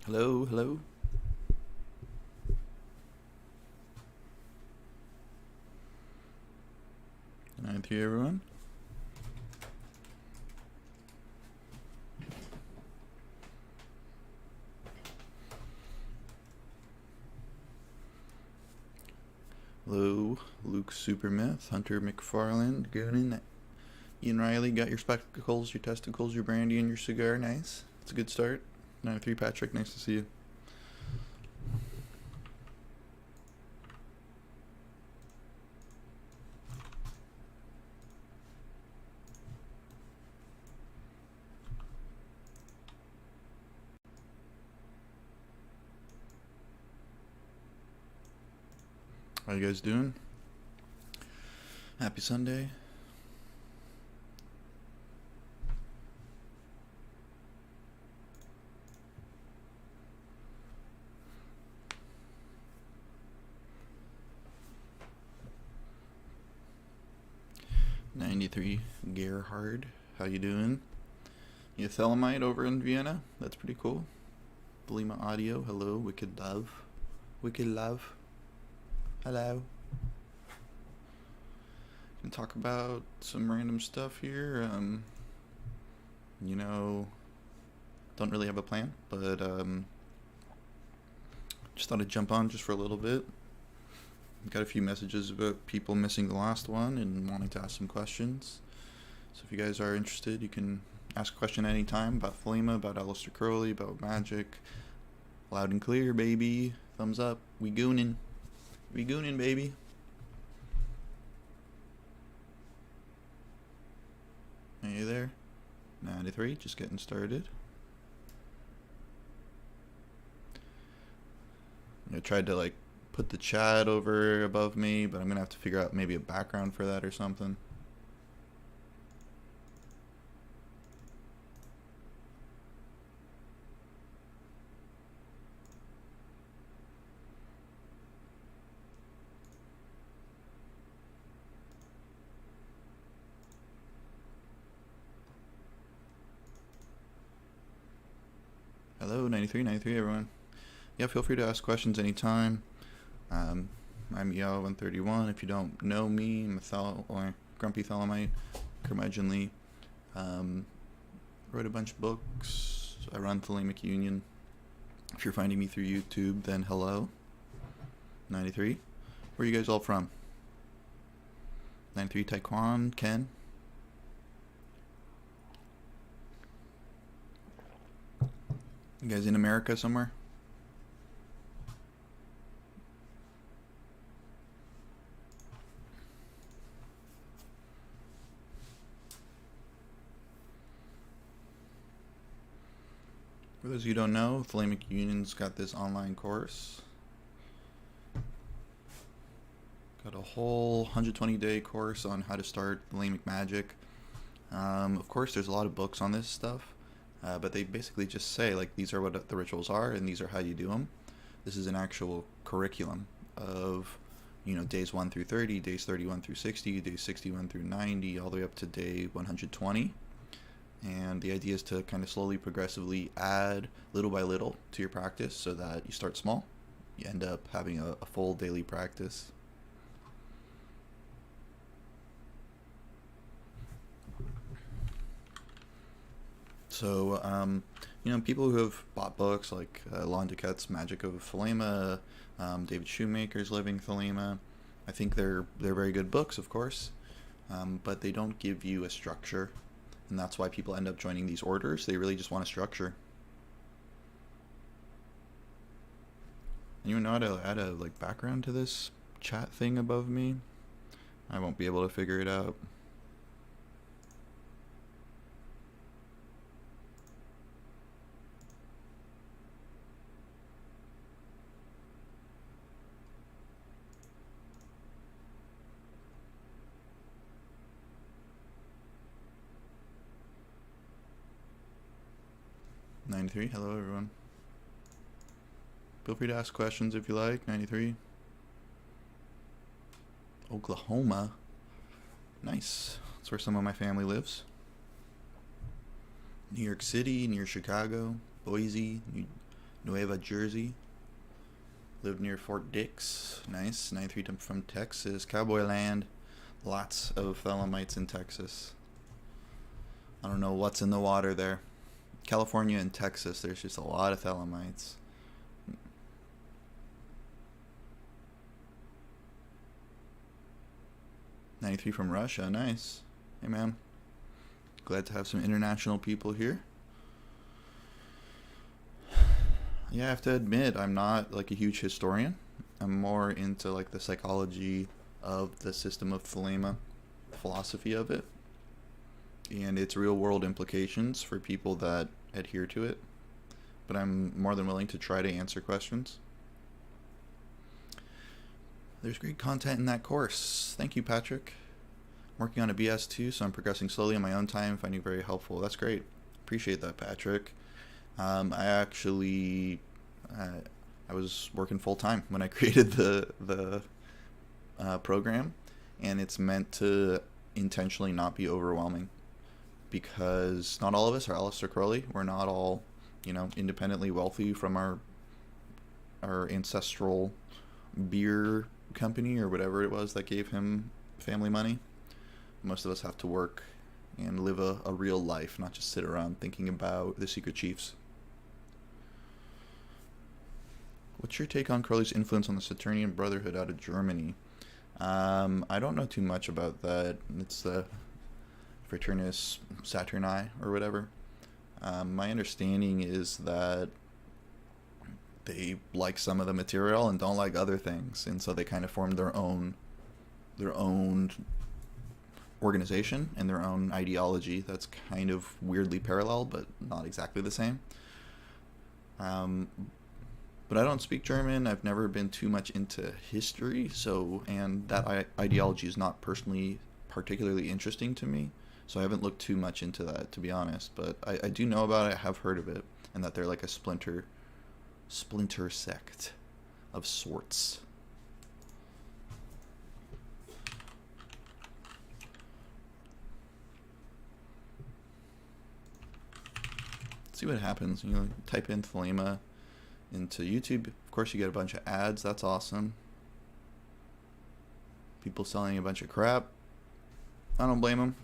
Hello, hello. Good night to you, everyone. Hello, Luke Supermyth, Hunter McFarland, Goonin, Ian Riley. Got your spectacles, your testicles, your brandy, and your cigar. Nice. It's a good start. 93 Patrick, nice to see you. How you guys doing? Happy Sunday. '93 Gerhard, how you doing? You Thelemite over in Vienna? That's pretty cool. Thelema Audio, hello. Wicked Love. Wicked Love. Hello. Can talk about some random stuff here. Don't really have a plan, but just thought I'd jump on just for a little bit. Got a few messages about people missing the last one and wanting to ask some questions. So if you guys are interested, you can ask a question anytime about Thelema, about Aleister Crowley, about Magick. Loud and clear, baby. Thumbs up. We goonin'. We goonin', baby. Are you there? 93, just getting started. I tried to put the chat over above me, but I'm gonna have to figure out maybe a background for that or something. Hello, 93, everyone. Yeah, feel free to ask questions anytime. I'm IAO131. If you don't know me, I'm a grumpy Thelemite, curmudgeonly. Wrote a bunch of books. I run Thelemic Union. If you're finding me through YouTube, then hello. 93. Where are you guys all from? 93 Taekwon, Ken. You guys in America somewhere? For those of you who don't know, Thelemic Union's got this online course. Got a whole 120-day course on how to start Thelemic Magick. Of course, there's a lot of books on this stuff, but they basically just say, these are what the rituals are, and these are how you do them. This is an actual curriculum of, days 1 through 30, days 31 through 60, days 61 through 90, all the way up to day 120. And the idea is to kind of slowly, progressively add little by little to your practice so that you start small. You end up having a full daily practice. So, people who have bought books like Lon Duquette's Magick of Thelema, David Shoemaker's Living Thelema, I think they're very good books, of course, but they don't give you a structure. And that's why people end up joining these orders. They really just want a structure. Anyone know how to add a background to this chat thing above me? I won't be able to figure it out. '93, hello everyone. Feel free to ask questions if you like. '93. Oklahoma. Nice. That's where some of my family lives. New York City, near Chicago, Boise, Nueva Jersey. Lived near Fort Dix. Nice. 93 from Texas. Cowboy land. Lots of Thelemites in Texas. I don't know what's in the water there. California and Texas, there's just a lot of Thelemites. '93 from Russia, nice. Hey man, glad to have some international people here. Yeah, I have to admit, I'm not like a huge historian. I'm more into like the psychology of the system of Thelema, the philosophy of it, and its real world implications for people that adhere to it. But I'm more than willing to try to answer questions. There's great content in that course. Thank you, Patrick. I'm working on a BS2, so I'm progressing slowly on my own time, finding it very helpful. That's great. Appreciate that, Patrick. I actually, I was working full time when I created the program, and it's meant to intentionally not be overwhelming, because not all of us are Aleister Crowley. We're not all, independently wealthy from our ancestral beer company or whatever it was that gave him family money. Most of us have to work and live a real life, not just sit around thinking about the secret chiefs. What's your take on Crowley's influence on the Saturnian Brotherhood out of Germany? I don't know too much about that. It's the Fraternus Saturni or whatever. My understanding is that they like some of the material and don't like other things, and so they kind of formed their own organization and their own ideology that's kind of weirdly parallel but not exactly the same. But I don't speak German. I've never been too much into history, and that ideology is not personally particularly interesting to me, so I haven't looked too much into that, to be honest. But I do know about it, I have heard of it, and that they're like a splinter sect of sorts. Let's see what happens. Type in Thelema into YouTube. Of course, you get a bunch of ads. That's awesome. People selling a bunch of crap. I don't blame them.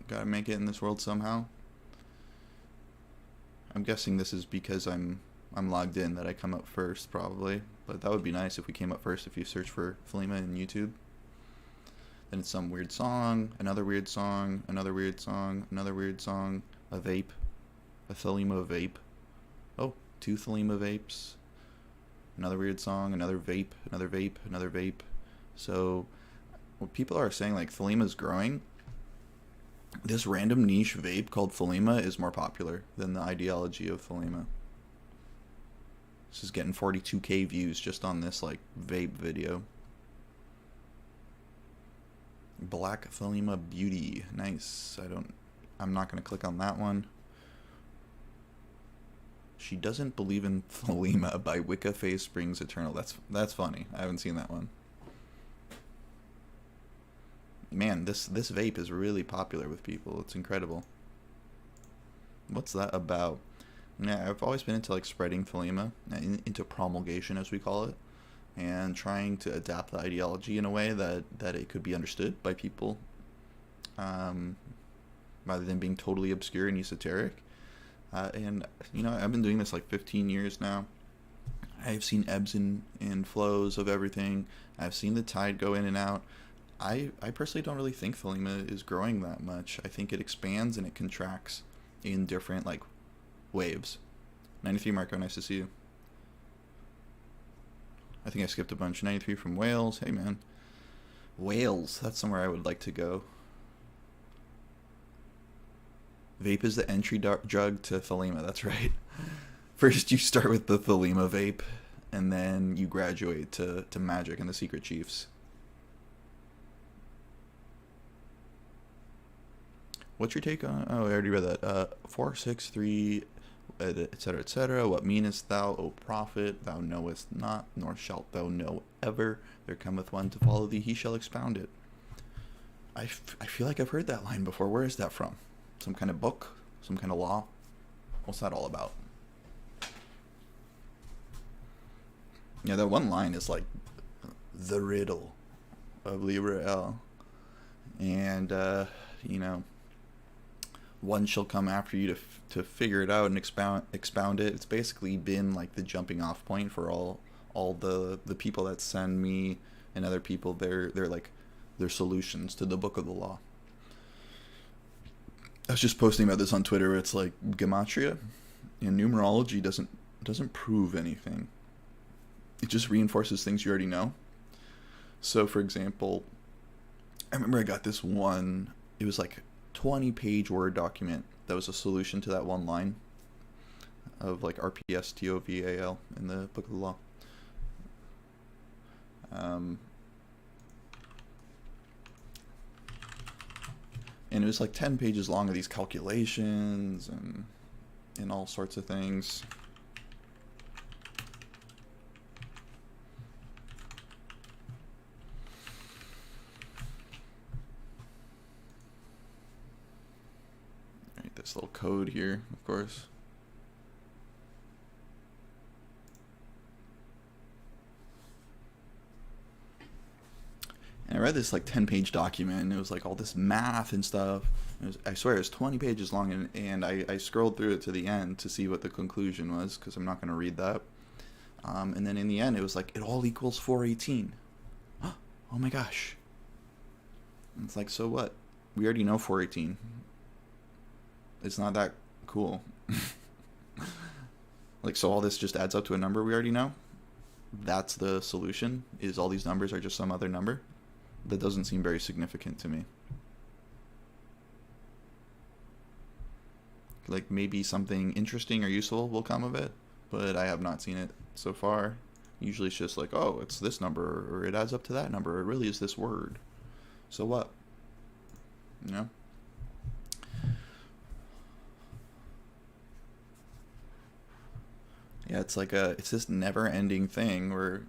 Gotta make it in this world somehow. I'm guessing this is because I'm logged in that I come up first, probably. But that would be nice if we came up first if you search for Thelema in YouTube. Then it's some weird song, another weird song, another weird song, another weird song, a vape, a Thelema vape. Oh, 2 Thelema vapes. Another weird song, another vape, another vape, another vape. So, what people are saying, like, Thelema's growing. This random niche vape called Thelema is more popular than the ideology of Thelema. This is getting 42k views just on this, like, vape video. Black Thelema Beauty. Nice. I'm not going to click on that one. She Doesn't Believe in Thelema by Wicca Face Springs Eternal. That's funny. I haven't seen that one. Man, this vape is really popular with people. It's incredible. What's that about? Yeah, I've always been into like spreading Thelema, into promulgation as we call it, and trying to adapt the ideology in a way that it could be understood by people, rather than being totally obscure and esoteric. And I've been doing this like 15 years now. I've seen ebbs and flows of everything. I've seen the tide go in and out. I personally don't really think Thelema is growing that much. I think it expands and it contracts in different like waves. 93 Marco, nice to see you. I think I skipped a bunch. 93 from Wales. Hey man, Wales, that's somewhere I would like to go. Vape is the entry drug to Thelema, that's right. First you start with the Thelema vape, and then you graduate to Magick and the Secret Chiefs. What's your take on... Oh, I already read that. 463, etc., etc. What meanest thou, O prophet? Thou knowest not, nor shalt thou know ever. There cometh one to follow thee, he shall expound it. I feel like I've heard that line before. Where is that from? Some kind of book? Some kind of law? What's that all about? Yeah, that one line is like the riddle of Librel, and you know, one shall come after you to figure it out and expound it. It's basically been like the jumping off point for all the people that send me and other people their solutions to the book of the law. I was just posting about this on Twitter. It's like gematria and numerology doesn't prove anything. It just reinforces things you already know. So, for example, I remember I got this one. It was like 20-page Word document that was a solution to that one line of like RPSTOVAL in the Book of the Law. And it was like 10 pages long of these calculations and all sorts of things. Right, this little code here, of course. And I read this like 10-page document, and it was like all this math and stuff. I swear it was 20 pages long, and I scrolled through it to the end to see what the conclusion was, because I'm not going to read that. And then in the end, it was like, it all equals 418. Oh my gosh. And it's like, so what? We already know 418. It's not that cool. Like, so all this just adds up to a number we already know? That's the solution? Is all these numbers are just some other number? That doesn't seem very significant to me. Like, maybe something interesting or useful will come of it, but I have not seen it so far. Usually it's just like, oh, it's this number, or it adds up to that number, it really is this word. So what? You know? Yeah, it's this never-ending thing where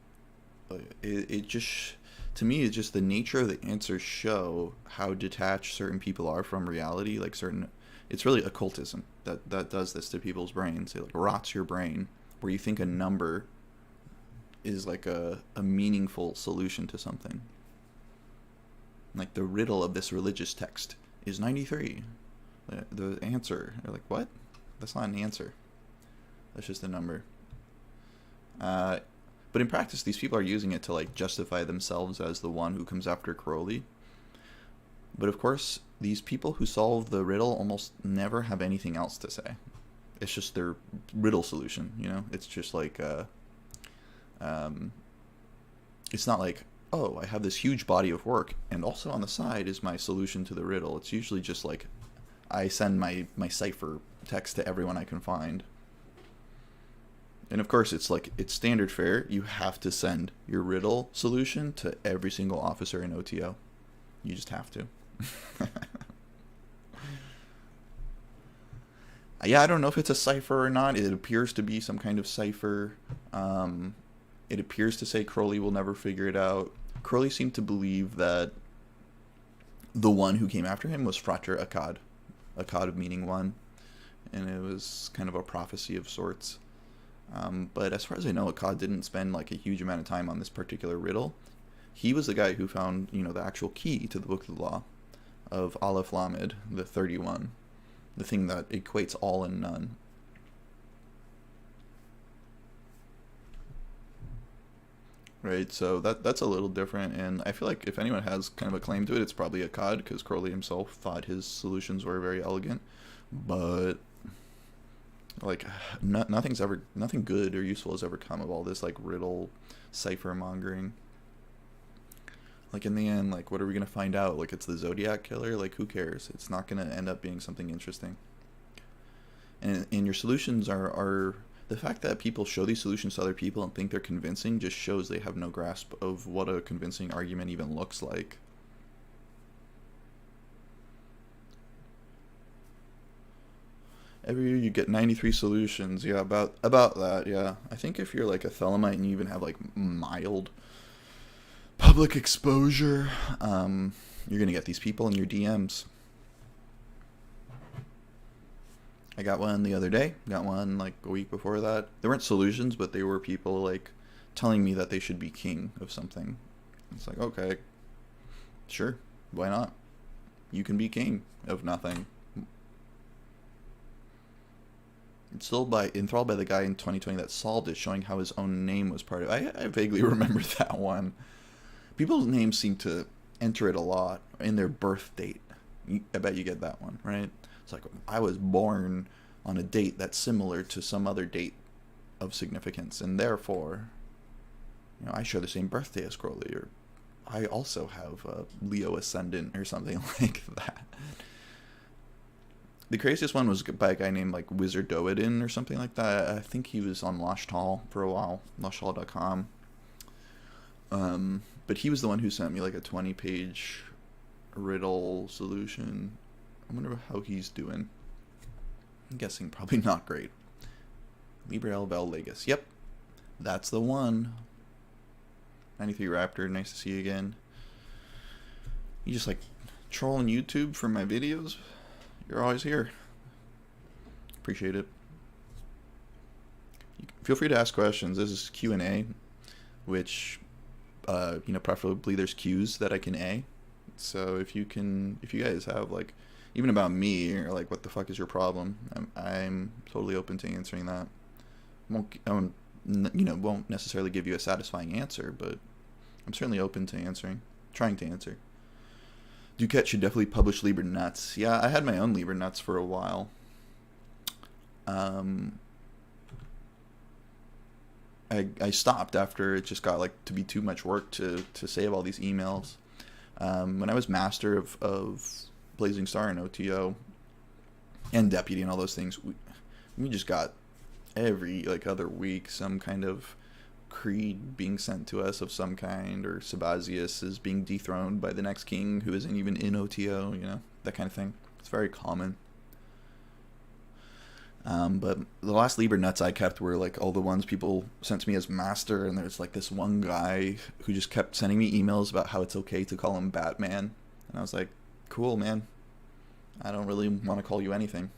it just, to me, it's just the nature of the answers show how detached certain people are from reality. Like it's really occultism that does this to people's brains. It like rots your brain, where you think a number is like a meaningful solution to something. Like the riddle of this religious text is 93. The answer, you're like, what? That's not an answer. That's just a number. But in practice, these people are using it to like justify themselves as the one who comes after Crowley. But of course, these people who solve the riddle almost never have anything else to say. It's just their riddle solution, you know? It's just like, it's not like, oh, I have this huge body of work, and also on the side is my solution to the riddle. It's usually just like, I send my cipher text to everyone I can find. And of course, it's like, it's standard fare. You have to send your riddle solution to every single officer in OTO. You just have to. Yeah, I don't know if it's a cipher or not. It appears to be some kind of cipher. It appears to say Crowley will never figure it out. Crowley seemed to believe that the one who came after him was Frater Akkad. Akkad meaning one. And it was kind of a prophecy of sorts. But as far as I know, Akkad didn't spend like a huge amount of time on this particular riddle. He was the guy who found, you know, the actual key to the Book of the Law of Aleph Lamed, the 31, the thing that equates all and none. Right, so that's a little different, and I feel like if anyone has kind of a claim to it, it's probably Akkad, because Crowley himself thought his solutions were very elegant, but like nothing good or useful has ever come of all this like riddle cipher mongering. Like in the end, like what are we gonna find out? Like it's the Zodiac killer? Like who cares? It's not gonna end up being something interesting. And your solutions are the fact that people show these solutions to other people and think they're convincing just shows they have no grasp of what a convincing argument even looks like. Every year you get 93 solutions. Yeah, about that, yeah. I think if you're like a Thelemite and you even have like mild public exposure, you're gonna get these people in your DMs. I got one the other day. Got one like a week before that. They weren't solutions, but they were people like telling me that they should be king of something. It's like, okay, sure, why not? You can be king of nothing. It's still enthralled by the guy in 2020 that solved it, showing how his own name was part of it. I vaguely remember that one. People's names seem to enter it a lot in their birth date. I bet you get that one, right? It's like, I was born on a date that's similar to some other date of significance, and therefore, I share the same birthday as Crowley, or I also have a Leo ascendant, or something like that. The craziest one was by a guy named like Wizard Doedin or something like that. I think he was on Lashtal for a while, lashtal.com. But he was the one who sent me like a 20-page riddle solution. I wonder how he's doing. I'm guessing probably not great. Librel Vel Legas. Yep, that's the one. 93 Raptor, nice to see you again. You just like trolling YouTube for my videos? You're always here. Appreciate it. Feel free to ask questions. This is Q&A, which, preferably there's Q's that I can A. So if you guys have like, even about me, or like, what the fuck is your problem? I'm totally open to answering that. Won't necessarily give you a satisfying answer, but I'm certainly open to trying to answer. Duquette should definitely publish Liber Nuts. Yeah, I had my own Liber Nuts for a while. I stopped after it just got like to be too much work to save all these emails. When I was master of Blazing Star and OTO and deputy and all those things, we just got every like other week some kind of creed being sent to us of some kind, or Sabazius is being dethroned by the next king who isn't even in OTO, that kind of thing. It's very common. But the last Liber Nuts I kept were like all the ones people sent to me as master, and there's like this one guy who just kept sending me emails about how it's okay to call him Batman, and I was like, cool, man, I don't really want to call you anything.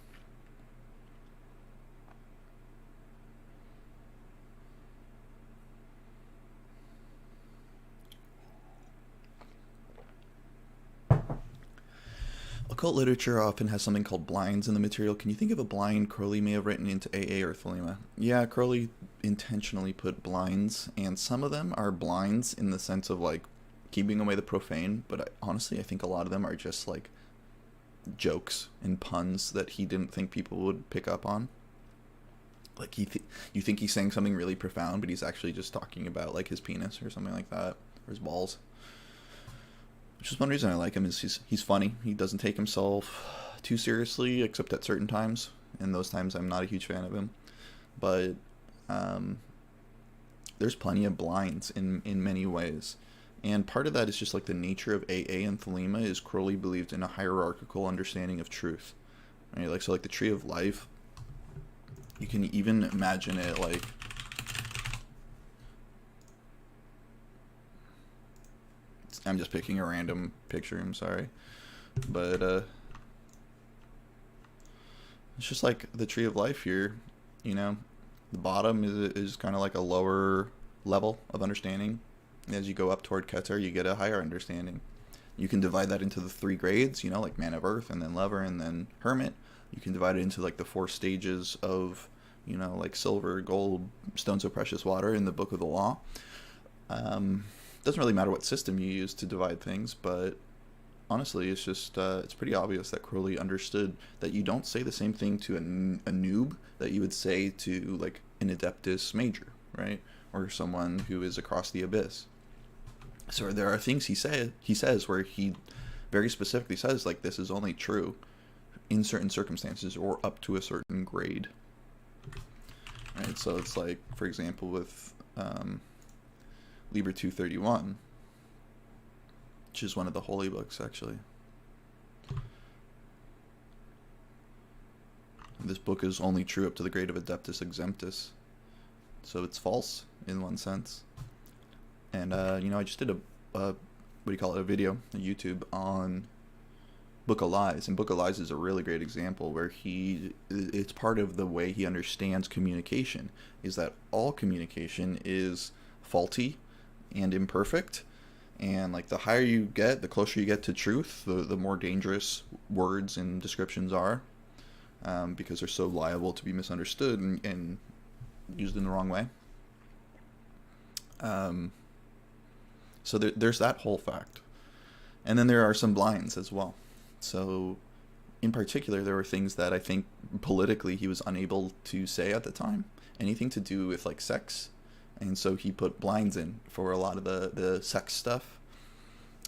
Occult literature often has something called blinds in the material. Can you think of a blind Crowley may have written into AA or Thelema? Yeah, Crowley intentionally put blinds, and some of them are blinds in the sense of like keeping away the profane, but honestly I think a lot of them are just like jokes and puns that he didn't think people would pick up on. Like you think he's saying something really profound, but he's actually just talking about like his penis or something like that, or his balls. Which is one reason I like him, is he's funny. He doesn't take himself too seriously, except at certain times. And those times I'm not a huge fan of him. But there's plenty of blinds in many ways. And part of that is just like the nature of AA and Thelema is Crowley believed in a hierarchical understanding of truth. Right? Like, so like the Tree of Life, you can even imagine it like... I'm just picking a random picture, I'm sorry. But it's just like the Tree of Life here, the bottom is kind of like a lower level of understanding. As you go up toward Keter, you get a higher understanding. You can divide that into the 3 grades, like Man of Earth, and then Lover, and then Hermit. You can divide it into like the 4 stages of, like silver, gold, stones of precious water in the Book of the Law. Doesn't really matter what system you use to divide things, but honestly, it's just it's pretty obvious that Crowley understood that you don't say the same thing to a noob that you would say to like an Adeptus Major, right, or someone who is across the abyss. So there are things he says where he very specifically says like this is only true in certain circumstances or up to a certain grade. Right, so it's like, for example, with Liber 231, which is one of the holy books, actually. This book is only true up to the grade of Adeptus Exemptus, so it's false in one sense. And I just did a video, a YouTube on Book of Lies, and Book of Lies is a really great example where it's part of the way he understands communication, is that all communication is faulty and imperfect. And like the higher you get, the closer you get to truth, the more dangerous words and descriptions are, because they're so liable to be misunderstood and used in the wrong way. So there's that whole fact. And then there are some blinds as well. So in particular, there were things that I think politically he was unable to say at the time. Anything to do with like sex. And so he put blinds in for a lot of the sex stuff.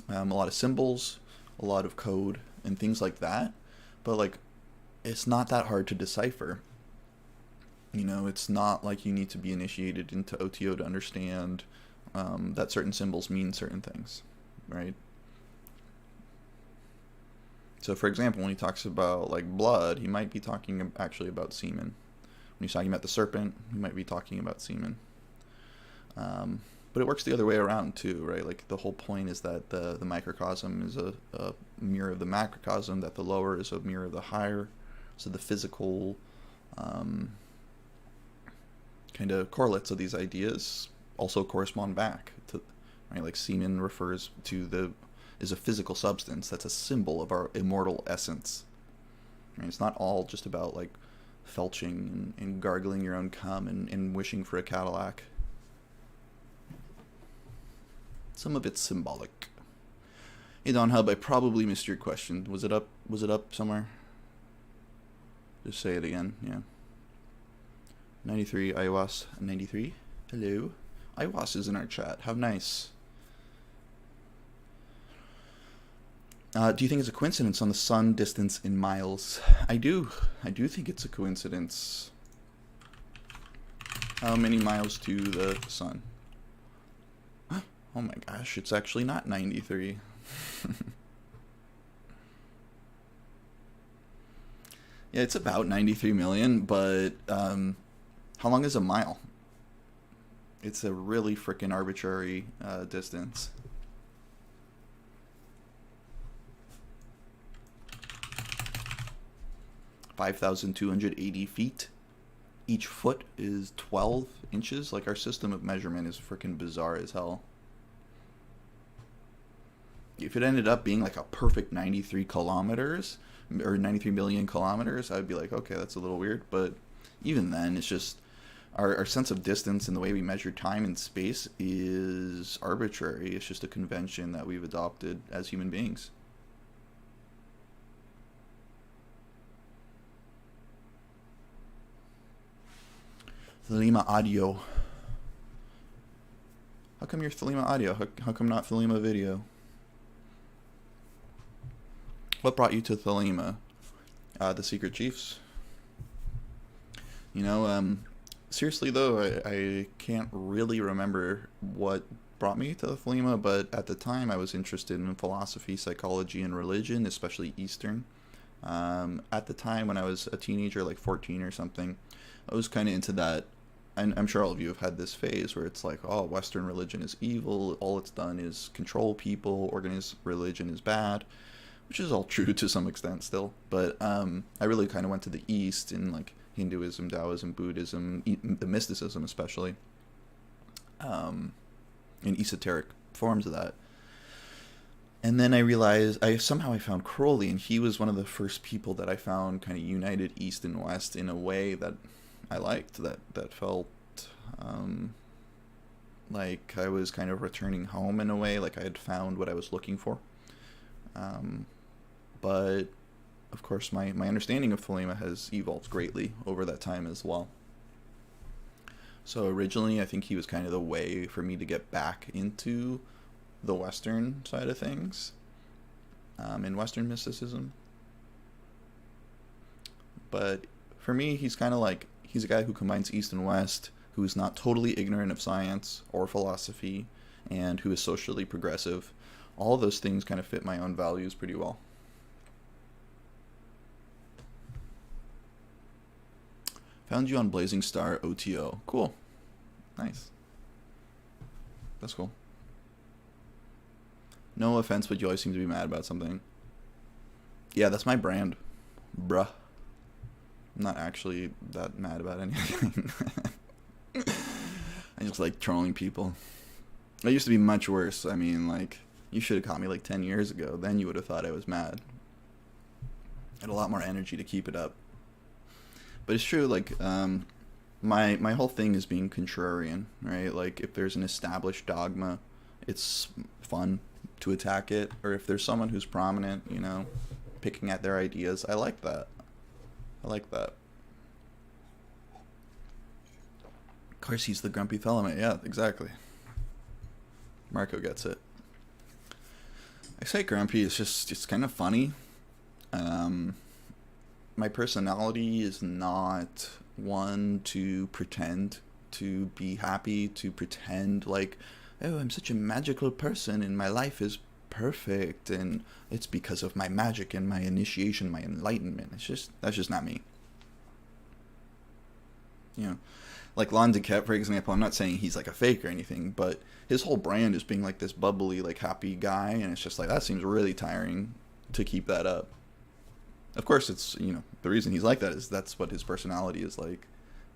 A lot of symbols, a lot of code, and things like that. But like, it's not that hard to decipher. You know, it's not like you need to be initiated into OTO to understand that certain symbols mean certain things, right? So, for example, when he talks about like blood, he might be talking actually about semen. When he's talking about the serpent, he might be talking about semen. But it works the other way around too, right? Like the whole point is that the microcosm is a mirror of the macrocosm, that the lower is a mirror of the higher. So the physical kind of correlates of these ideas also correspond back to, right? Like semen refers to is a physical substance that's a symbol of our immortal essence. Right? It's not all just about like felching and gargling your own cum and wishing for a Cadillac. Some of it's symbolic. Hey Don Hub, I probably missed your question. Was it up somewhere? Just say it again, yeah. 93, IAO131, 93. Hello. IAO131 is in our chat. How nice. Do you think it's a coincidence on the sun distance in miles? I do. I do think it's a coincidence. How many miles to the sun? Oh my gosh, it's actually not 93. Yeah, it's about 93 million, but how long is a mile? It's a really freaking arbitrary distance. $5,280 feet. Each foot is 12 inches. Like, our system of measurement is freaking bizarre as hell. If it ended up being like a perfect 93 kilometers or 93 million kilometers, I'd be like, okay, that's a little weird. But even then, it's just our sense of distance and the way we measure time and space is arbitrary. It's just a convention that we've adopted as human beings. Thelema audio. How come you're Thelema audio? How come not Thelema video? What brought you to Thelema? The Secret Chiefs. You know, seriously though, I can't really remember what brought me to Thelema, but at the time I was interested in philosophy, psychology, and religion, especially Eastern. At the time when I was a teenager, like 14 or something, I was kind of into that. And I'm sure all of you have had this phase where it's like, oh, Western religion is evil, all it's done is control people, organized religion is bad, which is all true to some extent still. But I really kind of went to the East in like Hinduism, Taoism, Buddhism, the mysticism especially, and esoteric forms of that. And then I realized I found Crowley, and he was one of the first people that I found kind of united East and West in a way that I liked, that felt like I was kind of returning home in a way, like I had found what I was looking for. But of course my understanding of Thelema has evolved greatly over that time as well. So originally I think he was kind of the way for me to get back into the Western side of things, in Western mysticism. But for me, he's kind of like, he's a guy who combines East and West, who is not totally ignorant of science or philosophy, and who is socially progressive. All of those things kind of fit my own values pretty well. Found you on Blazing Star OTO. Cool. Nice. That's cool. No offense, but you always seem to be mad about something. Yeah, that's my brand. Bruh. I'm not actually that mad about anything. I just like trolling people. I used to be much worse. I mean, like, you should have caught me like 10 years ago. Then you would have thought I was mad. I had a lot more energy to keep it up. But it's true, like, my whole thing is being contrarian, right? Like, if there's an established dogma, it's fun to attack it. Or if there's someone who's prominent, you know, picking at their ideas, I like that. I like that. Of course, he's the grumpy Thelema. Yeah, exactly. Marco gets it. I say grumpy, it's kind of funny. My personality is not one to pretend to be happy, to pretend like, oh, I'm such a magical person and my life is perfect and it's because of my magic and my initiation, my enlightenment. That's just not me. You know, like Lon DeKep, for example, I'm not saying he's like a fake or anything, but his whole brand is being like this bubbly, like happy guy, and it's just like, that seems really tiring to keep that up. Of course, it's, you know, the reason he's like that is that's what his personality is like.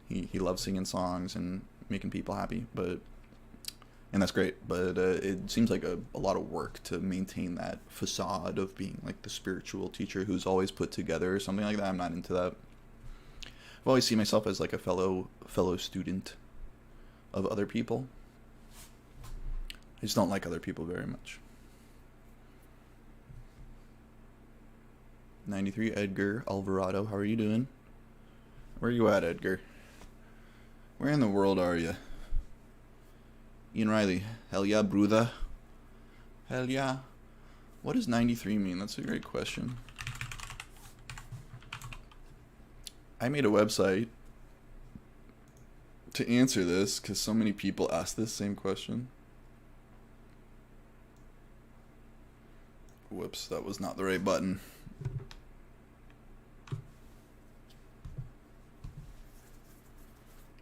He loves singing songs and making people happy, and that's great, but it seems like a lot of work to maintain that facade of being like the spiritual teacher who's always put together or something like that. I'm not into that. I've always seen myself as like a fellow student of other people. I just don't like other people very much. 93 Edgar Alvarado, how are you doing? Where are you at, Edgar? Where in the world are you? Ian Riley, hell yeah, brother. Hell yeah. What does 93 mean? That's a great question. I made a website to answer this because so many people ask this same question. Whoops, that was not the right button.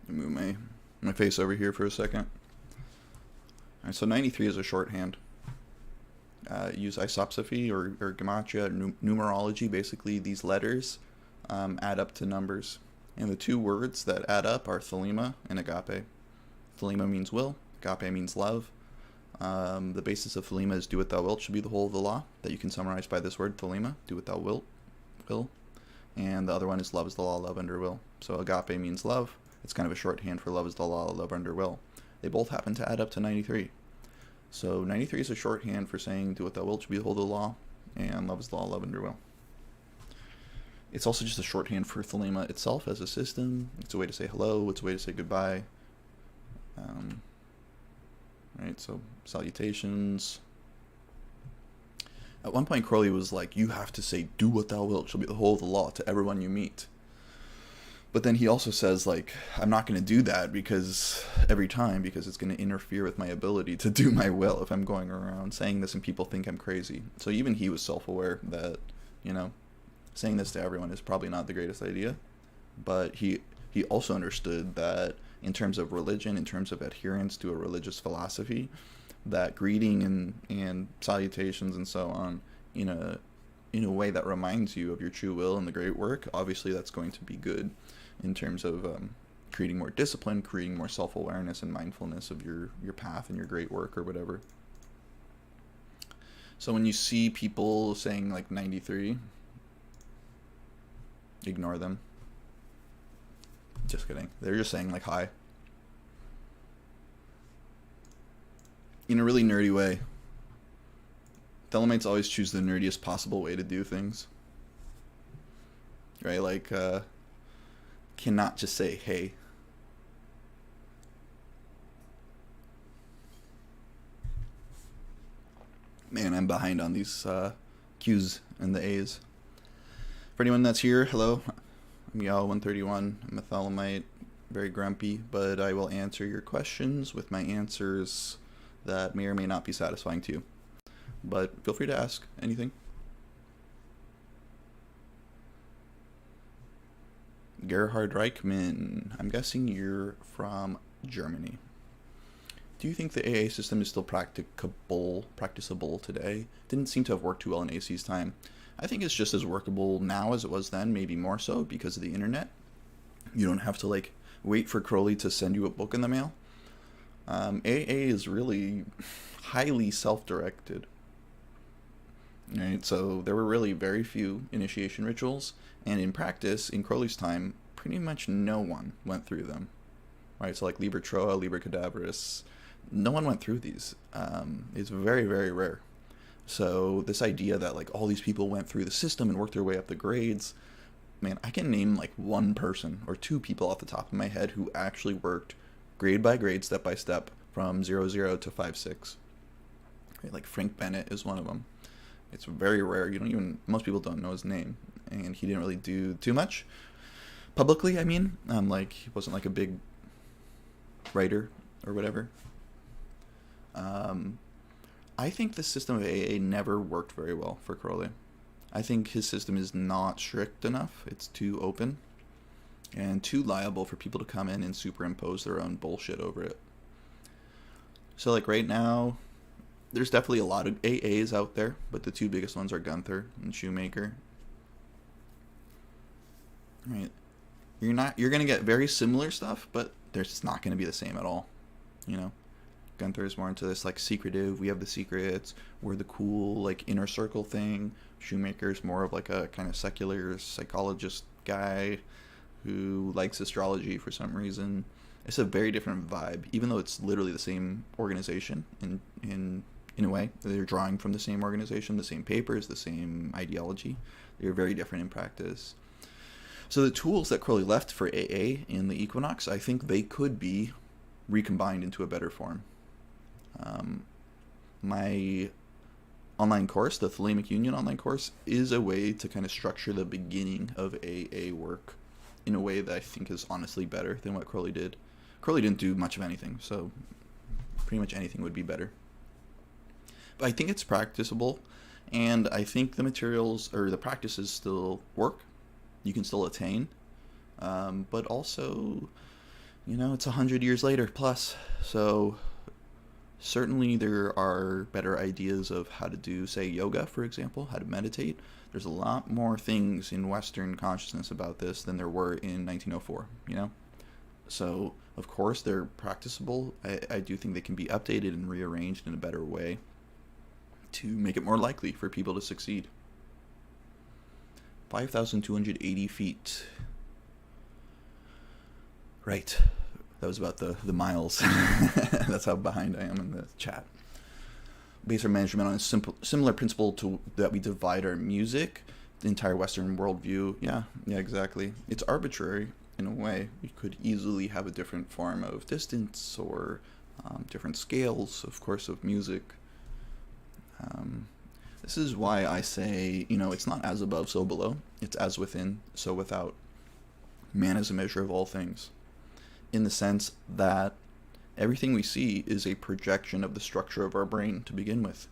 Move my face over here for a second. Alright, so 93 is a shorthand. Use isopsophy or gematria, numerology. Basically, these letters add up to numbers. And the two words that add up are Thelema and agape. Thelema means will, agape means love. The basis of Thelema is do what thou wilt should be the whole of the law, that you can summarize by this word, Thelema, do what thou wilt, will. And the other one is love is the law, love under will. So agape means love. It's kind of a shorthand for love is the law, love under will. They both happen to add up to 93. So 93 is a shorthand for saying do what thou wilt should be the whole of the law, and love is the law, love under will. It's also just a shorthand for Thelema itself as a system. It's a way to say hello, it's a way to say goodbye. Right, so salutations. At one point, Crowley was like, you have to say, do what thou wilt shall be the whole of the law to everyone you meet. But then he also says, like, I'm not going to do that because it's going to interfere with my ability to do my will if I'm going around saying this and people think I'm crazy. So even he was self-aware that, you know, saying this to everyone is probably not the greatest idea. But he also understood that in terms of religion, in terms of adherence to a religious philosophy, that greeting and salutations and so on in a way that reminds you of your true will and the great work, obviously that's going to be good in terms of creating more discipline, creating more self-awareness and mindfulness of your path and your great work or whatever. So when you see people saying like 93, ignore them. Just kidding. They're just saying like hi. In a really nerdy way. Thelemites always choose the nerdiest possible way to do things. Right? Like, cannot just say hey. Man, I'm behind on these Q's and the A's. For anyone that's here, hello. I'm IAO131. I'm a Thelemite, very grumpy, but I will answer your questions with my answers that may or may not be satisfying to you. But feel free to ask anything. Gerhard Reichman, I'm guessing you're from Germany. Do you think the AA system is still practicable today? Didn't seem to have worked too well in AC's time. I think it's just as workable now as it was then, maybe more so because of the internet. You don't have to like wait for Crowley to send you a book in the mail. AA is really highly self-directed. Right, so there were really very few initiation rituals, and in practice, in Crowley's time, pretty much no one went through them. Right, so like Liber Troa, Liber Cadaveris, no one went through these. It's very, very rare. So this idea that like all these people went through the system and worked their way up the grades, man, I can name like one person or two people off the top of my head who actually worked grade by grade, step by step, from 00 to 5-6. Right, like Frank Bennett is one of them. It's very rare. Most people don't know his name, and he didn't really do too much publicly. I mean, like he wasn't like a big writer or whatever. I think the system of AA never worked very well for Crowley. I think his system is not strict enough. It's too open and too liable for people to come in and superimpose their own bullshit over it. So like right now, there's definitely a lot of AAs out there, but the two biggest ones are Gunther and Shoemaker. Right. You're gonna get very similar stuff, but there's just not gonna be the same at all. You know? Gunther is more into this like secretive, we have the secrets, we're the cool like inner circle thing. Shoemaker's more of like a kind of secular psychologist guy who likes astrology for some reason. It's a very different vibe, even though it's literally the same organization in a way. They're drawing from the same organization, the same papers, the same ideology. They're very different in practice. So the tools that Crowley left for AA in the Equinox, I think they could be recombined into a better form. My online course, the Thelemic Union online course, is a way to kind of structure the beginning of AA work in a way that I think is honestly better than what Crowley did. Crowley didn't do much of anything, so pretty much anything would be better. But I think it's practicable, and I think the materials or the practices still work. You can still attain, but also, it's 100 years later plus, so certainly there are better ideas of how to do, say, yoga, for example, how to meditate. There's a lot more things in Western consciousness about this than there were in 1904, So, of course, they're practicable. I do think they can be updated and rearranged in a better way to make it more likely for people to succeed. 5,280 feet. Right. That was about the miles. That's how behind I am in the chat. Base our measurement on a similar principle to that we divide our music, the entire Western worldview. Yeah, exactly. It's arbitrary in a way. We could easily have a different form of distance or different scales, of course, of music. This is why I say, it's not as above, so below. It's as within, so without. Man is a measure of all things, in the sense that everything we see is a projection of the structure of our brain to begin with.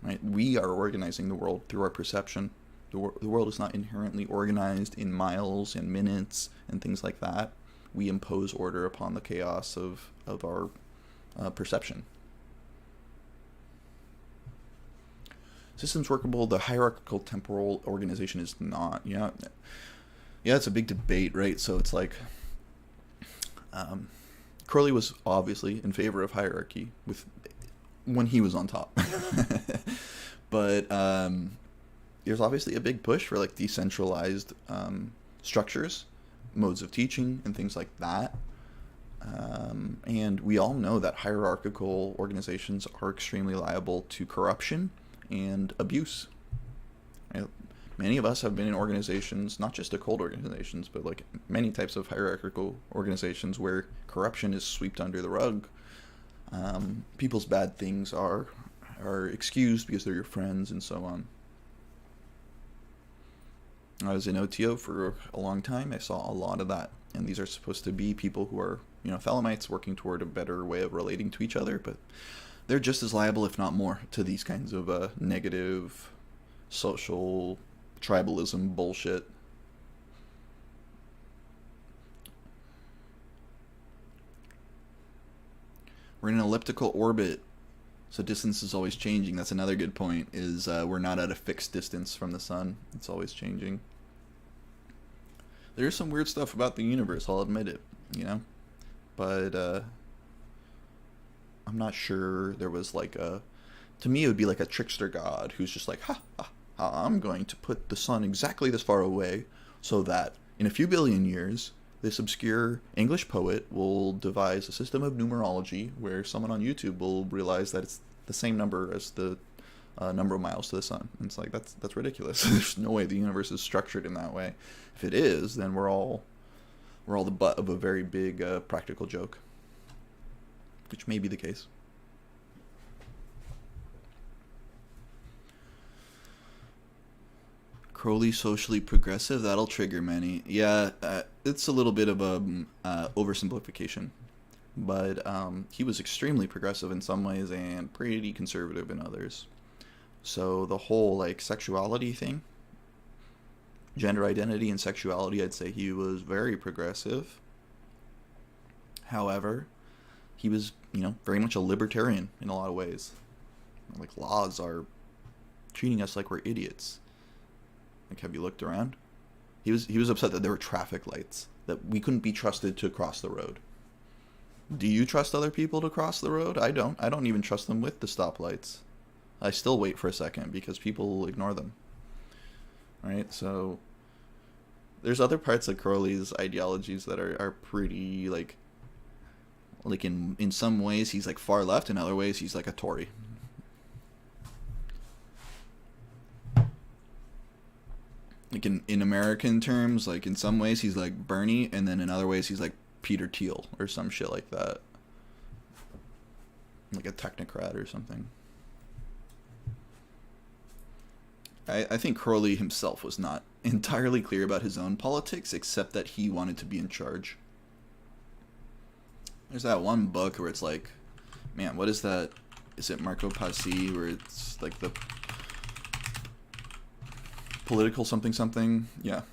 Right? We are organizing the world through our perception. The world is not inherently organized in miles and minutes and things like that. We impose order upon the chaos of our perception. Systems workable, the hierarchical temporal organization is not. Yeah, it's a big debate, right? So it's like, Crowley was obviously in favor of hierarchy when he was on top. But there's obviously a big push for like decentralized structures, modes of teaching, and things like that. And we all know that hierarchical organizations are extremely liable to corruption and abuse. Many of us have been in organizations, not just occult organizations, but like many types of hierarchical organizations where corruption is swept under the rug. People's bad things are excused because they're your friends and so on. I was in OTO for a long time. I saw a lot of that. And these are supposed to be people who are, Thelemites working toward a better way of relating to each other, but they're just as liable, if not more, to these kinds of negative social tribalism bullshit. We're in an elliptical orbit, so distance is always changing. That's another good point, is we're not at a fixed distance from the sun. It's always changing. There's some weird stuff about the universe, I'll admit it, But I'm not sure there was like a, to me it would be like a trickster god who's just like, I'm going to put the sun exactly this far away so that in a few billion years this obscure English poet will devise a system of numerology where someone on YouTube will realize that it's the same number as the number of miles to the sun. And it's like, that's ridiculous. There's no way the universe is structured in that way. If it is, then we're all the butt of a very big practical joke, which may be the case. Crowley socially progressive, that'll trigger many. Yeah, it's a little bit of a oversimplification, but he was extremely progressive in some ways and pretty conservative in others. So the whole like sexuality thing, gender identity and sexuality, I'd say he was very progressive. However, he was, very much a libertarian in a lot of ways. Like, laws are treating us like we're idiots. Like, have you looked around? He was upset that there were traffic lights, that we couldn't be trusted to cross the road. Do you trust other people to cross the road? I don't. I don't even trust them with the stoplights. I still wait for a second because people ignore them. Right? So there's other parts of Crowley's ideologies that are pretty like in some ways he's like far left, in other ways he's like a Tory. Like in American terms, like in some ways he's like Bernie, and then in other ways he's like Peter Thiel or some shit like that. Like a technocrat or something. I think Crowley himself was not entirely clear about his own politics, except that he wanted to be in charge. There's that one book where it's like, man, what is that? Is it Marco Pasi, where it's like the political something something? Yeah.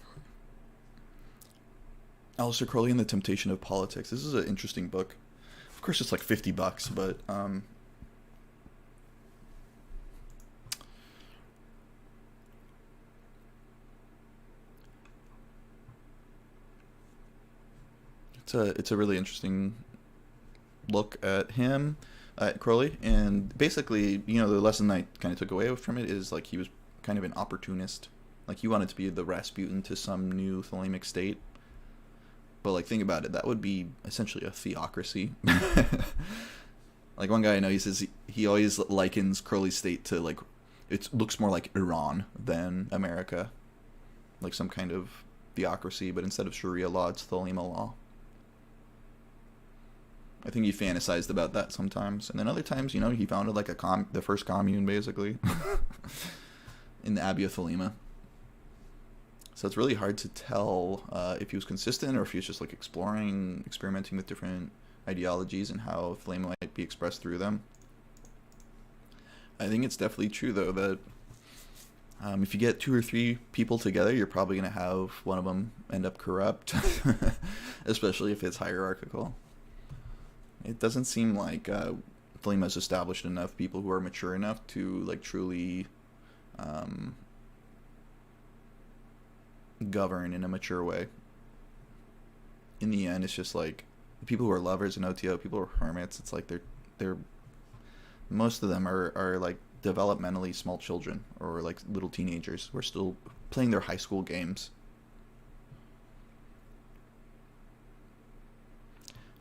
Aleister Crowley and the Temptation of Politics. This is an interesting book. Of course, it's like $50, but it's a really interesting look at him, at Crowley, and basically, the lesson I kind of took away from it is like he was kind of an opportunist. Like he wanted to be the Rasputin to some new Thelemic state. But like, think about it, that would be essentially a theocracy. Like one guy I know, he says he always likens Crowley's state to like, it looks more like Iran than America. Like some kind of theocracy, but instead of Sharia law, it's Thelema law. I think he fantasized about that sometimes, and then other times, he founded like the first commune, basically, in the Abbey of Thelema. So it's really hard to tell if he was consistent or if he was just like experimenting with different ideologies and how Thelema might be expressed through them. I think it's definitely true, though, that if you get 2 or 3 people together, you're probably going to have one of them end up corrupt, especially if it's hierarchical. It doesn't seem like Thelema's established enough people who are mature enough to like truly govern in a mature way. In the end, it's just like people who are lovers in OTO, people who are hermits. It's like they're most of them are like developmentally small children or like little teenagers who are still playing their high school games.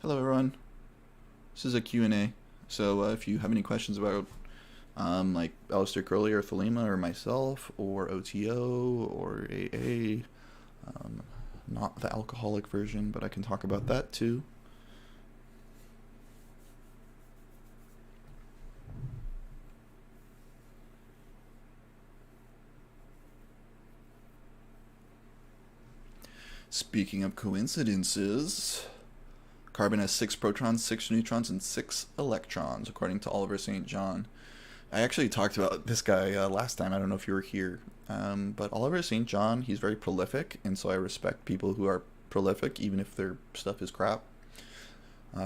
Hello, everyone. This is a Q&A, so if you have any questions about like Aleister Crowley or Thelema or myself or OTO or AA, not the alcoholic version, but I can talk about that too. Speaking of coincidences, carbon has 6 protons, 6 neutrons, and 6 electrons, according to Oliver St. John. I actually talked about this guy last time. I don't know if you were here. But Oliver St. John, he's very prolific, and so I respect people who are prolific, even if their stuff is crap.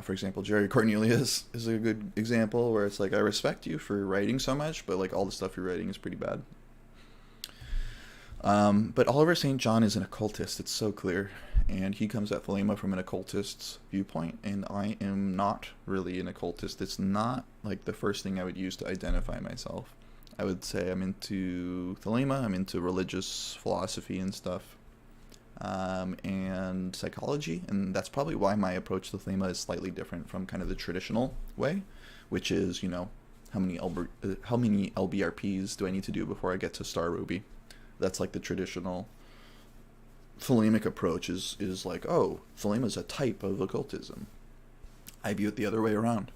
For example, Jerry Cornelius is a good example, where it's like, I respect you for writing so much, but like all the stuff you're writing is pretty bad. But Oliver St. John is an occultist, it's so clear. and he comes at Thelema from an occultist's viewpoint, and I am not really an occultist. It's not like the first thing I would use to identify myself. I would say I'm into Thelema, I'm into religious philosophy and stuff, and psychology, and that's probably why my approach to Thelema is slightly different from kind of the traditional way, which is, you know, how many LBRPs do I need to do before I get to Star Ruby? That's like the traditional Thelemic approach is like, oh, Thelema is a type of occultism. I view it the other way around.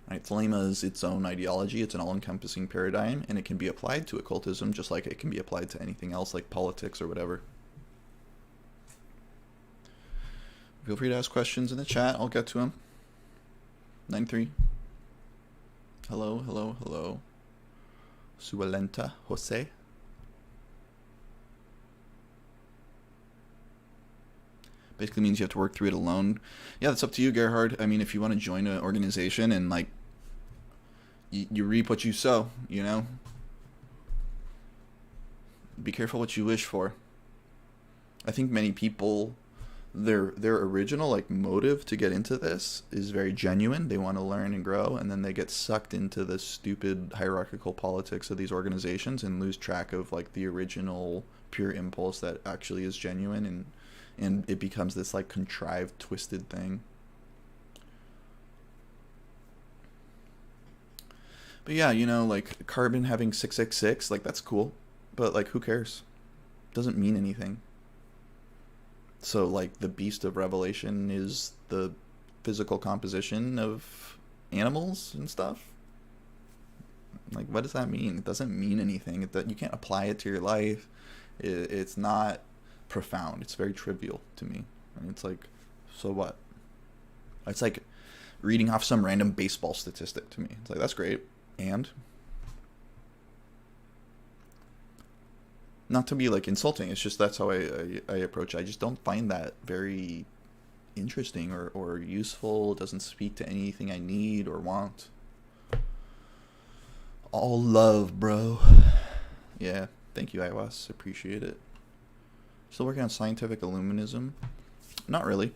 Right? Thelema is its own ideology, it's an all-encompassing paradigm, and it can be applied to occultism just like it can be applied to anything else like politics or whatever. Feel free to ask questions in the chat, I'll get to them. 9-3. Hello, hello, hello. Sualenta Jose. Basically means you have to work through it alone. Yeah, that's up to you, Gerhard. I mean, if you want to join an organization and, like, you reap what you sow, you know? Be careful what you wish for. I think many people, their original, like, motive to get into this is very genuine. They want to learn and grow, and then they get sucked into the stupid hierarchical politics of these organizations and lose track of, like, the original pure impulse that actually is genuine, and it becomes this, like, contrived, twisted thing. But yeah, you know, like, Carbon having 666, like, that's cool. But, like, who cares? Doesn't mean anything. So, like, the Beast of Revelation is the physical composition of animals and stuff? Like, what does that mean? It doesn't mean anything. You can't apply it to your life. It's not profound. It's very trivial to me. And it's like, so what? It's like reading off some random baseball statistic to me. It's like, that's great. And? Not to be, like, insulting. It's just that's how I approach it. I just don't find that very interesting or useful. It doesn't speak to anything I need or want. All love, bro. Yeah. Thank you, Iwas. Appreciate it. Still working on scientific illuminism? Not really.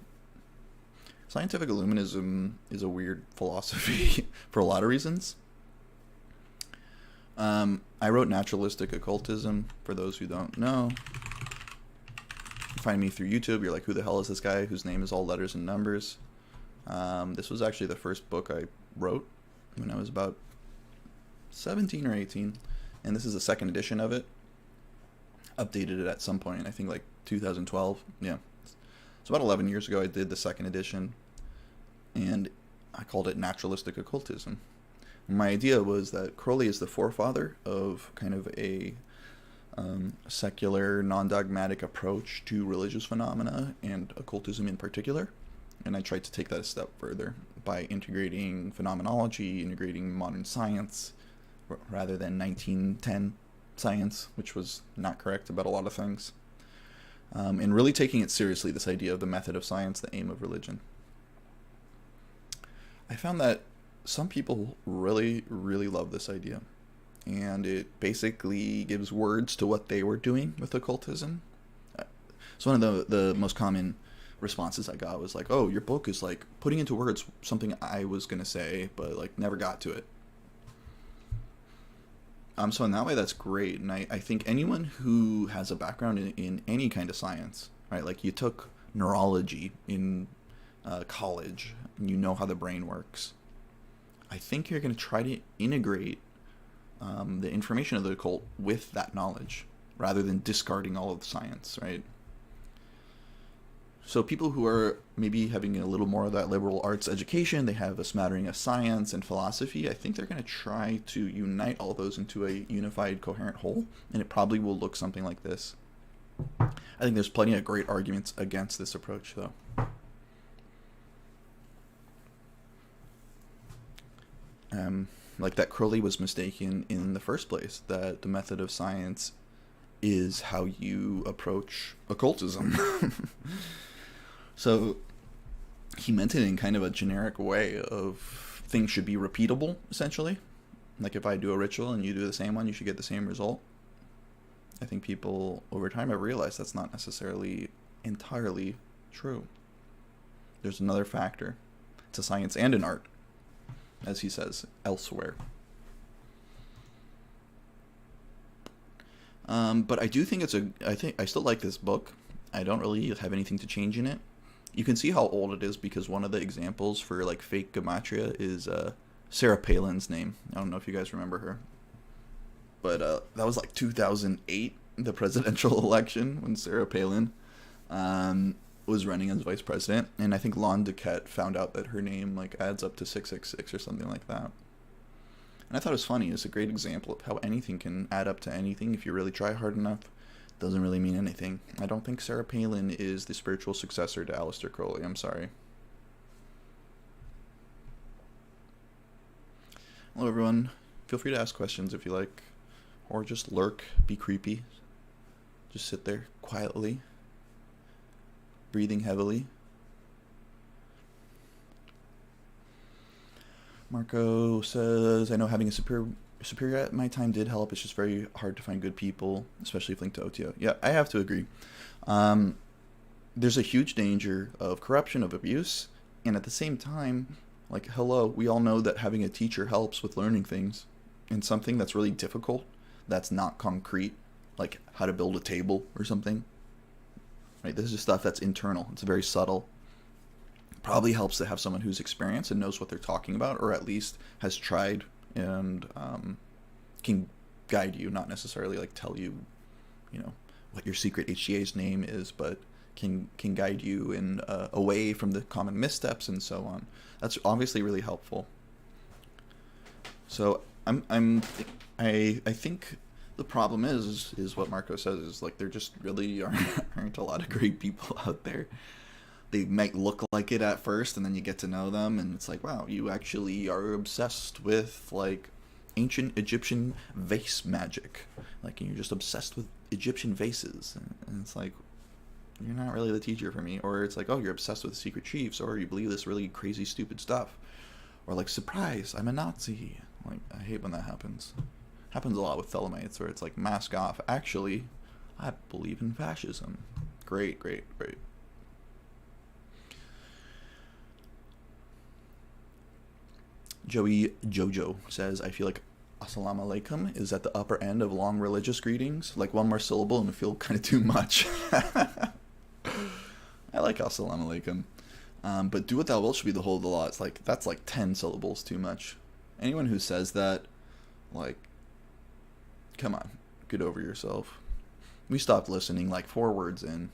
Scientific illuminism is a weird philosophy for a lot of reasons. I wrote Naturalistic Occultism, for those who don't know. You find me through YouTube, you're like, who the hell is this guy whose name is all letters and numbers? This was actually the first book I wrote when I was about 17 or 18, and this is the second edition of it. Updated it at some point, I think like 2012. Yeah, it's about 11 years ago I did the second edition, and I called it Naturalistic Occultism. My idea was that Crowley is the forefather of kind of a secular, non-dogmatic approach to religious phenomena and occultism in particular, and I tried to take that a step further by integrating phenomenology, integrating modern science, rather than 1910 science, which was not correct about a lot of things, and really taking it seriously, this idea of the method of science, the aim of religion. I found that some people really, really love this idea, and it basically gives words to what they were doing with occultism. So one of the most common responses I got was like, oh, your book is like putting into words something I was going to say, but like never got to it. So in that way, that's great. And I think anyone who has a background in any kind of science, right? Like you took neurology in college, and you know how the brain works. I think you're going to try to integrate the information of the occult with that knowledge, rather than discarding all of the science, right? So people who are maybe having a little more of that liberal arts education, they have a smattering of science and philosophy, I think they're going to try to unite all those into a unified, coherent whole, and it probably will look something like this. I think there's plenty of great arguments against this approach, though. Like that Crowley was mistaken in the first place, that the method of science is how you approach occultism. So he meant it in kind of a generic way of things should be repeatable, essentially. Like if I do a ritual and you do the same one, you should get the same result. I think people over time have realized that's not necessarily entirely true. There's another factor. It's a science and an art, as he says elsewhere. But I do think I still like this book. I don't really have anything to change in it. You can see how old it is because one of the examples for like fake gematria is Sarah Palin's name. I don't know if you guys remember her. But that was like 2008, the presidential election, when Sarah Palin was running as vice president. And I think Lon Duquette found out that her name like adds up to 666 or something like that. And I thought it was funny. It's a great example of how anything can add up to anything if you really try hard enough. Doesn't really mean anything. I don't think Sarah Palin is the spiritual successor to Aleister Crowley. I'm sorry. Hello, everyone. Feel free to ask questions if you like. Or just lurk. Be creepy. Just sit there quietly. Breathing heavily. Marco says, I know having a superior at my time did help. It's just very hard to find good people, especially if linked to OTO. Yeah, I have to agree. There's a huge danger of corruption, of abuse, and at the same time, like, hello, we all know that having a teacher helps with learning things. And something that's really difficult, that's not concrete, like how to build a table or something. Right? This is just stuff that's internal. It's very subtle. Probably helps to have someone who's experienced and knows what they're talking about, or at least has tried and can guide you, not necessarily like tell you, you know, what your secret HGA's name is, but can guide you in away from the common missteps and so on. That's obviously really helpful. So I think the problem is what Marco says is like there just really aren't a lot of great people out there. They might look like it at first, and then you get to know them, and it's like, wow, you actually are obsessed with, like, ancient Egyptian vase magic. Like, you're just obsessed with Egyptian vases. And it's like, you're not really the teacher for me. Or it's like, oh, you're obsessed with secret chiefs, or you believe this really crazy, stupid stuff. Or, like, surprise, I'm a Nazi. Like, I hate when that happens. Happens a lot with Thelemites, where it's like, mask off. Actually, I believe in fascism. Great, great, great. Joey Jojo says, I feel like Assalamu alaikum is at the upper end of long religious greetings. Like one more syllable and it feels kind of too much. I like Assalamu alaikum. But do what thou wilt should be the whole of the law. It's like, that's like 10 syllables too much. Anyone who says that, like, come on, get over yourself. We stopped listening like 4 words in.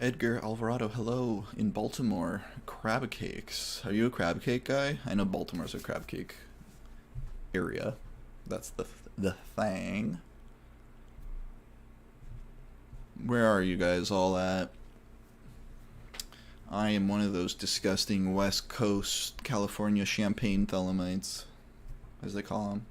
Edgar Alvarado, hello, in Baltimore. Crab cakes. Are you a crab cake guy? I know Baltimore's a crab cake area. That's the thing. Where are you guys all at? I am one of those disgusting West Coast California Champagne Thelemites, as they call them.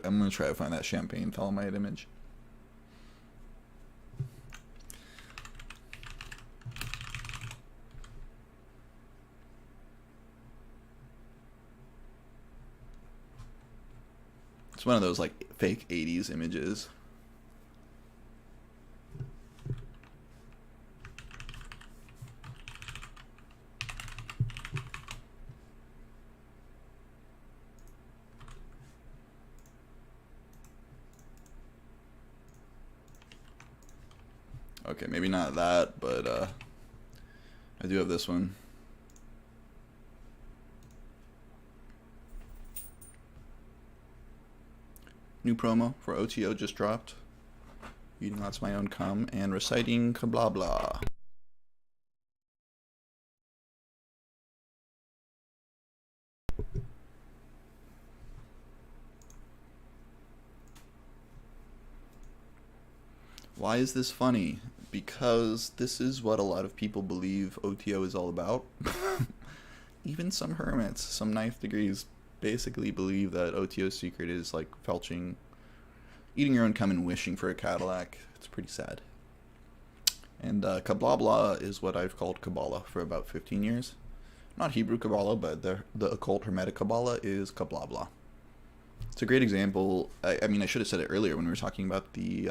I'm going to try to find that Champagne Thelemite image. It's one of those like fake 80s images. Okay, maybe not that, but I do have this one. New promo for OTO just dropped. Eating lots of my own cum and reciting blah blah. Why is this funny? Because this is what a lot of people believe OTO is all about. Even some hermits, some ninth degrees, basically believe that OTO's secret is like felching, eating your own cum and wishing for a Cadillac. It's pretty sad. And Kabbalah is what I've called Kabbalah for about 15 years. Not Hebrew Kabbalah, but the occult Hermetic Kabbalah is Kabbalah. It's a great example. I mean, I should have said it earlier when we were talking about the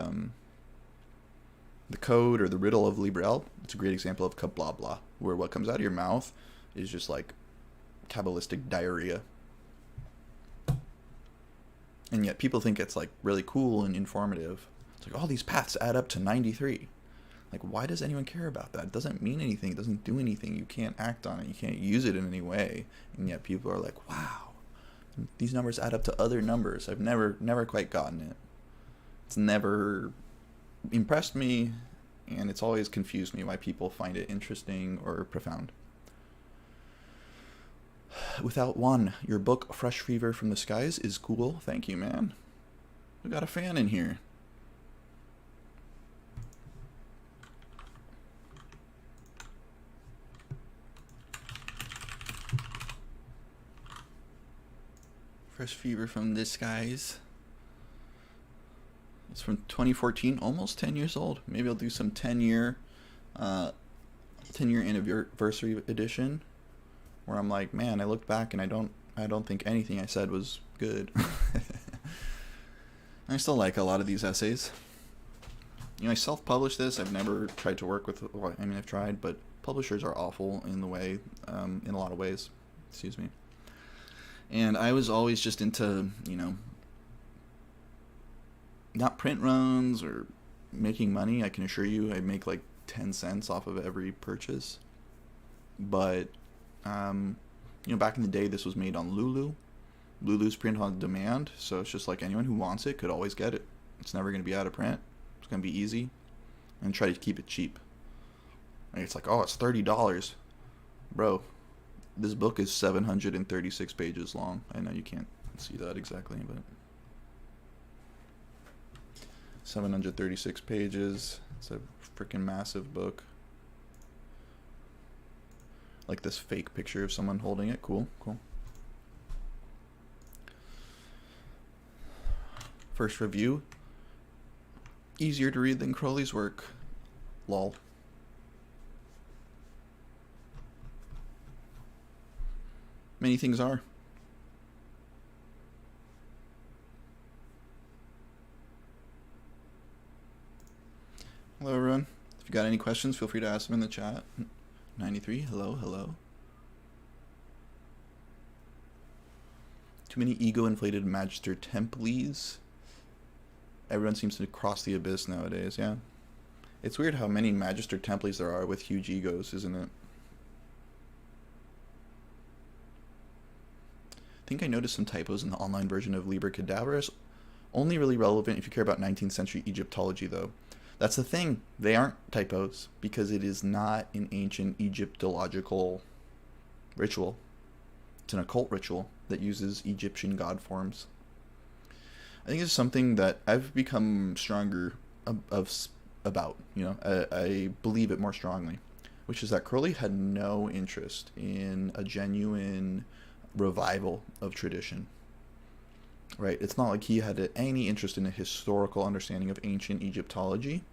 code or the riddle of Librel. It's a great example of Kabbalah, where what comes out of your mouth is just like Kabbalistic diarrhea. And yet people think it's like really cool and informative. It's like, all these paths add up to 93. Like, why does anyone care about that? It doesn't mean anything. It doesn't do anything. You can't act on it. You can't use it in any way. And yet people are like, wow, these numbers add up to other numbers. I've never quite gotten it. It's never impressed me, and it's always confused me why people find it interesting or profound. Without one, your book, Fresh Fever from the Skies, is cool. Thank you, man. We got a fan in here. Fresh Fever from the Skies. It's from 2014, almost 10 years old. Maybe I'll do some 10-year anniversary edition, where I'm like, man, I look back and I don't think anything I said was good. I still like a lot of these essays. You know, I self-published this. I've never tried to work with, well, I mean, I've tried, but publishers are awful in the way, in a lot of ways. Excuse me. And I was always just into, you know, not print runs or making money. I can assure you I make like 10 cents off of every purchase. But, you know, back in the day, this was made on Lulu. Lulu's print on demand, so it's just like anyone who wants it could always get it. It's never going to be out of print. It's going to be easy. And try to keep it cheap. Like, it's like, oh, it's $30. Bro, this book is 736 pages long. I know you can't see that exactly, but 736 pages. It's a freaking massive book. Like this fake picture of someone holding it. Cool, cool. First review. Easier to read than Crowley's work. Lol. Many things are. Hello, everyone. If you got any questions, feel free to ask them in the chat. 93, hello, hello. Too many ego-inflated Magister Templies. Everyone seems to cross the abyss nowadays, yeah. It's weird how many Magister Templies there are with huge egos, isn't it? I think I noticed some typos in the online version of Liber Cadaveris. Only really relevant if you care about 19th century Egyptology, though. That's the thing. They aren't typos because it is not an ancient Egyptological ritual. It's an occult ritual that uses Egyptian god forms. I think it's something that I've become stronger about. You know, I believe it more strongly, which is that Crowley had no interest in a genuine revival of tradition. Right? It's not like he had any interest in a historical understanding of ancient Egyptology.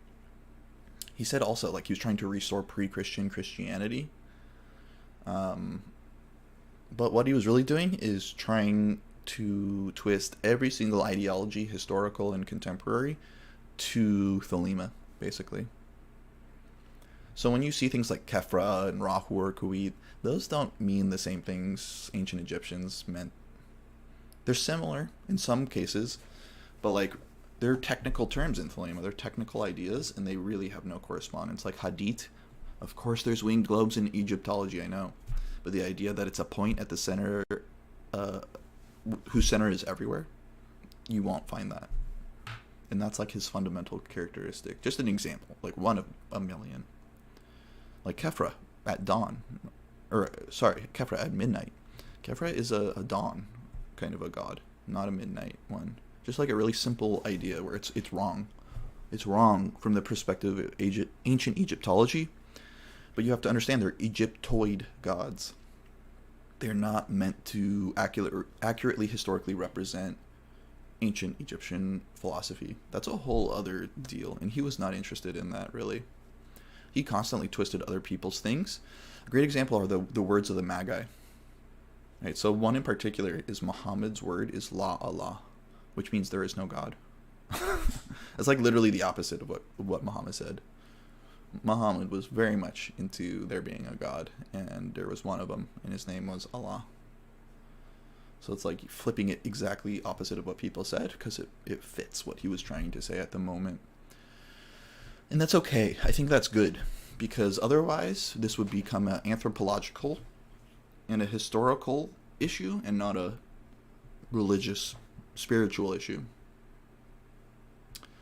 He said also, like, he was trying to restore pre-Christian Christianity. But what he was really doing is trying to twist every single ideology, historical and contemporary, to Thelema, basically. So when you see things like Khafra and Rahu or Kuwait, those don't mean the same things ancient Egyptians meant. They're similar in some cases, but like they're technical terms in Thelema. They're technical ideas, and they really have no correspondence. Like Hadith, of course there's winged globes in Egyptology, I know. But the idea that it's a point at the center, whose center is everywhere, you won't find that. And that's like his fundamental characteristic. Just an example, like one of a million. Like Khafra at dawn, or sorry, Khafra at midnight. Khafra is a dawn kind of a god, not a midnight one. Just like a really simple idea where it's wrong. It's wrong from the perspective of ancient Egyptology, but you have to understand they're Egyptoid gods. They're not meant to accurately historically represent ancient Egyptian philosophy. That's a whole other deal, and he was not interested in that, really. He constantly twisted other people's things. A great example are the words of the Magi. Right, so one in particular is Muhammad's word is La Allah, which means there is no God. It's like literally the opposite of what Muhammad said. Muhammad was very much into there being a God, and there was one of them, and his name was Allah. So it's like flipping it exactly opposite of what people said, because it fits what he was trying to say at the moment. And that's okay. I think that's good, because otherwise this would become an anthropological and a historical issue and not a religious, spiritual issue.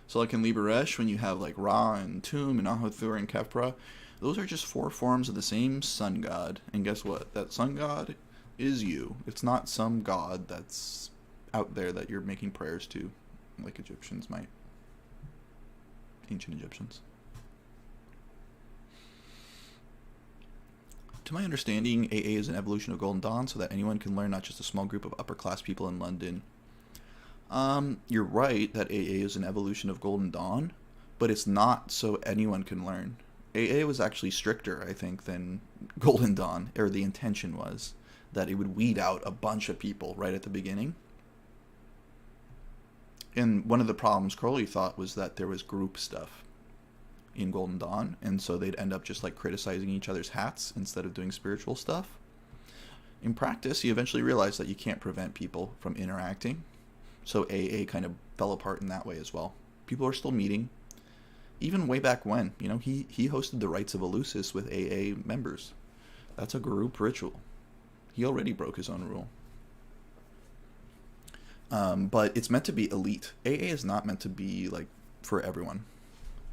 So like in Liberesh, when you have like Ra and Tum and Ahothur and Kefra, those are just 4 forms of the same sun god. And guess what? That sun god is you. It's not some god that's out there that you're making prayers to, like Egyptians might. Ancient Egyptians. To my understanding, AA is an evolution of Golden Dawn so that anyone can learn, not just a small group of upper-class people in London. You're right that AA is an evolution of Golden Dawn, but it's not so anyone can learn. AA was actually stricter, I think, than Golden Dawn, or the intention was that it would weed out a bunch of people right at the beginning. And one of the problems Crowley thought was that there was group stuff in Golden Dawn, and so they'd end up just like criticizing each other's hats instead of doing spiritual stuff. In practice, he eventually realized that you can't prevent people from interacting, so AA kind of fell apart in that way as well. People are still meeting, even way back when. You know, he hosted the Rites of Eleusis with AA members. That's a group ritual. He already broke his own rule. But it's meant to be elite. AA is not meant to be like for everyone.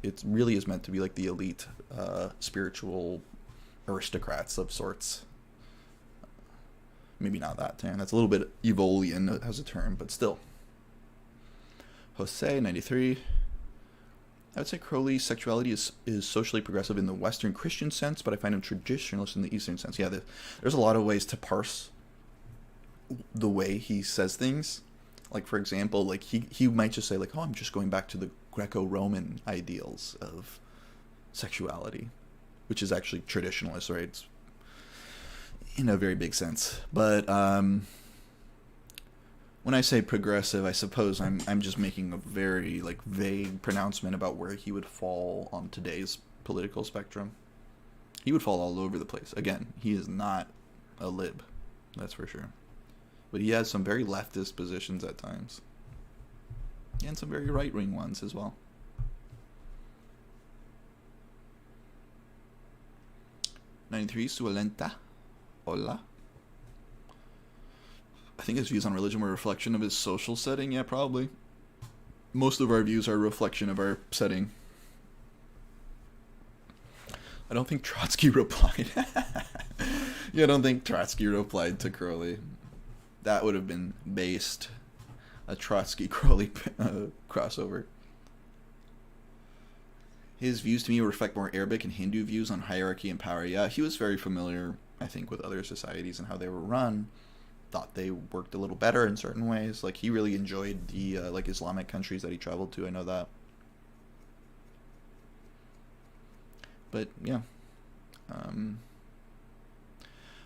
It really is meant to be like the elite spiritual aristocrats of sorts. Maybe not that term. That's a little bit Evolian as a term, but still. Jose, 93. I would say Crowley's sexuality is socially progressive in the Western Christian sense, but I find him traditionalist in the Eastern sense. Yeah, there's a lot of ways to parse the way he says things. Like, for example, like he might just say, like, oh, I'm just going back to the Greco-Roman ideals of sexuality, which is actually traditionalist, right? It's in a very big sense. But when I say progressive, I suppose I'm just making a very like vague pronouncement about where he would fall on today's political spectrum. He would fall all over the place. Again, he is not a lib, that's for sure. But he has some very leftist positions at times. And some very right-wing ones as well. 93, Suelenta. Hola. I think his views on religion were a reflection of his social setting. Yeah, probably. Most of our views are a reflection of our setting. I don't think Trotsky replied. Yeah, I don't think Trotsky replied to Crowley. That would have been based. A Trotsky-Crowley crossover. His views to me reflect more Arabic and Hindu views on hierarchy and power. Yeah, he was very familiar, I think, with other societies and how they were run. Thought they worked a little better in certain ways. Like, he really enjoyed the like Islamic countries that he traveled to. I know that. But yeah,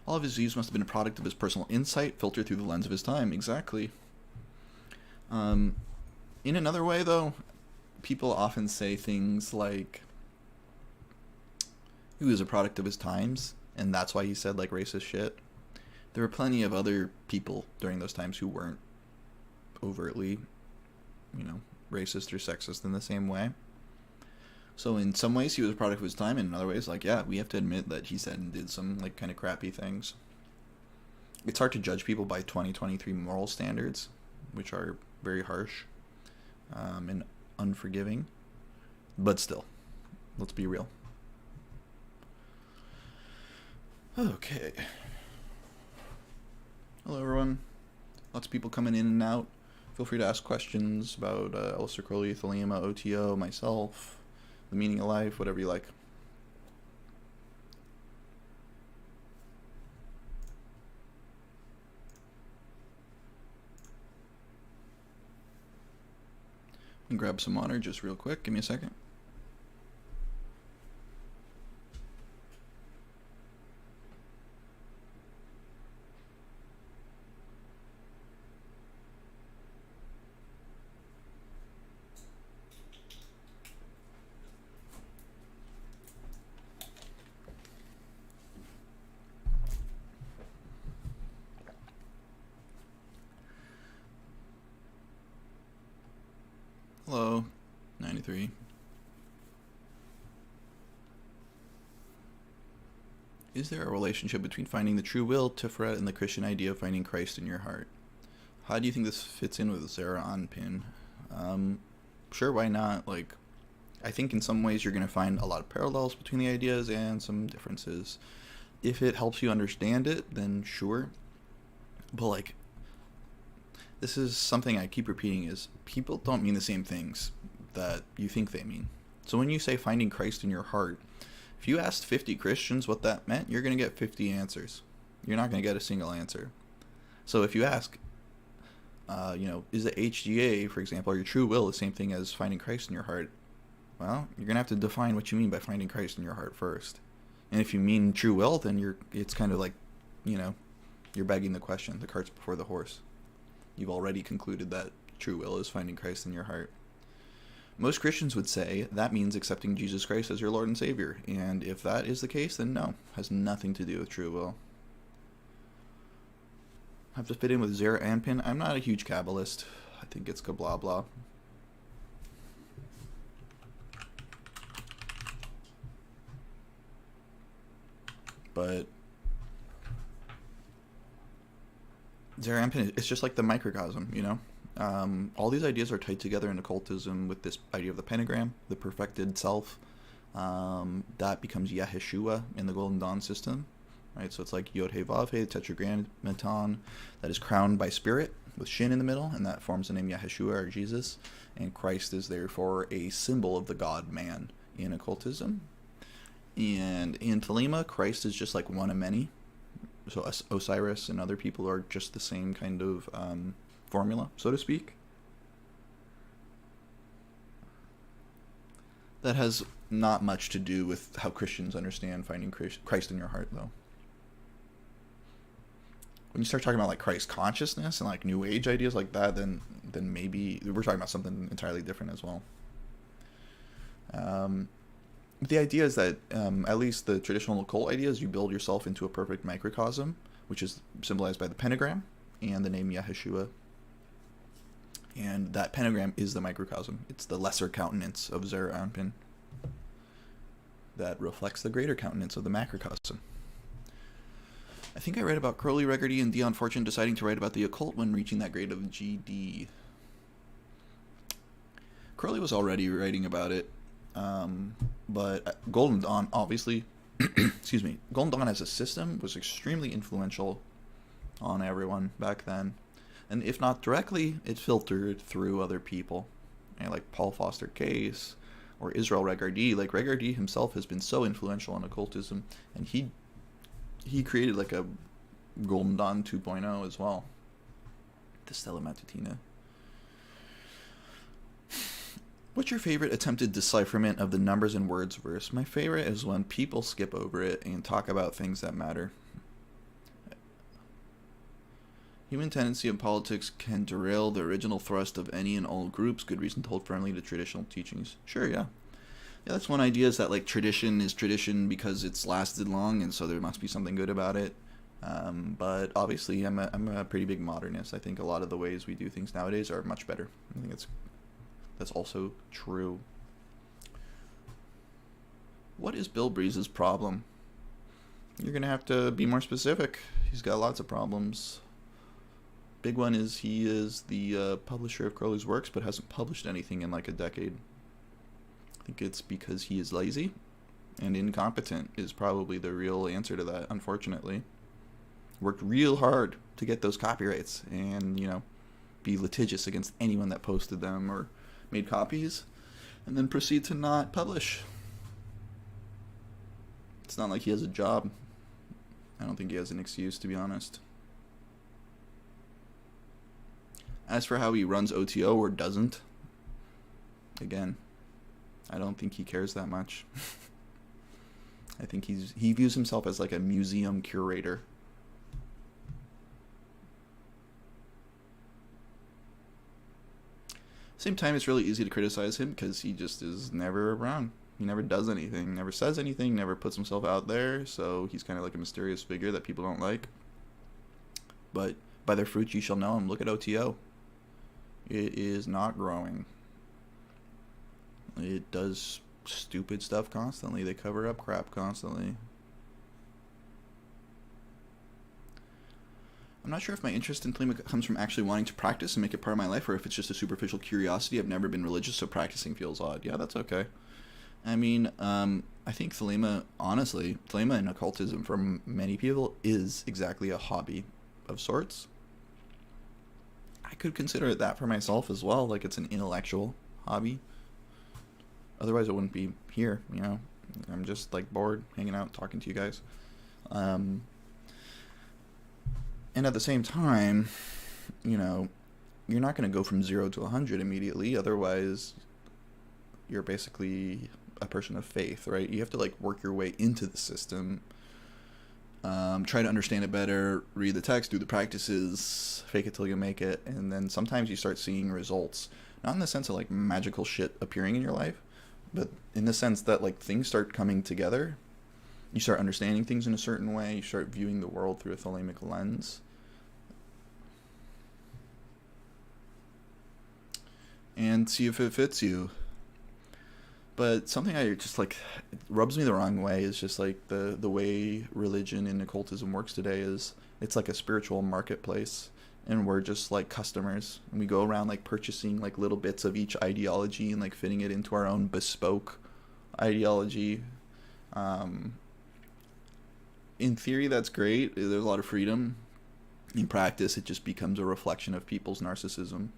all of his views must have been a product of his personal insight, filtered through the lens of his time. Exactly. In another way, though, people often say things like he was a product of his times, and that's why he said like racist shit. There were plenty of other people during those times who weren't overtly, racist or sexist in the same way. So in some ways he was a product of his time, and in other ways, like, yeah, we have to admit that he said and did some like kind of crappy things. It's hard to judge people by 2023 moral standards, which are very harsh and unforgiving, but still, let's be real. Okay. Hello, everyone. Lots of people coming in and out. Feel free to ask questions about Aleister Crowley, Thelema, OTO, myself, the meaning of life, whatever you like. And grab some water just real quick. Give me a second. 123. Is there a relationship between finding the true will, Tiferet, and the Christian idea of finding Christ in your heart? How do you think this fits in with Zera Anpin? Sure, why not? Like, I think in some ways you're going to find a lot of parallels between the ideas and some differences. If it helps you understand it, then sure. But, like, this is something I keep repeating is people don't mean the same things that you think they mean. So when you say finding Christ in your heart, if you asked 50 Christians what that meant, you're going to get 50 answers. You're not going to get a single answer. So if you ask, is the HGA, for example, or your true will the same thing as finding Christ in your heart? Well, you're going to have to define what you mean by finding Christ in your heart first. And if you mean true will, then it's kind of like, you're begging the question, the cart's before the horse. You've already concluded that true will is finding Christ in your heart. Most Christians would say that means accepting Jesus Christ as your Lord and Savior. And if that is the case, then no, has nothing to do with true will. Have to fit in with Zera Anpin. I'm not a huge Kabbalist. I think it's blah blah. But Zera Anpin, it's just like the microcosm, all these ideas are tied together in occultism with this idea of the pentagram, the perfected self. That becomes Yahushua in the Golden Dawn system, right? So it's like Yod He Vav He, Tetragrammaton, that is crowned by spirit with Shin in the middle, and that forms the name Yahushua or Jesus. And Christ is therefore a symbol of the God-man in occultism. And in Thelema, Christ is just like one of many. So Osiris and other people are just the same kind of formula, so to speak. That has not much to do with how Christians understand finding Christ in your heart, though. When you start talking about like Christ consciousness and like New Age ideas like that, then maybe we're talking about something entirely different as well. The idea is that, at least the traditional occult idea is you build yourself into a perfect microcosm, which is symbolized by the pentagram and the name Yahushua. And that pentagram is the microcosm. It's the lesser countenance of Zera Anpin that reflects the greater countenance of the macrocosm. I think I read about Crowley, Regardy, and Dion Fortune deciding to write about the occult when reaching that grade of GD. Crowley was already writing about it, but Golden Dawn, obviously, excuse me, Golden Dawn as a system was extremely influential on everyone back then. And if not directly, it filtered through other people, like Paul Foster Case or Israel Regardy. Like Regardy himself has been so influential on occultism, and he created like a Golden Dawn 2.0 as well, the Stella Matutina. What's your favorite attempted decipherment of the numbers and words verse? My favorite is when people skip over it and talk about things that matter. Human tendency in politics can derail the original thrust of any and all groups. Good reason to hold firmly to traditional teachings. Sure, yeah. Yeah, that's one idea, is that like tradition is tradition because it's lasted long, and so there must be something good about it. But obviously, I'm a pretty big modernist. I think a lot of the ways we do things nowadays are much better. I think that's also true. What is Bill Breeze's problem? You're gonna have to be more specific. He's got lots of problems. Big one is he is the publisher of Crowley's works, but hasn't published anything in like a decade. I think it's because he is lazy and incompetent is probably the real answer to that, unfortunately. Worked real hard to get those copyrights and, be litigious against anyone that posted them or made copies, and then proceed to not publish. It's not like he has a job. I don't think he has an excuse, to be honest. As for how he runs OTO or doesn't, again, I don't think he cares that much. I think he views himself as like a museum curator. Same time, it's really easy to criticize him because he just is never around. He never does anything, never says anything, never puts himself out there, so he's kind of like a mysterious figure that people don't like. But by their fruits you shall know them. Look at OTO. It is not growing. It does stupid stuff constantly. They cover up crap constantly. I'm not sure if my interest in Thelema comes from actually wanting to practice and make it part of my life, or if it's just a superficial curiosity. I've never been religious, so practicing feels odd. Yeah, that's okay. I mean, I think Thelema, honestly, Thelema and occultism for many people is exactly a hobby of sorts. I could consider it that for myself as well, like it's an intellectual hobby. Otherwise I wouldn't be here, you know. I'm just like bored, hanging out, talking to you guys. And at the same time, you know, you're not going to go from 0 to 100 immediately. Otherwise, you're basically a person of faith, right? You have to like work your way into the system, try to understand it better, read the text, do the practices, fake it till you make it, and then sometimes you start seeing results. Not in the sense of like magical shit appearing in your life, but in the sense that like things start coming together. You start understanding things in a certain way. You start viewing the world through a Thelemic lens. And see if it fits you. But something I just like, it rubs me the wrong way is just like the way religion and occultism works today is it's like a spiritual marketplace. And we're just like customers. And we go around like purchasing like little bits of each ideology and like fitting it into our own bespoke ideology. In theory, that's great. There's a lot of freedom. In practice, it just becomes a reflection of people's narcissism.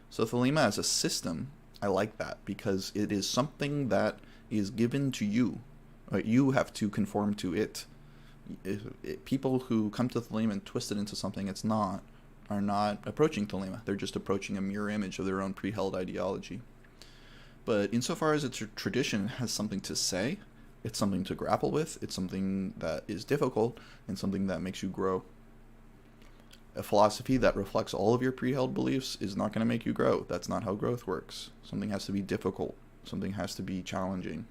So Thelema as a system, I like that because it is something that is given to you. You have to conform to it. People who come to Thelema and twist it into something it's not are not approaching Thelema. They're just approaching a mirror image of their own pre-held ideology. But insofar as it's a tradition has something to say, it's something to grapple with, it's something that is difficult, and something that makes you grow. A philosophy that reflects all of your pre-held beliefs is not going to make you grow. That's not how growth works. Something has to be difficult. Something has to be challenging.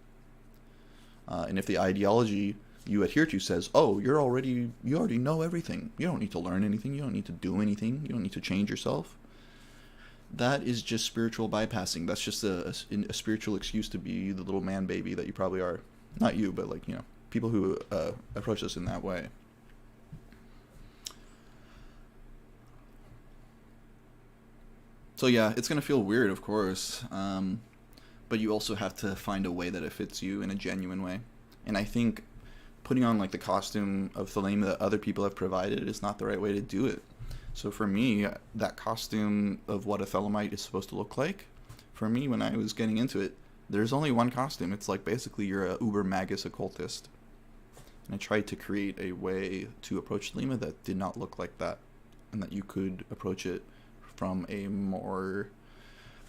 And if the ideology you adhere to says, oh, you already know everything. You don't need to learn anything. You don't need to do anything. You don't need to change yourself. That is just spiritual bypassing. That's just a spiritual excuse to be the little man baby that you probably are. Not you, but like, you know, people who approach us in that way. So yeah, it's going to feel weird, of course. But you also have to find a way that it fits you in a genuine way. And I think putting on like the costume of Thelema that other people have provided is not the right way to do it. So for me, that costume of what a Thelemite is supposed to look like, for me, when I was getting into it, there's only one costume. It's like basically you're a uber magus occultist. And I tried to create a way to approach Thelema that did not look like that. And that you could approach it from a more,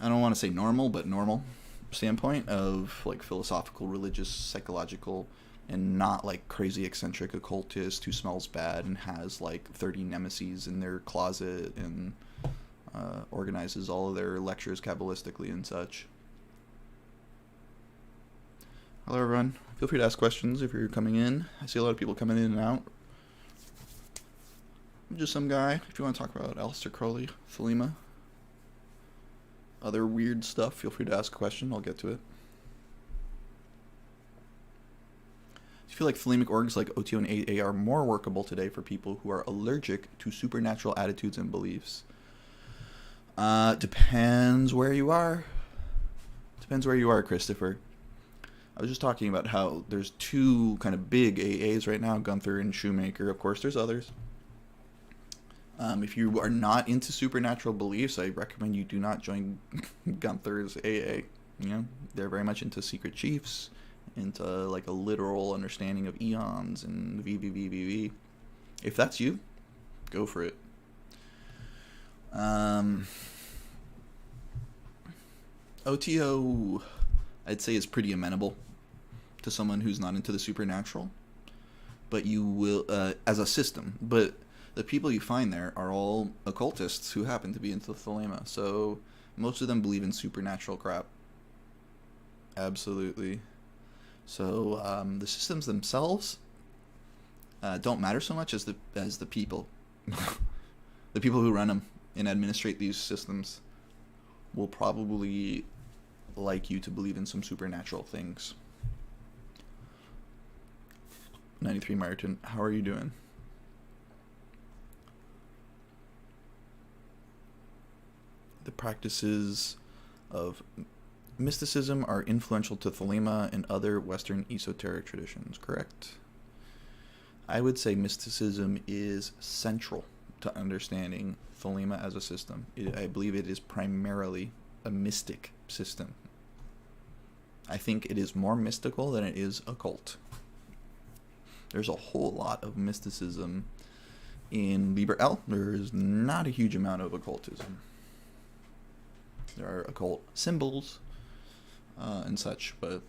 I don't want to say normal, but normal standpoint of like philosophical, religious, psychological, and not like crazy eccentric occultist who smells bad and has like 30 nemesis in their closet and organizes all of their lectures kabbalistically and such. Hello everyone, feel free to ask questions if you're coming in. I see a lot of people coming in and out. I'm just some guy. If you want to talk about Aleister, Crowley, Thelema, other weird stuff, feel free to ask a question. I'll get to it. I feel like Thelemic orgs like OTO and AA are more workable today for people who are allergic to supernatural attitudes and beliefs. Depends where you are. Depends where you are, Christopher. I was just talking about how there's two kind of big AAs right now, Gunther and Shoemaker. Of course, there's others. If you are not into supernatural beliefs, I recommend you do not join Gunther's AA. You know, they're very much into secret chiefs, into like a literal understanding of eons and VVVVV. If that's you, go for it. OTO, I'd say, is pretty amenable to someone who's not into the supernatural, but you will, as a system, but the people you find there are all occultists who happen to be into Thelema, so most of them believe in supernatural crap. Absolutely. So the systems themselves don't matter so much as the people, the people who run them. and administrate these systems will probably like you to believe in some supernatural things. 93 Martin, how are you doing? The practices of mysticism are influential to Thelema and other Western esoteric traditions, correct? I would say mysticism is central to understanding Thelema as a system. I believe it is primarily a mystic system. I think it is more mystical than it is occult. There's a whole lot of mysticism in Liber L. There is not a huge amount of occultism. There are occult symbols and such, but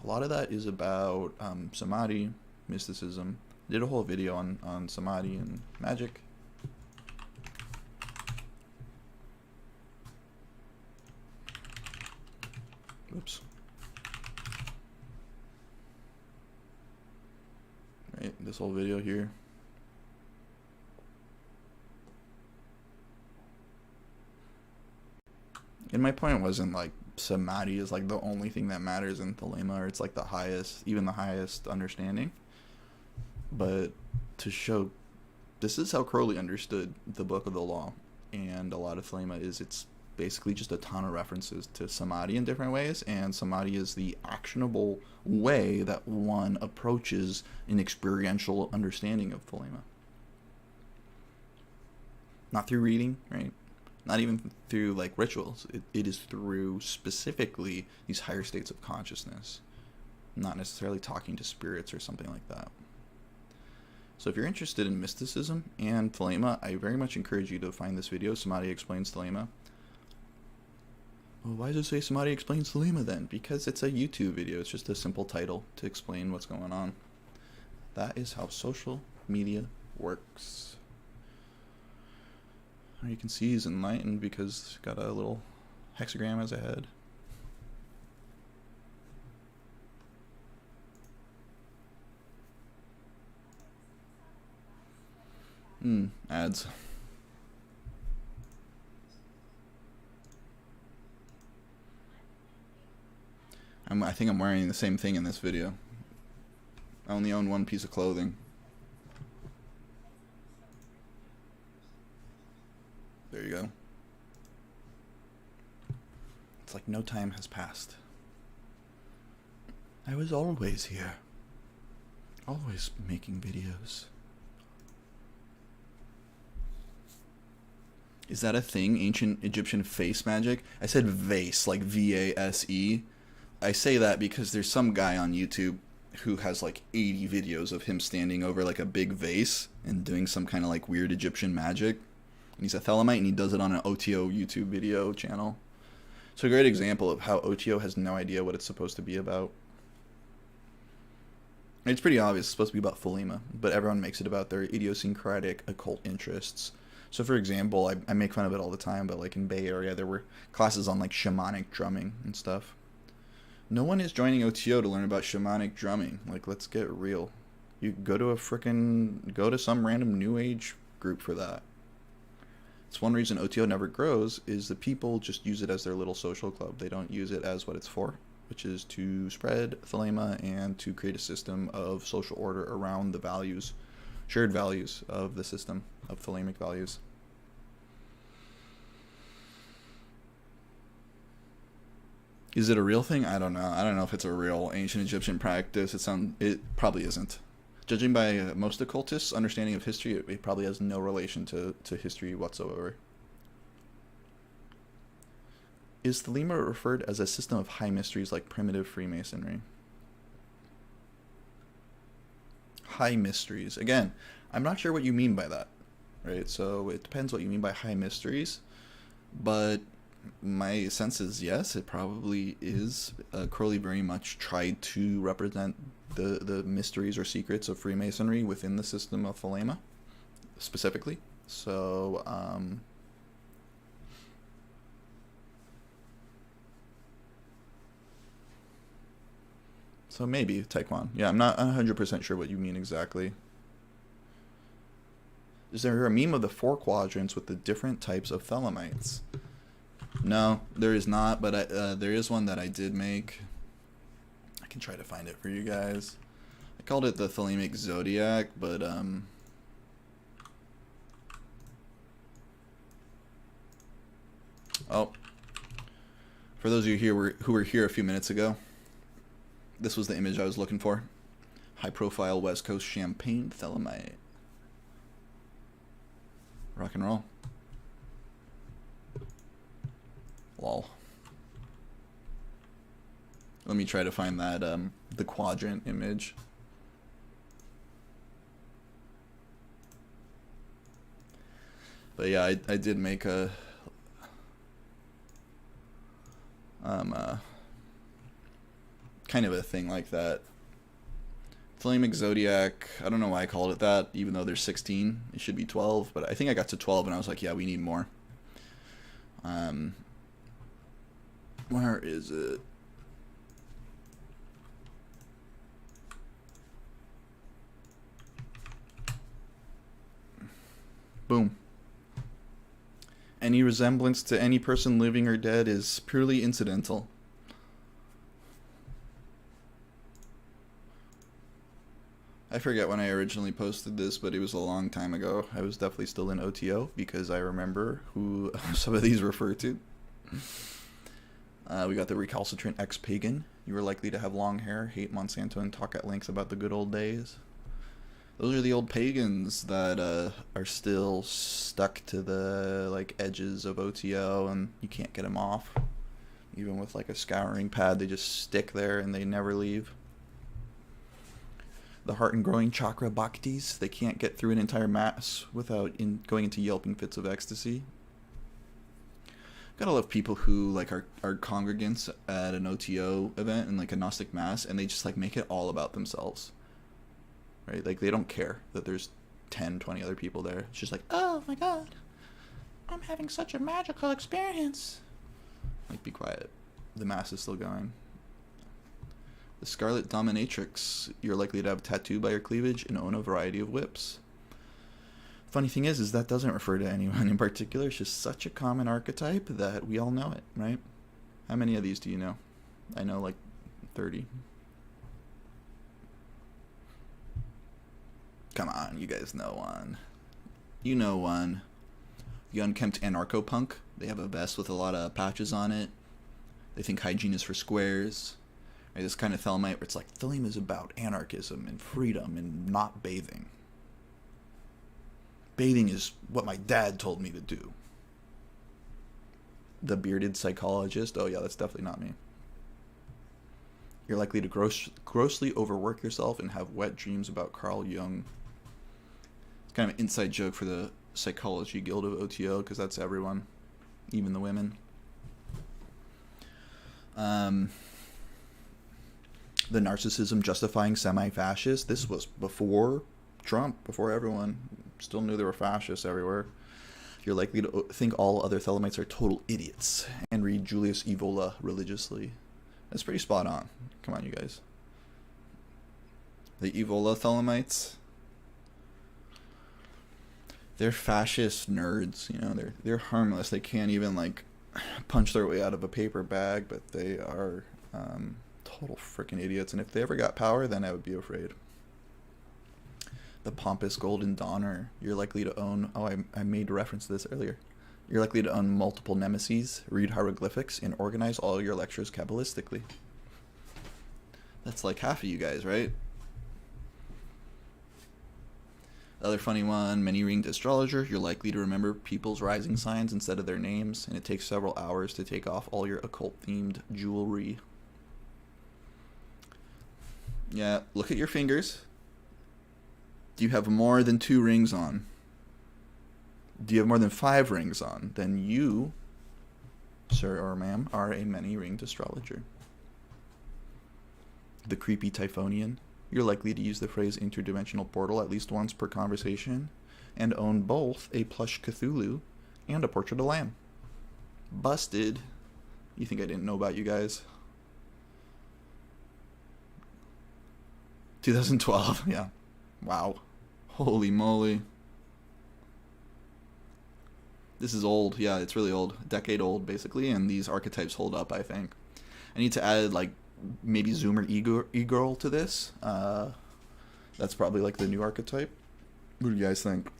a lot of that is about samadhi, mysticism. I did a whole video on samadhi and magic. Oops. Right, this whole video here. And my point wasn't like samadhi is like the only thing that matters in Thelema, or it's like the highest, even the highest understanding. But to show, this is how Crowley understood the Book of the Law, and a lot of Thelema is it's basically just a ton of references to samadhi in different ways, and samadhi is the actionable way that one approaches an experiential understanding of Thelema. Not through reading, right? Not even through like rituals. It is through specifically these higher states of consciousness, not necessarily talking to spirits or something like that. So if you're interested in mysticism and Thelema, I very much encourage you to find this video, Samadhi Explains Thelema. Well, why does it say Samadhi Explains Thelema then? Because it's a YouTube video. It's just a simple title to explain what's going on. That is how social media works. You can see he's enlightened because he's got a little hexagram as a head. Ads. I think I'm wearing the same thing in this video. I only own one piece of clothing. There you go. It's like no time has passed. I was always here. Always making videos. Is that a thing? Ancient Egyptian face magic? I said vase, like V-A-S-E. I say that because there's some guy on YouTube who has like 80 videos of him standing over like a big vase and doing some kind of like weird Egyptian magic. And he's a Thelemite and he does it on an OTO YouTube video channel. So a great example of how OTO has no idea what it's supposed to be about. It's pretty obvious it's supposed to be about Thelema, but everyone makes it about their idiosyncratic occult interests. So for example, I make fun of it all the time, but like in Bay Area there were classes on like shamanic drumming and stuff. No one is joining OTO to learn about shamanic drumming. Like, let's get real. You go to some random new age group for that. It's one reason OTO never grows is the people just use it as their little social club. They don't use it as what it's for, which is to spread Thelema and to create a system of social order around the values, shared values of the system of Thelemic values. Is it a real thing? I don't know. I don't know if it's a real ancient Egyptian practice. It probably isn't. Judging by most occultists' understanding of history, it probably has no relation to history whatsoever. Is Thelema referred as a system of high mysteries like primitive Freemasonry? High mysteries. Again, I'm not sure what you mean by that, right? So it depends what you mean by high mysteries, but my sense is yes, it probably is. Crowley very much tried to represent the mysteries or secrets of Freemasonry within the system of Thelema, specifically. So, so maybe Taekwon. Yeah, I'm not 100% sure what you mean exactly. Is there a meme of the 4 quadrants with the different types of Thelemites? No, there is not, but there is one that I did make. I can try to find it for you guys. I called it the Thelemic Zodiac, but oh, for those of you here who were here a few minutes ago, this was the image I was looking for. High-profile West Coast Champagne Thelemite. Rock and roll. Lol. Let me try to find that the quadrant image. But yeah, I did make a kind of a thing like that. Thelemic Zodiac, I don't know why I called it that, even though there's 16. It should be 12, but I think I got to 12 and I was like, yeah, we need more. Where is it? Boom. Any resemblance to any person living or dead is purely incidental. I forget when I originally posted this, but it was a long time ago. I was definitely still in OTO because I remember who some of these refer to. We got the recalcitrant ex-pagan. You were likely to have long hair, hate Monsanto, and talk at length about the good old days. Those are the old pagans that are still stuck to the like edges of OTO, and you can't get them off. Even with like a scouring pad, they just stick there and they never leave. The heart and growing chakra bhaktis, they can't get through an entire mass without going into yelping fits of ecstasy. Gotta love people who like are congregants at an OTO event and like a Gnostic mass, and they just like make it all about themselves. Right? Like they don't care that there's 10, 20 other people there. It's just like, oh my god, I'm having such a magical experience. Like, be quiet. The mass is still going. The Scarlet Dominatrix, you're likely to have a tattoo by your cleavage and own a variety of whips. Funny thing is that doesn't refer to anyone in particular. It's just such a common archetype that we all know it, right? How many of these do you know? I know like 30. Come on, you guys know one. You know one. The unkempt anarcho-punk. They have a vest with a lot of patches on it. They think hygiene is for squares. Right, this kind of Thelemite where it's like, Thelema is about anarchism and freedom and not bathing. Bathing is what my dad told me to do. The bearded psychologist. Oh yeah, that's definitely not me. You're likely to grossly overwork yourself and have wet dreams about Carl Jung. It's kind of an inside joke for the Psychology Guild of OTO, because that's everyone, even the women. The narcissism justifying semi-fascist. This was before Trump, before everyone still knew there were fascists everywhere. You're likely to think all other Thelemites are total idiots and read Julius Evola religiously. That's pretty spot on. Come on, you guys. The Evola Thelemites. They're fascist nerds, you know. They're harmless. They can't even like punch their way out of a paper bag, but they are total freaking idiots. And if they ever got power, then I would be afraid. The pompous golden donner. You're likely to own. Oh, I made reference to this earlier. You're likely to own multiple nemeses, read hieroglyphics, and organize all your lectures kabbalistically. That's like half of you guys, right? The other funny one, many-ringed astrologer. You're likely to remember people's rising signs instead of their names, and it takes several hours to take off all your occult-themed jewelry. Yeah, look at your fingers. Do you have more than 2 rings on? Do you have more than 5 rings on? Then you, sir or ma'am, are a many-ringed astrologer. The creepy Typhonian. You're likely to use the phrase interdimensional portal at least once per conversation, and own both a plush Cthulhu and a portrait of lamb. Busted. You think I didn't know about you guys? 2012, yeah. Wow. Holy moly. This is old. Yeah, it's really old. A decade old, basically, and these archetypes hold up, I think. I need to add, like, maybe Zoomer E-Girl to this. That's probably, like, the new archetype. What do you guys think?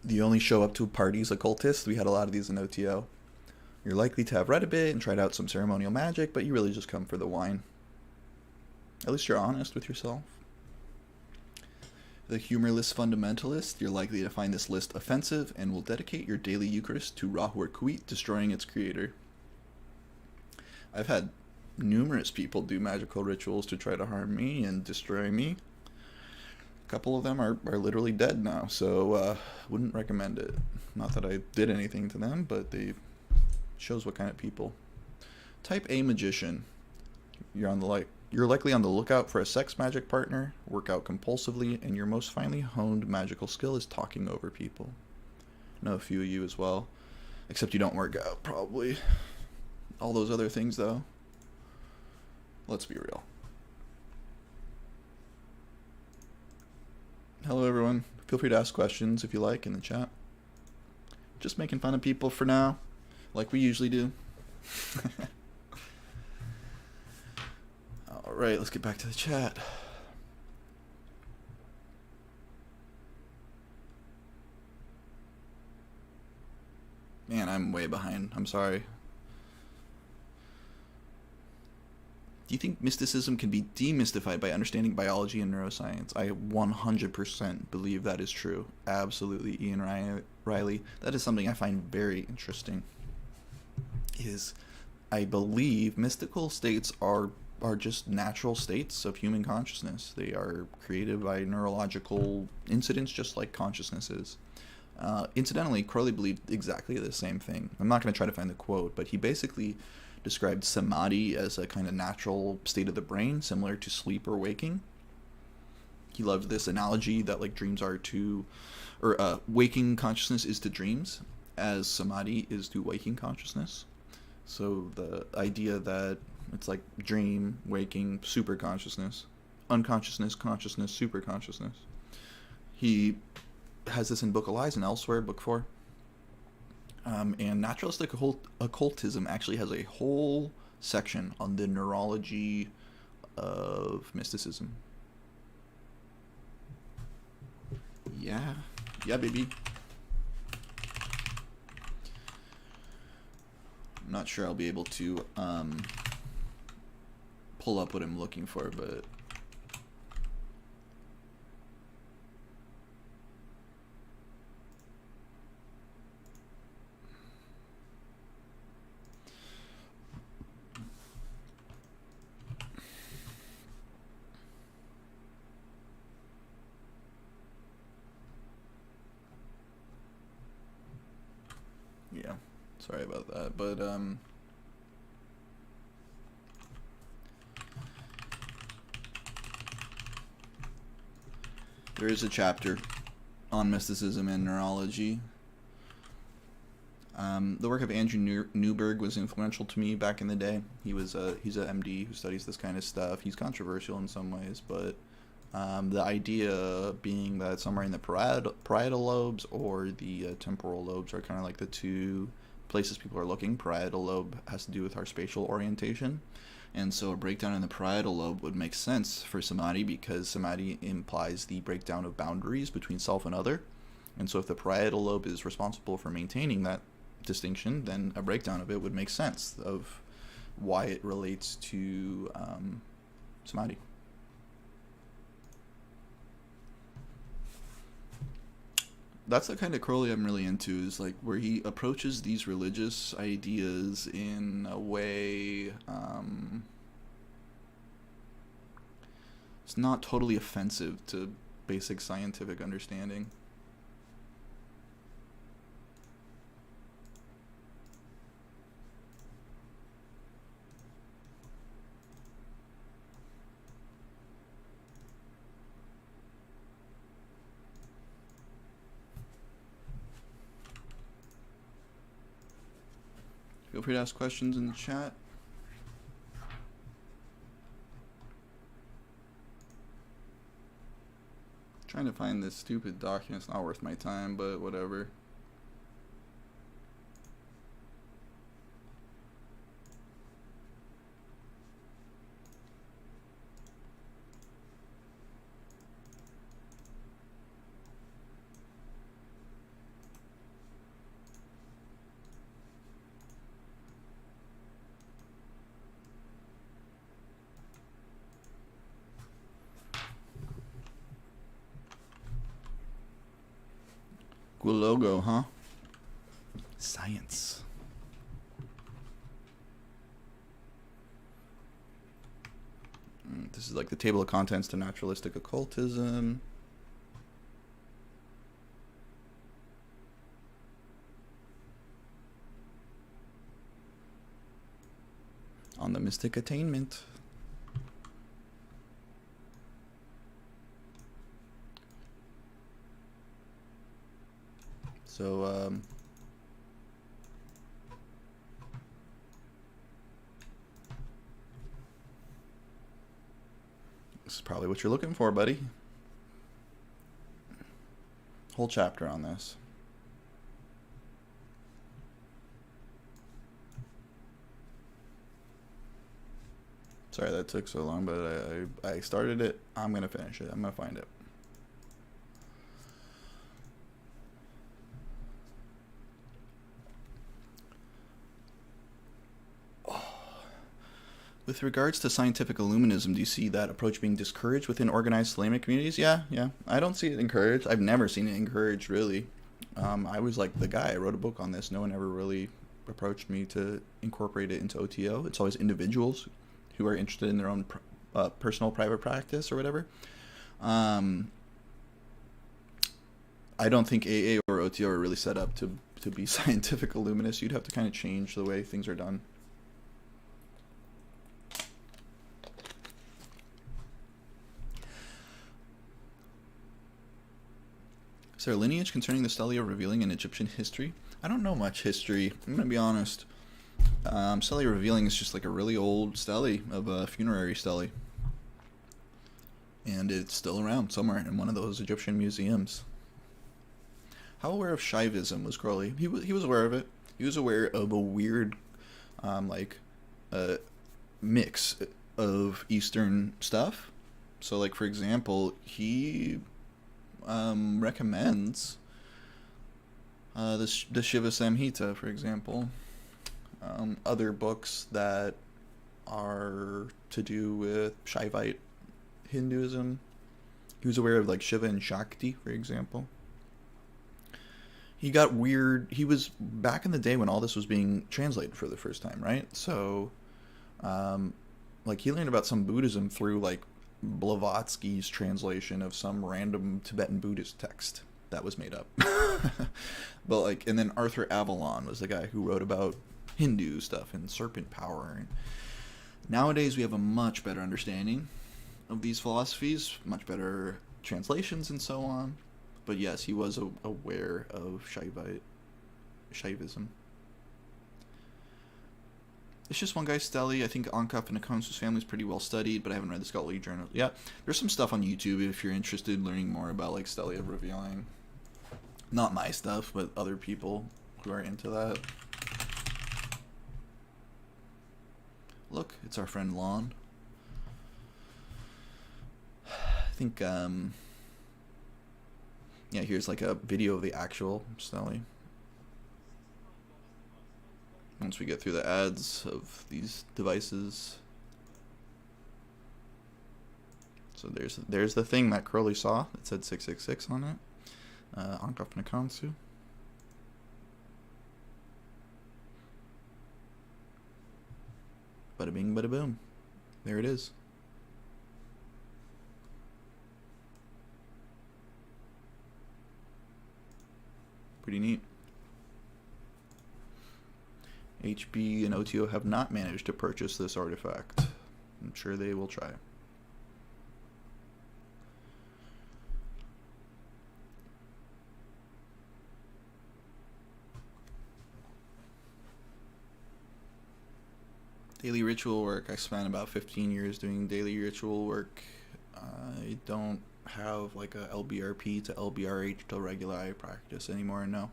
Do you only show up to parties occultist? We had a lot of these in OTO. You're likely to have read a bit and tried out some ceremonial magic, but you really just come for the wine. At least you're honest with yourself. The humorless fundamentalist, you're likely to find this list offensive and will dedicate your daily Eucharist to Rahur Kuit, destroying its creator. I've had numerous people do magical rituals to try to harm me and destroy me. A couple of them are literally dead now, so wouldn't recommend it. Not that I did anything to them, but they shows what kind of people. Type A magician. You're likely on the lookout for a sex magic partner, work out compulsively, and your most finely honed magical skill is talking over people. Know a few of you as well. Except you don't work out, probably. All those other things, though. Let's be real. Hello, everyone. Feel free to ask questions if you like in the chat. Just making fun of people for now, like we usually do. Alright, let's get back to the chat. Man, I'm way behind. I'm sorry. Do you think mysticism can be demystified by understanding biology and neuroscience? I 100% believe that is true. Absolutely, Ian Riley. That is something I find very interesting. I believe mystical states are just natural states of human consciousness. They are created by neurological incidents just like consciousness is. Incidentally, Crowley believed exactly the same thing. I'm not going to try to find the quote, but he basically described samadhi as a kind of natural state of the brain, similar to sleep or waking. He loved this analogy that like dreams are to, or waking consciousness is to dreams, as samadhi is to waking consciousness. So the idea that it's like dream, waking, super consciousness, unconsciousness, consciousness, super consciousness. He has this in Book of Lies and elsewhere, Book 4. And naturalistic occultism actually has a whole section on the neurology of mysticism. Yeah, baby. I'm not sure I'll be able to pull up what I'm looking for, but yeah, sorry about that, but there is a chapter on mysticism and neurology. The work of Andrew Newberg was influential to me back in the day. He's a MD who studies this kind of stuff. He's controversial in some ways, but the idea being that somewhere in the parietal lobes or the temporal lobes are kind of like the two places people are looking. Parietal lobe has to do with our spatial orientation. And so a breakdown in the parietal lobe would make sense for samadhi because samadhi implies the breakdown of boundaries between self and other. And so if the parietal lobe is responsible for maintaining that distinction, then a breakdown of it would make sense of why it relates to samadhi. That's the kind of Crowley I'm really into, is like where he approaches these religious ideas in a way it's not totally offensive to basic scientific understanding. Feel free to ask questions in the chat. Trying to find this stupid document. It's not worth my time, but whatever. Cool logo, huh? Science. This is like the table of contents to naturalistic occultism. On the mystic attainment. So, this is probably what you're looking for, buddy. Whole chapter on this. Sorry that took so long, but I started it. I'm going to finish it. I'm going to find it. With regards to scientific illuminism, do you see that approach being discouraged within organized Thelemic communities? Yeah. I don't see it encouraged. I've never seen it encouraged, really. I was like the guy. I wrote a book on this. No one ever really approached me to incorporate it into OTO. It's always individuals who are interested in their own personal private practice or whatever. I don't think AA or OTO are really set up to be scientific illuminists. You'd have to kind of change the way things are done. Is there a lineage concerning the stele revealing in Egyptian history? I don't know much history. I'm going to be honest. Stele revealing is just like a really old stele of a funerary stele. And it's still around somewhere in one of those Egyptian museums. How aware of Shaivism was Crowley? He was aware of it. He was aware of a weird, mix of Eastern stuff. So, like, for example, he recommends the Shiva Samhita, for example. Other books that are to do with Shaivite Hinduism. He was aware of like Shiva and Shakti, for example. He got weird. He was back in the day when all this was being translated for the first time, right? So, like he learned about some Buddhism through like Blavatsky's translation of some random Tibetan Buddhist text that was made up. But like, and then Arthur Avalon was the guy who wrote about Hindu stuff and serpent power. And nowadays we have a much better understanding of these philosophies, much better translations and so on. But yes, he was aware of Shaivism. It's just one guy's stele. I think Ankaf and Akonsu's family is pretty well studied, but I haven't read the scholarly journal. Yeah, there's some stuff on YouTube if you're interested in learning more about like stele of revealing. Not my stuff, but other people who are into that. Look, it's our friend Lon. I think, yeah, here's like a video of the actual stele. Once we get through the ads of these devices. So there's the thing that Crowley saw. It said 666 on it. Ankaf and Akonsu. Bada bing, bada boom. There it is. Pretty neat. HB and OTO have not managed to purchase this artifact. I'm sure they will try. Daily ritual work. I spent about 15 years doing daily ritual work. I don't have like a LBRP to LBRH to regular eye practice anymore, no.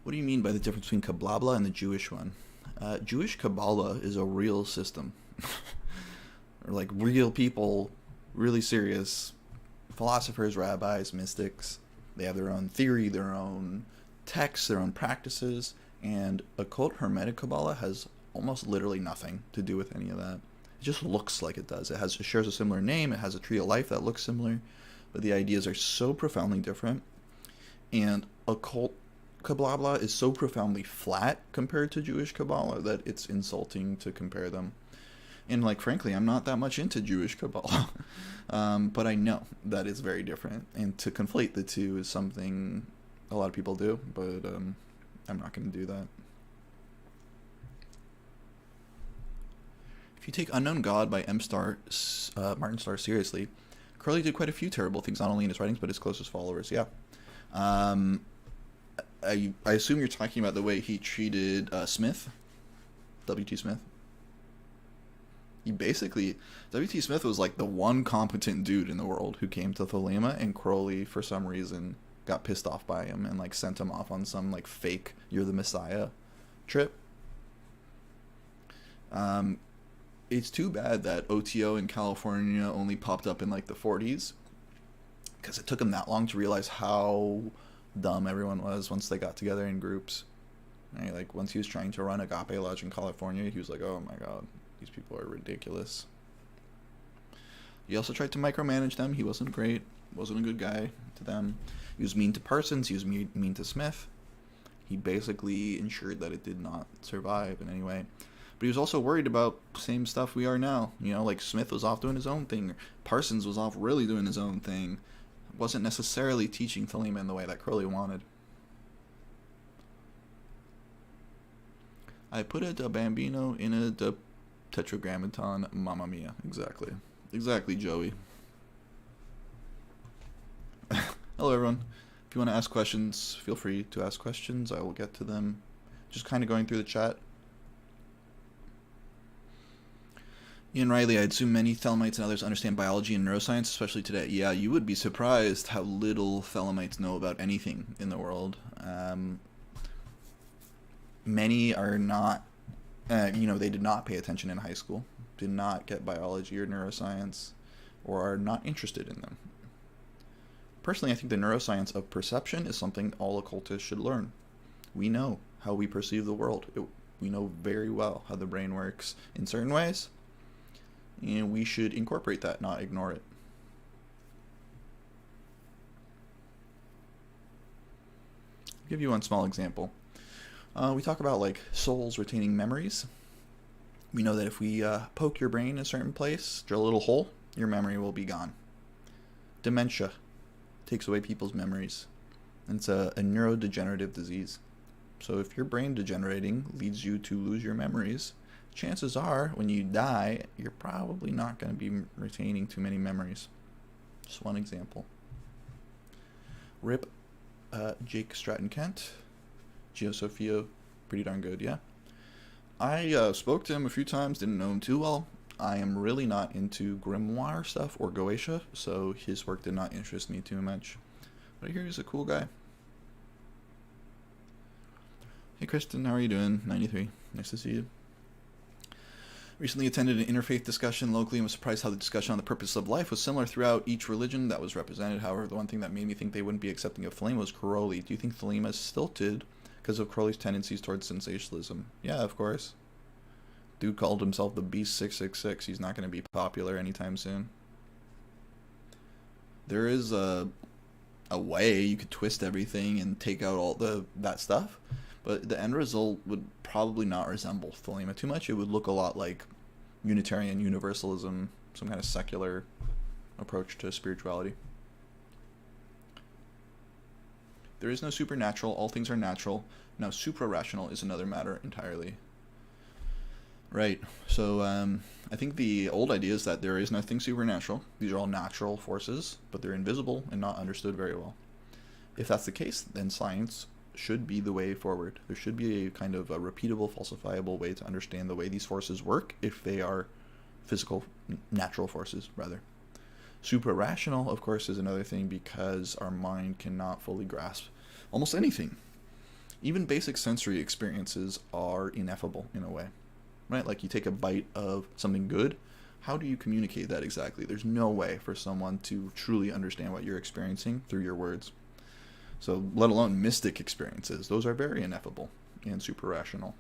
What do you mean by the difference between Kabbalah and the Jewish one? Jewish Kabbalah is a real system. Or like real people, really serious philosophers, rabbis, mystics. They have their own theory, their own texts, their own practices. And occult Hermetic Kabbalah has almost literally nothing to do with any of that. It just looks like it does. It shares a similar name. It has a tree of life that looks similar. But the ideas are so profoundly different. And occult Kabbalah is so profoundly flat compared to Jewish Kabbalah that it's insulting to compare them. And, like, frankly, I'm not that much into Jewish Kabbalah. But I know that it's very different. And to conflate the two is something a lot of people do, but I'm not going to do that. If you take Unknown God by Martin Starr seriously, Crowley did quite a few terrible things, not only in his writings, but his closest followers, yeah. I assume you're talking about the way he treated Smith, W.T. Smith. W.T. Smith was like the one competent dude in the world who came to Thelema, and Crowley, for some reason, got pissed off by him and, like, sent him off on some, like, fake "You're the Messiah" trip. It's too bad that OTO in California only popped up in, like, the 40s, because it took him that long to realize how dumb everyone was once they got together in groups. Right? Like, once he was trying to run Agape Lodge in California, he was like, oh my god, these people are ridiculous. He also tried to micromanage them. He wasn't great, wasn't a good guy to them. He was mean to Parsons, he was mean to Smith. He basically ensured that it did not survive in any way. But he was also worried about same stuff we are now. You know, like, Smith was off doing his own thing. Parsons was off really doing his own thing. Wasn't necessarily teaching Thelema in the way that Crowley wanted. I put a bambino in a tetragrammaton, mamma mia. Exactly. Exactly, Joey. Hello, everyone. If you want to ask questions, feel free to ask questions. I will get to them. Just kind of going through the chat. Ian Riley, I assume many Thelemites and others understand biology and neuroscience, especially today. Yeah, you would be surprised how little Thelemites know about anything in the world. Many are not, they did not pay attention in high school, did not get biology or neuroscience, or are not interested in them. Personally, I think the neuroscience of perception is something all occultists should learn. We know how we perceive the world. We know very well how the brain works in certain ways. And we should incorporate that, not ignore it. I'll give you one small example. We talk about, like, souls retaining memories. We know that if we poke your brain in a certain place, drill a little hole, your memory will be gone. Dementia takes away people's memories. And it's a neurodegenerative disease. So if your brain degenerating leads you to lose your memories, chances are, when you die, you're probably not going to be retaining too many memories. Just one example. Rip Jake Stratton-Kent. Geosophia, pretty darn good, yeah. I spoke to him a few times, didn't know him too well. I am really not into grimoire stuff or Goetia, so his work did not interest me too much. But I hear he's a cool guy. Hey Kristen, how are you doing? 93, nice to see you. Recently attended an interfaith discussion locally and was surprised how the discussion on the purpose of life was similar throughout each religion that was represented. However, the one thing that made me think they wouldn't be accepting of Thelema was Crowley. Do you think Thelema is stilted because of Crowley's tendencies towards sensationalism? Yeah, of course. Dude called himself the Beast 666. He's not going to be popular anytime soon. There is a way you could twist everything and take out all that stuff, but the end result would probably not resemble Thelema too much. It would look a lot like Unitarian Universalism, some kind of secular approach to spirituality. There is no supernatural. All things are natural. Now, supra-rational is another matter entirely. Right. So I think the old idea is that there is nothing supernatural. These are all natural forces, but they're invisible and not understood very well. If that's the case, then science should be the way forward. There should be a kind of a repeatable, falsifiable way to understand the way these forces work if they are physical, natural forces, rather. Supra-rational, of course, is another thing because our mind cannot fully grasp almost anything. Even basic sensory experiences are ineffable in a way. Right? Like you take a bite of something good, how do you communicate that exactly? There's no way for someone to truly understand what you're experiencing through your words. So, let alone mystic experiences. Those are very ineffable and super-rational.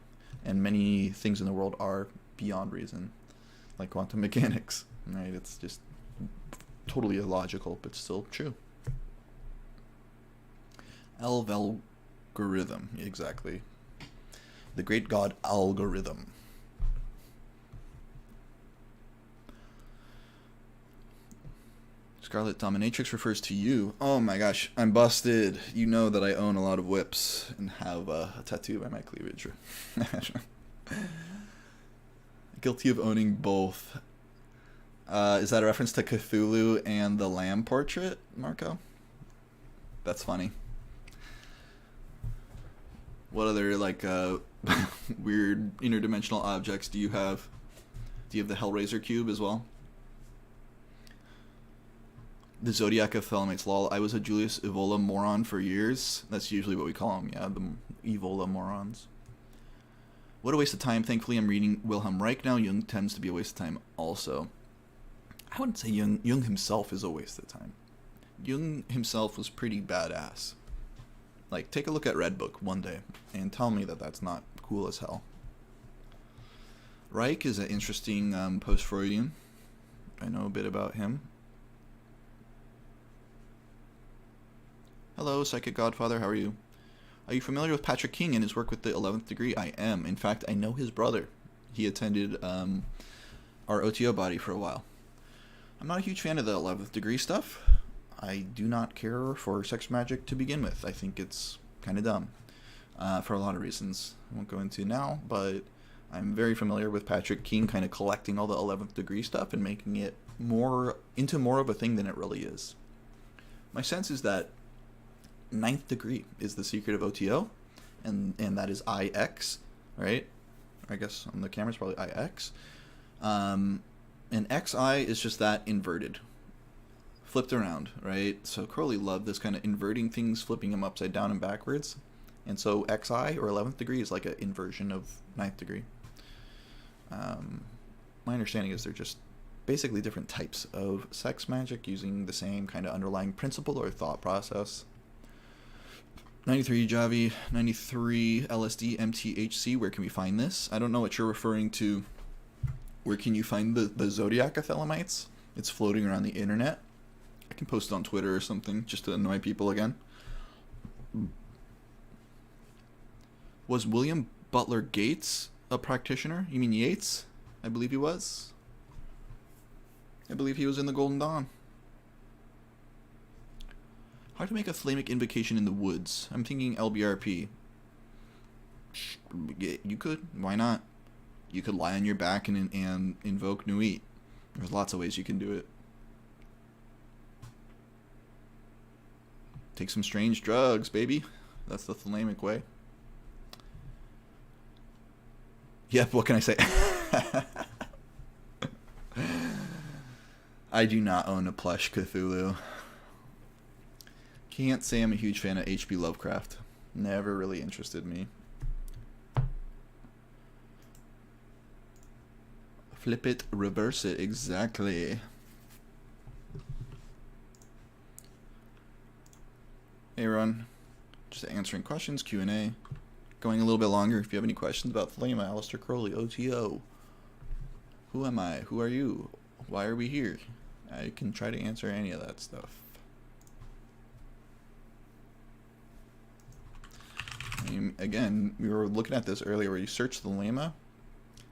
And many things in the world are beyond reason, like quantum mechanics. Right? It's just totally illogical, but still true. Algorithm, exactly. The great god algorithm. Scarlet Dominatrix refers to you. Oh my gosh, I'm busted. You know that I own a lot of whips and have a tattoo by my cleavage. Guilty of owning both. Is that a reference to Cthulhu and the lamb portrait, Marco? That's funny. What other, like, weird interdimensional objects do you have? Do you have the Hellraiser cube as well? The Zodiac of Thelemites. Lol, I was a Julius Evola moron for years. That's usually what we call them, yeah, the Evola morons. What a waste of time. Thankfully, I'm reading Wilhelm Reich now. Jung tends to be a waste of time also. I wouldn't say Jung himself is a waste of time. Jung himself was pretty badass. Like, take a look at Red Book one day and tell me that that's not cool as hell. Reich is an interesting post-Freudian. I know a bit about him. Hello, Psychic Godfather, how are you? Are you familiar with Patrick King and his work with the 11th degree? I am. In fact, I know his brother. He attended our OTO body for a while. I'm not a huge fan of the 11th degree stuff. I do not care for sex magic to begin with. I think it's kind of dumb for a lot of reasons I won't go into now, but I'm very familiar with Patrick King kind of collecting all the 11th degree stuff and making it into more of a thing than it really is. My sense is that 9th degree is the secret of OTO, and that is IX, right? I guess on the camera it's probably IX. And XI is just that inverted. Flipped around, right? So Crowley loved this kind of inverting things, flipping them upside down and backwards. And so XI, or 11th degree, is like an inversion of 9th degree. My understanding is they're just basically different types of sex magic using the same kind of underlying principle or thought process. 93 Javi, 93 LSD MTHC, where can we find this? I don't know what you're referring to. Where can you find the Zodiac of Thelemites? It's floating around the internet. I can post it on Twitter or something just to annoy people again. Was William Butler Gates a practitioner? You mean Yeats? I believe he was. I believe he was in the Golden Dawn. How to make a Thelemic invocation in the woods? I'm thinking LBRP. You could. Why not? You could lie on your back and invoke Nuit. There's lots of ways you can do it. Take some strange drugs, baby. That's the Thelemic way. Yep, what can I say? I do not own a plush Cthulhu. Can't say I'm a huge fan of H.P. Lovecraft. Never really interested me. Flip it, reverse it, exactly. Hey everyone, just answering questions, Q&A. Going a little bit longer. If you have any questions about Thelema, Aleister Crowley, OTO. Who am I? Who are you? Why are we here? I can try to answer any of that stuff. Again, we were looking at this earlier where you search Thelema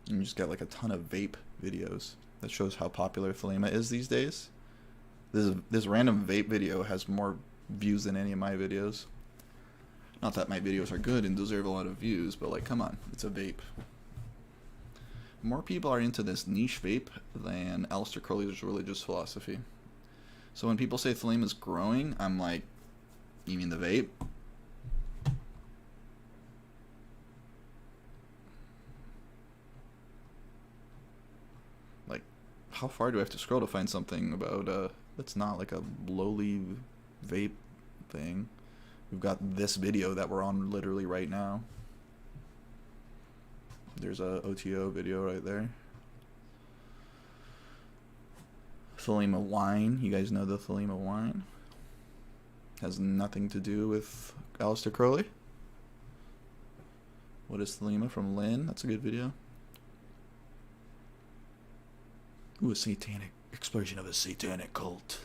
and you just get like a ton of vape videos. That shows how popular Thelema is these days. This random vape video has more views than any of my videos. Not that my videos are good and deserve a lot of views, but like, come on, it's a vape. More people are into this niche vape than Aleister Crowley's religious philosophy. So when people say Thelema's growing, I'm like, you mean the vape? Like, how far do I have to scroll to find something about that's not like a lowly vape thing? We've got this video that we're on literally right now. There's a OTO video right there. Thelema wine. You guys know the Thelema wine. Has nothing to do with Aleister Crowley. What is Thelema from Lynn? That's a good video. Ooh, a satanic explosion of a satanic cult.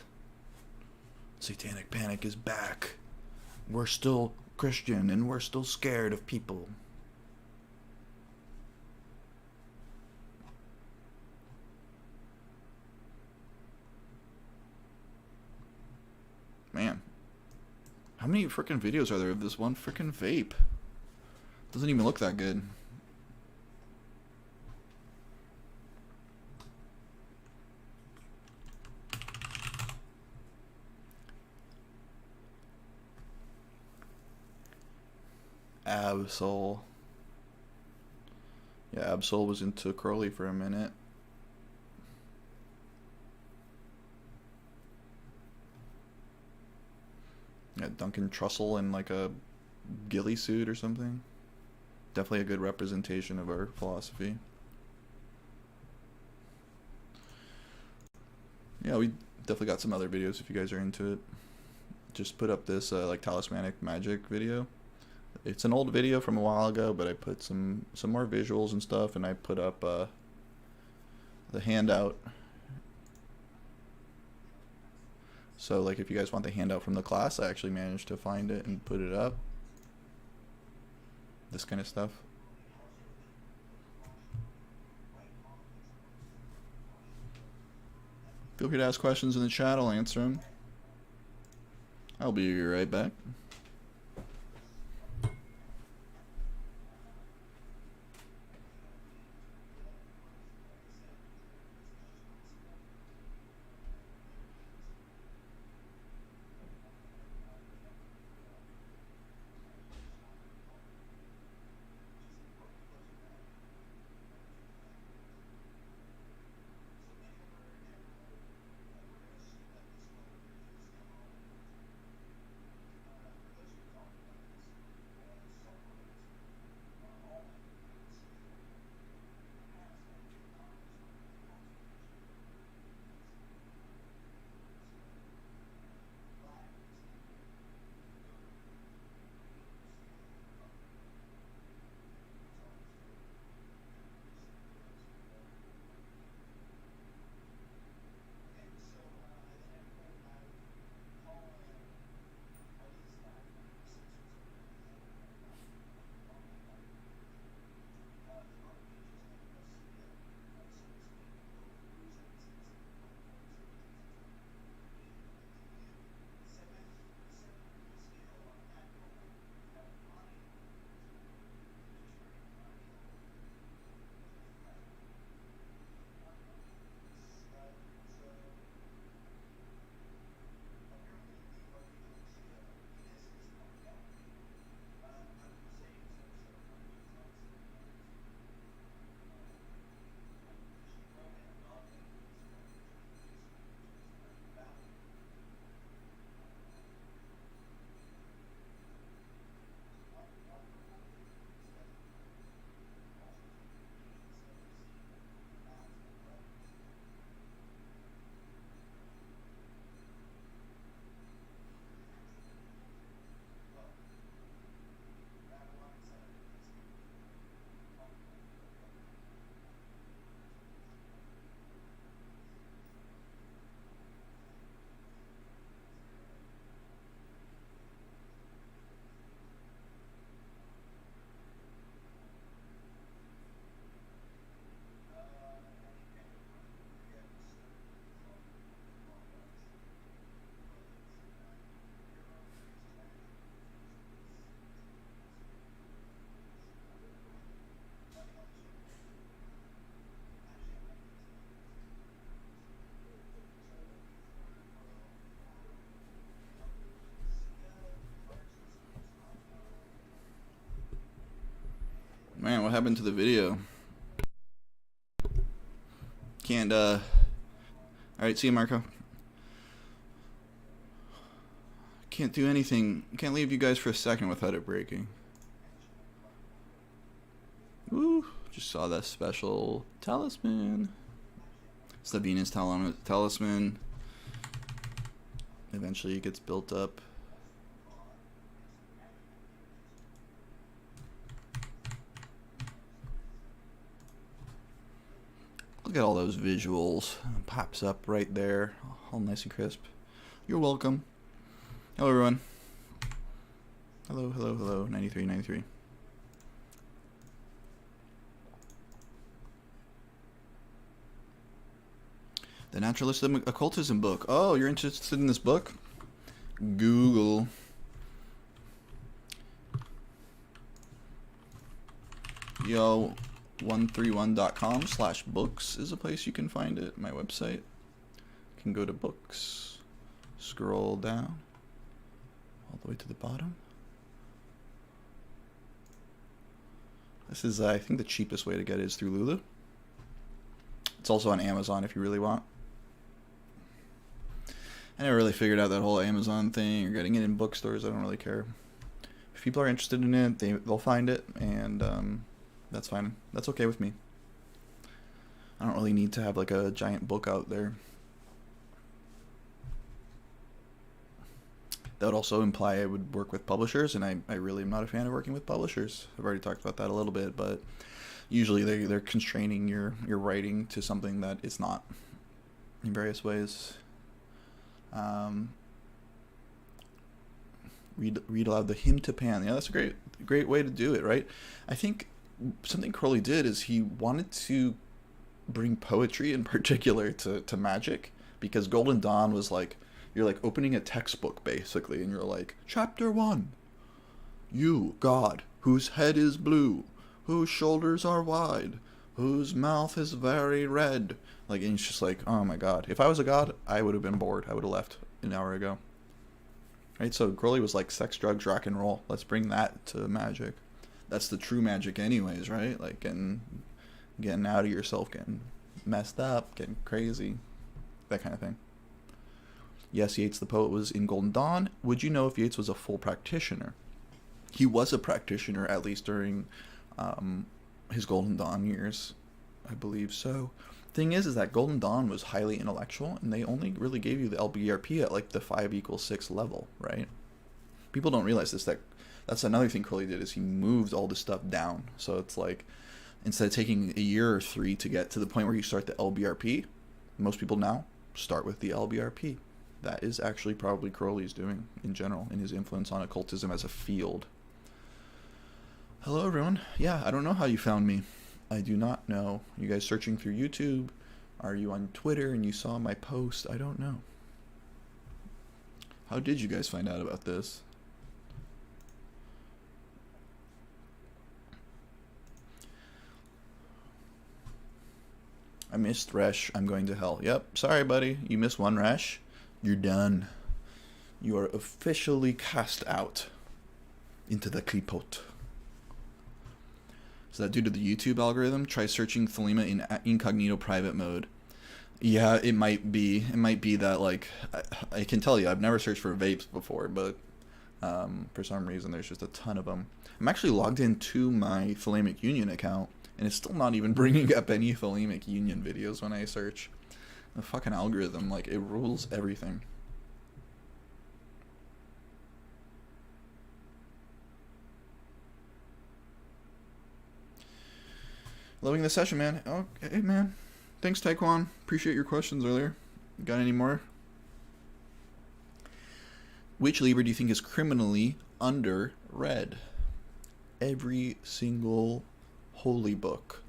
Satanic Panic is back. we're still Christian and we're still scared of people. Man, how many freaking videos are there of this one freaking vape? Doesn't even look that good. Absol. Yeah, Absol was into Crowley for a minute. Yeah, Duncan Trussell in like a ghillie suit or something. Definitely a good representation of our philosophy. Yeah, we definitely got some other videos if you guys are into it. Just put up this like talismanic magic video. It's an old video from a while ago, but I put some more visuals and stuff, and I put up the handout. So like if you guys want the handout from the class, I actually managed to find it and put it up. This kind of stuff. Feel free to ask questions in the chat, I'll answer them. I'll be right back. Man, what happened to the video? Can't, Alright, see you, Marco. Can't do anything. Can't leave you guys for a second without it breaking. Woo! Just saw that special talisman. It's the Venus talisman. Eventually it gets built up. Look at all those visuals. It pops up right there, all nice and crisp. You're welcome. Hello, everyone. Hello, hello, hello, 93, 93. The Naturalistic Occultism book. Oh, you're interested in this book? Google. IAO131.com/books is a place you can find it. My website. You can go to books. Scroll down. All the way to the bottom. This is, I think, the cheapest way to get it is through Lulu. It's also on Amazon if you really want. I never really figured out that whole Amazon thing or getting it in bookstores. I don't really care. If people are interested in it, they'll find it, and that's fine. That's okay with me. I don't really need to have like a giant book out there. That would also imply I would work with publishers, and I really am not a fan of working with publishers. I've already talked about that a little bit, but usually they're constraining your writing to something that it's not in various ways. Read aloud the hymn to Pan. Yeah, that's a great way to do it, right? I think something Crowley did is he wanted to bring poetry in particular to Magick, because Golden Dawn was like, you're like opening a textbook basically, and you're like, chapter 1, you, God, whose head is blue, whose shoulders are wide, whose mouth is very red. Like, and it's just like, oh my God. If I was a god, I would have been bored. I would have left an hour ago. Right? So Crowley was like, sex, drugs, rock and roll. Let's bring that to Magick. That's the true magic anyways, right? Like, getting out of yourself, getting messed up, getting crazy. That kind of thing. Yes, Yeats the poet was in Golden Dawn. Would you know if Yeats was a full practitioner? He was a practitioner, at least during his Golden Dawn years. I believe so. Thing is that Golden Dawn was highly intellectual, and they only really gave you the LBRP at like the 5=6 level, right? People don't realize this. That's another thing Crowley did, is he moved all this stuff down. So it's like, instead of taking a year or 3 to get to the point where you start the LBRP, most people now start with the LBRP. That is actually probably Crowley's doing in general, in his influence on occultism as a field. Hello everyone. Yeah, I don't know how you found me. I do not know. You guys searching through YouTube? Are you on Twitter and you saw my post? I don't know. How did you guys find out about this? I missed Resh. I'm going to hell. Yep. Sorry, buddy. You missed one Resh. You're done. You are officially cast out into the klipot. Is that due to the YouTube algorithm? Try searching Thelema in incognito private mode. Yeah, it might be. It might be that, like, I can tell you, I've never searched for vapes before, but for some reason there's just a ton of them. I'm actually logged into my Thelemic Union account, and it's still not even bringing up any Thelemic Union videos when I search. The fucking algorithm, like, it rules everything. Loving the session, man. Okay, man. Thanks, Taekwon. Appreciate your questions earlier. Got any more? Which Liber do you think is criminally underread? Every single holy book,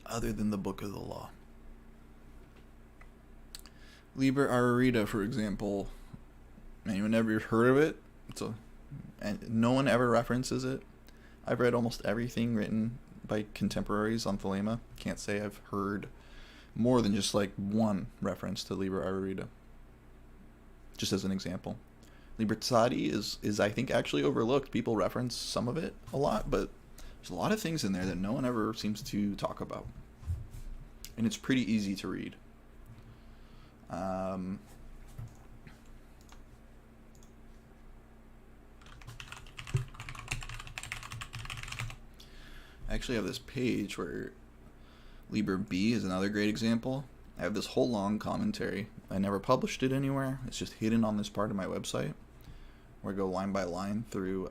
other than the Book of the Law. Liber Ararita, for example. Anyone ever heard of it? And no one ever references it. I've read almost everything written by contemporaries on Thelema. Can't say I've heard more than just like one reference to Liber Ararita. Just as an example. Liber Tzadi is I think actually overlooked. People reference some of it a lot, but there's a lot of things in there that no one ever seems to talk about. And it's pretty easy to read. I actually have this page where Liber B is another great example. I have this whole long commentary. I never published it anywhere. It's just hidden on this part of my website, where I go line by line through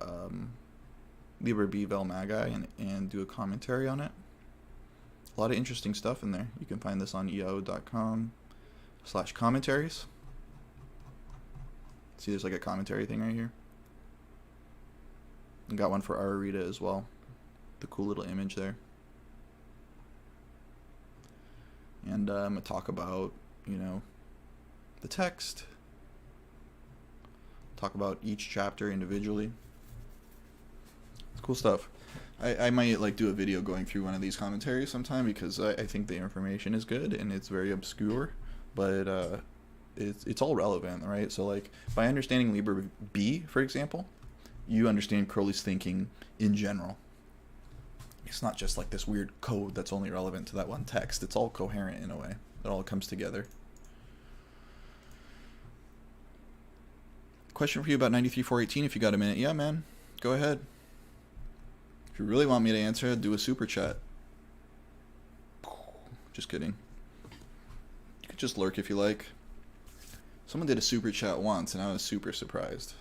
Liber B Vel Magi and do a commentary on it. A lot of interesting stuff in there. You can find this on EO.com/commentaries. See, there's like a commentary thing right here. I got one for Ararita as well. The cool little image there. And I'm going to talk about, you know, the text. Talk about each chapter individually. It's cool stuff. I might like do a video going through one of these commentaries sometime, because I think the information is good and it's very obscure, but it's all relevant, right? So like by understanding Liber B, for example, you understand Crowley's thinking in general. It's not just like this weird code that's only relevant to that one text. It's all coherent in a way. It all comes together. Question for you about 93.418 if you got a minute. Yeah, man. Go ahead. If you really want me to answer, do a super chat. Just kidding. You could just lurk if you like. Someone did a super chat once and I was super surprised.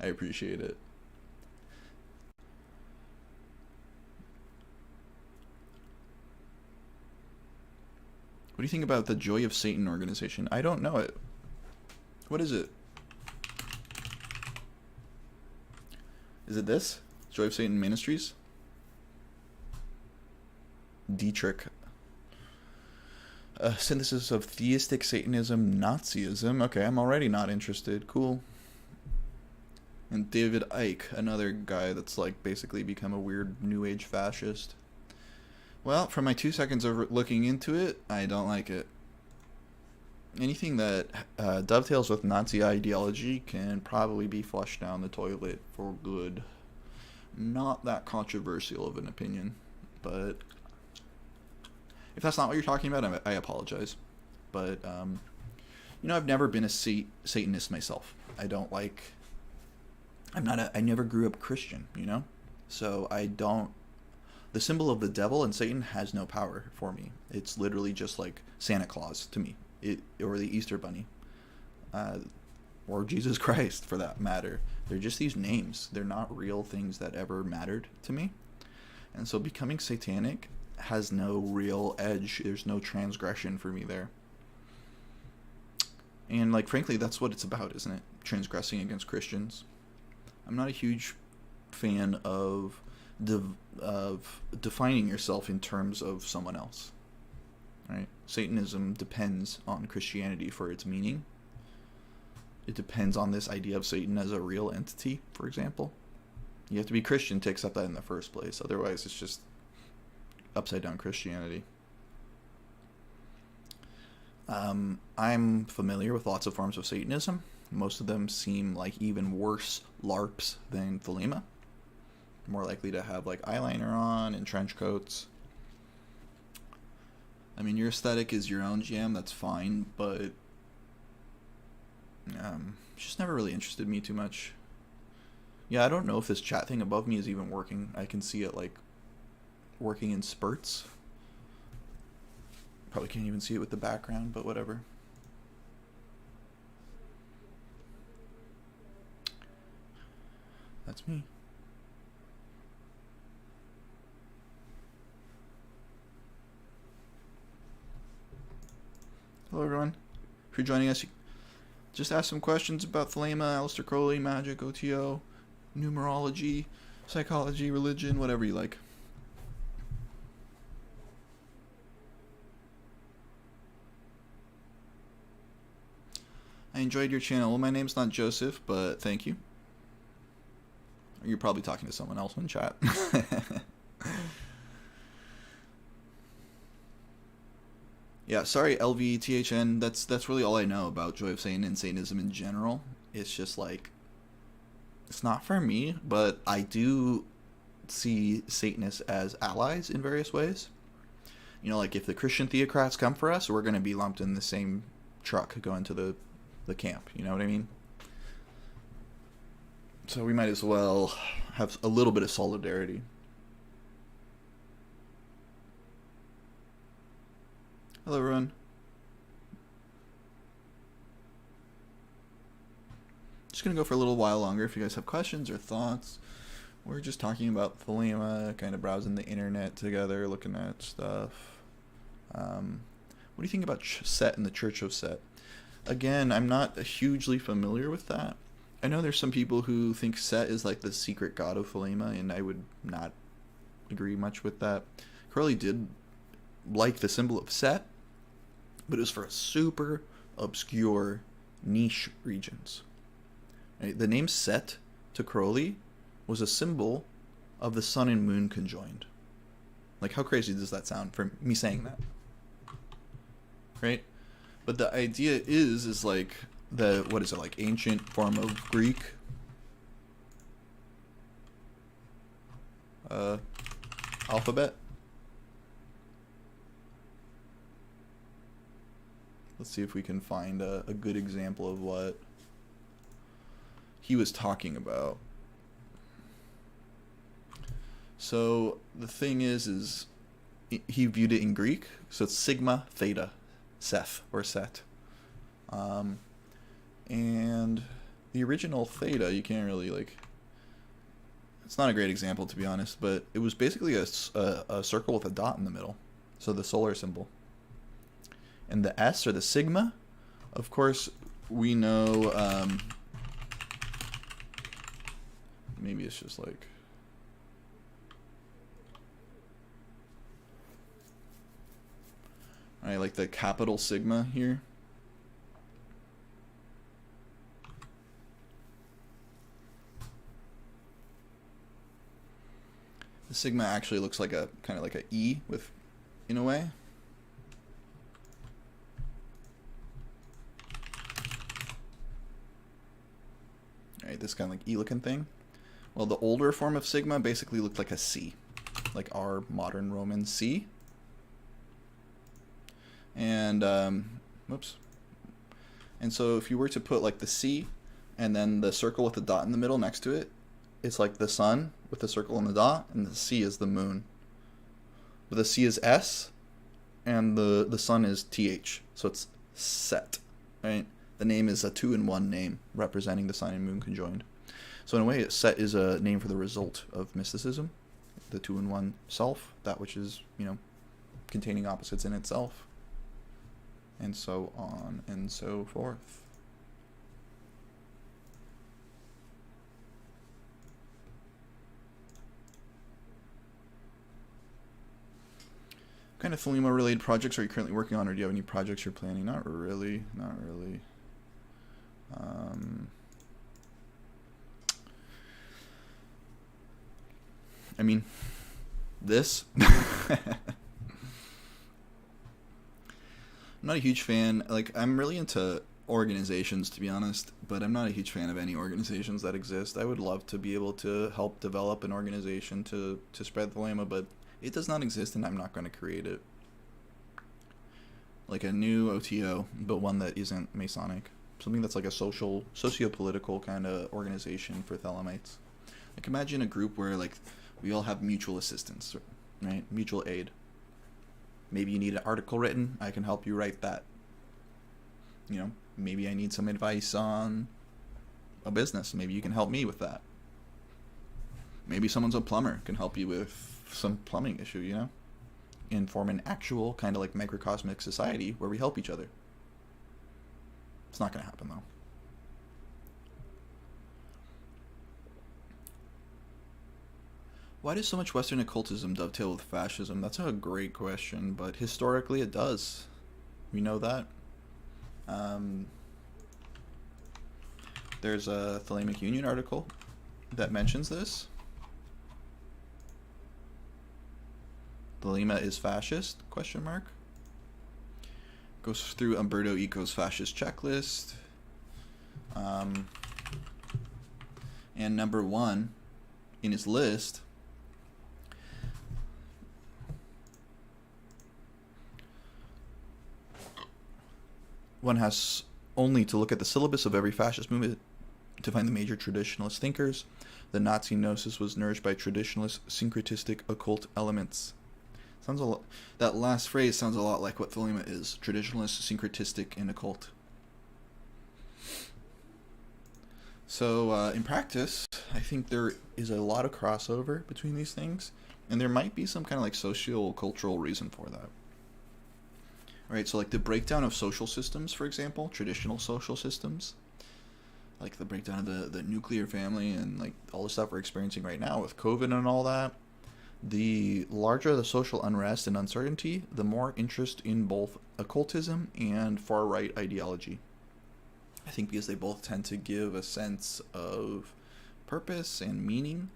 I appreciate it. What do you think about the Joy of Satan organization? I don't know it. What is it? Is it this? Joy of Satan Ministries? Dietrich. A synthesis of theistic Satanism, Nazism. Okay, I'm already not interested. Cool. And David Icke, another guy that's like basically become a weird New Age fascist. Well, from my 2 seconds of looking into it, I don't like it. Anything that dovetails with Nazi ideology can probably be flushed down the toilet for good. Not that controversial of an opinion, but if that's not what you're talking about, I apologize. But, you know, I've never been a Satanist myself. I never grew up Christian, you know? So the symbol of the devil and Satan has no power for me. It's literally just like Santa Claus to me. Or the Easter Bunny, or Jesus Christ for that matter. They're just these names. They're not real things that ever mattered to me. And so becoming satanic has no real edge. There's no transgression for me there. And like frankly, that's what it's about, isn't it? Transgressing against Christians. I'm not a huge fan of defining yourself in terms of someone else. Right? Satanism depends on Christianity for its meaning. It depends on this idea of Satan as a real entity, for example. You have to be Christian to accept that in the first place. Otherwise, it's just upside down Christianity. I'm familiar with lots of forms of Satanism. Most of them seem like even worse LARPs than Thelema. More likely to have like eyeliner on and trench coats. I mean, your aesthetic is your own, GM, that's fine, but it's just never really interested me too much. Yeah, I don't know if this chat thing above me is even working. I can see it, like, working in spurts. Probably can't even see it with the background, but whatever. That's me. Hello everyone. If you're joining us, just ask some questions about Thelema, Aleister Crowley, Magick, OTO, numerology, psychology, religion, whatever you like. I enjoyed your channel. Well, my name's not Joseph, but thank you. You're probably talking to someone else in chat. Yeah, sorry, LVTHN. That's really all I know about Joy of Satan and Satanism in general. It's just like, it's not for me, but I do see Satanists as allies in various ways. You know, like if the Christian theocrats come for us, we're going to be lumped in the same truck going to the camp. You know what I mean? So we might as well have a little bit of solidarity. Hello, everyone. Just going to go for a little while longer if you guys have questions or thoughts. We're just talking about Thelema, kind of browsing the internet together, looking at stuff. What do you think about Set and the Church of Set? Again, I'm not hugely familiar with that. I know there's some people who think Set is like the secret god of Thelema, and I would not agree much with that. Crowley did like the symbol of Set, but it was for super obscure niche regions. Right? The name Set to Crowley was a symbol of the sun and moon conjoined. Like, how crazy does that sound for me saying that? Right? But the idea is like the, what is it, like ancient form of Greek? Alphabet? Let's see if we can find a good example of what he was talking about. So the thing is he viewed it in Greek, so it's sigma theta, Seth or Set, and the original theta, you can't really like. It's not a great example, to be honest, but it was basically a circle with a dot in the middle, so the solar symbol. And the S, or the sigma, of course, we know. Maybe it's just like. Alright, like the capital sigma here. The sigma actually looks like a kind of like a E with, in a way. Alright, this kind of like E looking thing. Well, the older form of sigma basically looked like a C, like our modern Roman C. And whoops. And so if you were to put like the C and then the circle with the dot in the middle next to it, it's like the sun with the circle and the dot, and the C is the moon. But the C is S, and the sun is TH, so it's Set, right? The name is a 2-in-1 name representing the sun and moon conjoined. So in a way, Set is a name for the result of mysticism, the 2-in-1 self, that which is, you know, containing opposites in itself, and so on and so forth. What kind of Thelema related projects are you currently working on, or do you have any projects you're planning? Not really, not really. I mean, this. I'm not a huge fan. Like, I'm really into organizations, to be honest, but I'm not a huge fan of any organizations that exist. I would love to be able to help develop an organization to spread Thelema, but it does not exist, and I'm not going to create it. Like a new OTO, but one that isn't Masonic. Something that's like a socio-political kind of organization for Thelemites. Like, imagine a group where, like, we all have mutual assistance, right? Mutual aid. Maybe you need an article written, I can help you write that. You know, maybe I need some advice on a business, maybe you can help me with that. Maybe someone's a plumber, can help you with some plumbing issue, you know? And form an actual kind of like microcosmic society where we help each other. It's not going to happen, though. Why does so much Western occultism dovetail with fascism? That's a great question, but historically it does. We know that. There's a Thelemic Union article that mentions this. Thelema is fascist? Question mark. Goes through Umberto Eco's fascist checklist. And number one in his list one has only to look at the syllabus of every fascist movement to find the major traditionalist thinkers. The Nazi gnosis was nourished by traditionalist, syncretistic, occult elements. Sounds a lot. That last phrase sounds a lot like what Thelema is: traditionalist, syncretistic, and occult. So in practice, I think there is a lot of crossover between these things, and there might be some kind of like socio-cultural reason for that. Right, so like the breakdown of social systems, for example, traditional social systems, like the breakdown of the nuclear family and like all the stuff we're experiencing right now with COVID and all that, the larger the social unrest and uncertainty, the more interest in both occultism and far-right ideology. I think because they both tend to give a sense of purpose and meaning.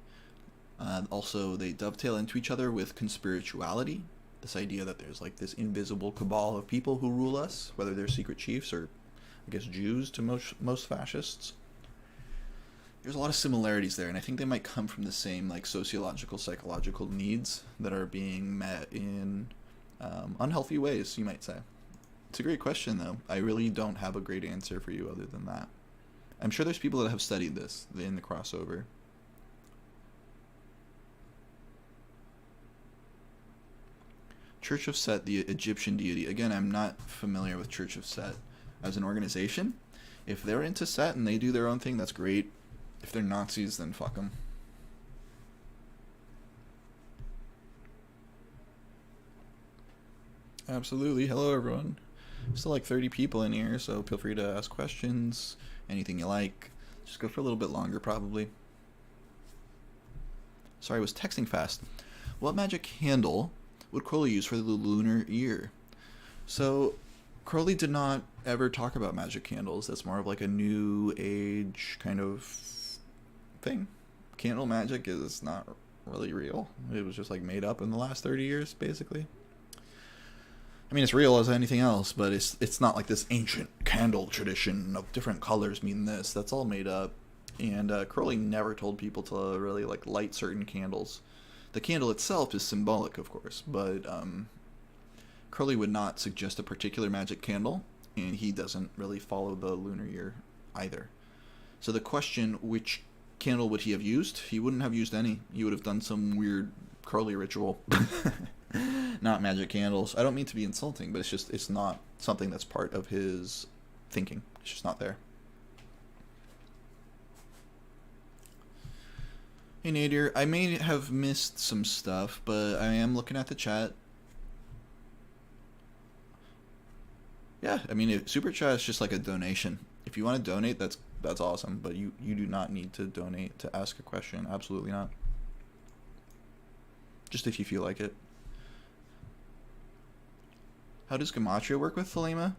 Also, they dovetail into each other with conspirituality, this idea that there's like this invisible cabal of people who rule us, whether they're secret chiefs or, I guess, Jews to most fascists. There's a lot of similarities there, and I think they might come from the same like sociological, psychological needs that are being met in unhealthy ways, you might say. It's a great question, though. I really don't have a great answer for you other than that. I'm sure there's people that have studied this in the crossover. Church of Set, the Egyptian deity. Again, I'm not familiar with Church of Set as an organization. If they're into Set and they do their own thing, that's great. If they're Nazis, then fuck them. Absolutely. Hello, everyone. Still like 30 people in here, so feel free to ask questions, anything you like. Just go for a little bit longer, probably. Sorry, I was texting fast. What magic candle would Crowley use for the lunar year? So, Crowley did not ever talk about magic candles. That's more of like a new age kind of thing. Candle magic is not really real. It was just like made up in the last 30 years, basically. I mean, it's real as anything else, but it's not like this ancient candle tradition of different colors mean this. That's all made up. And Crowley never told people to really like light certain candles. The candle itself is symbolic, of course, but Crowley would not suggest a particular magic candle, and he doesn't really follow the lunar year either. So the question, which candle would he have used? He wouldn't have used any. He would have done some weird Crowley ritual. Not magic candles. I don't mean to be insulting, but it's not something that's part of his thinking. It's just not there. Hey Nadir, I may have missed some stuff, but I am looking at the chat. Yeah, I mean, Super Chat is just like a donation. If you want to donate, that's awesome, but you do not need to donate to ask a question. Absolutely not. Just if you feel like it. How does Gematria work with Thelema?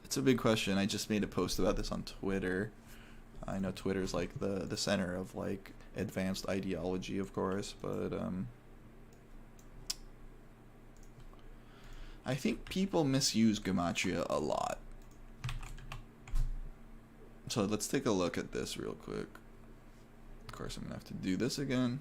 It's a big question. I just made a post about this on Twitter. I know Twitter's like the center of like advanced ideology, of course, but I think people misuse Gematria a lot. So let's take a look at this real quick. Of course, I'm gonna have to do this again.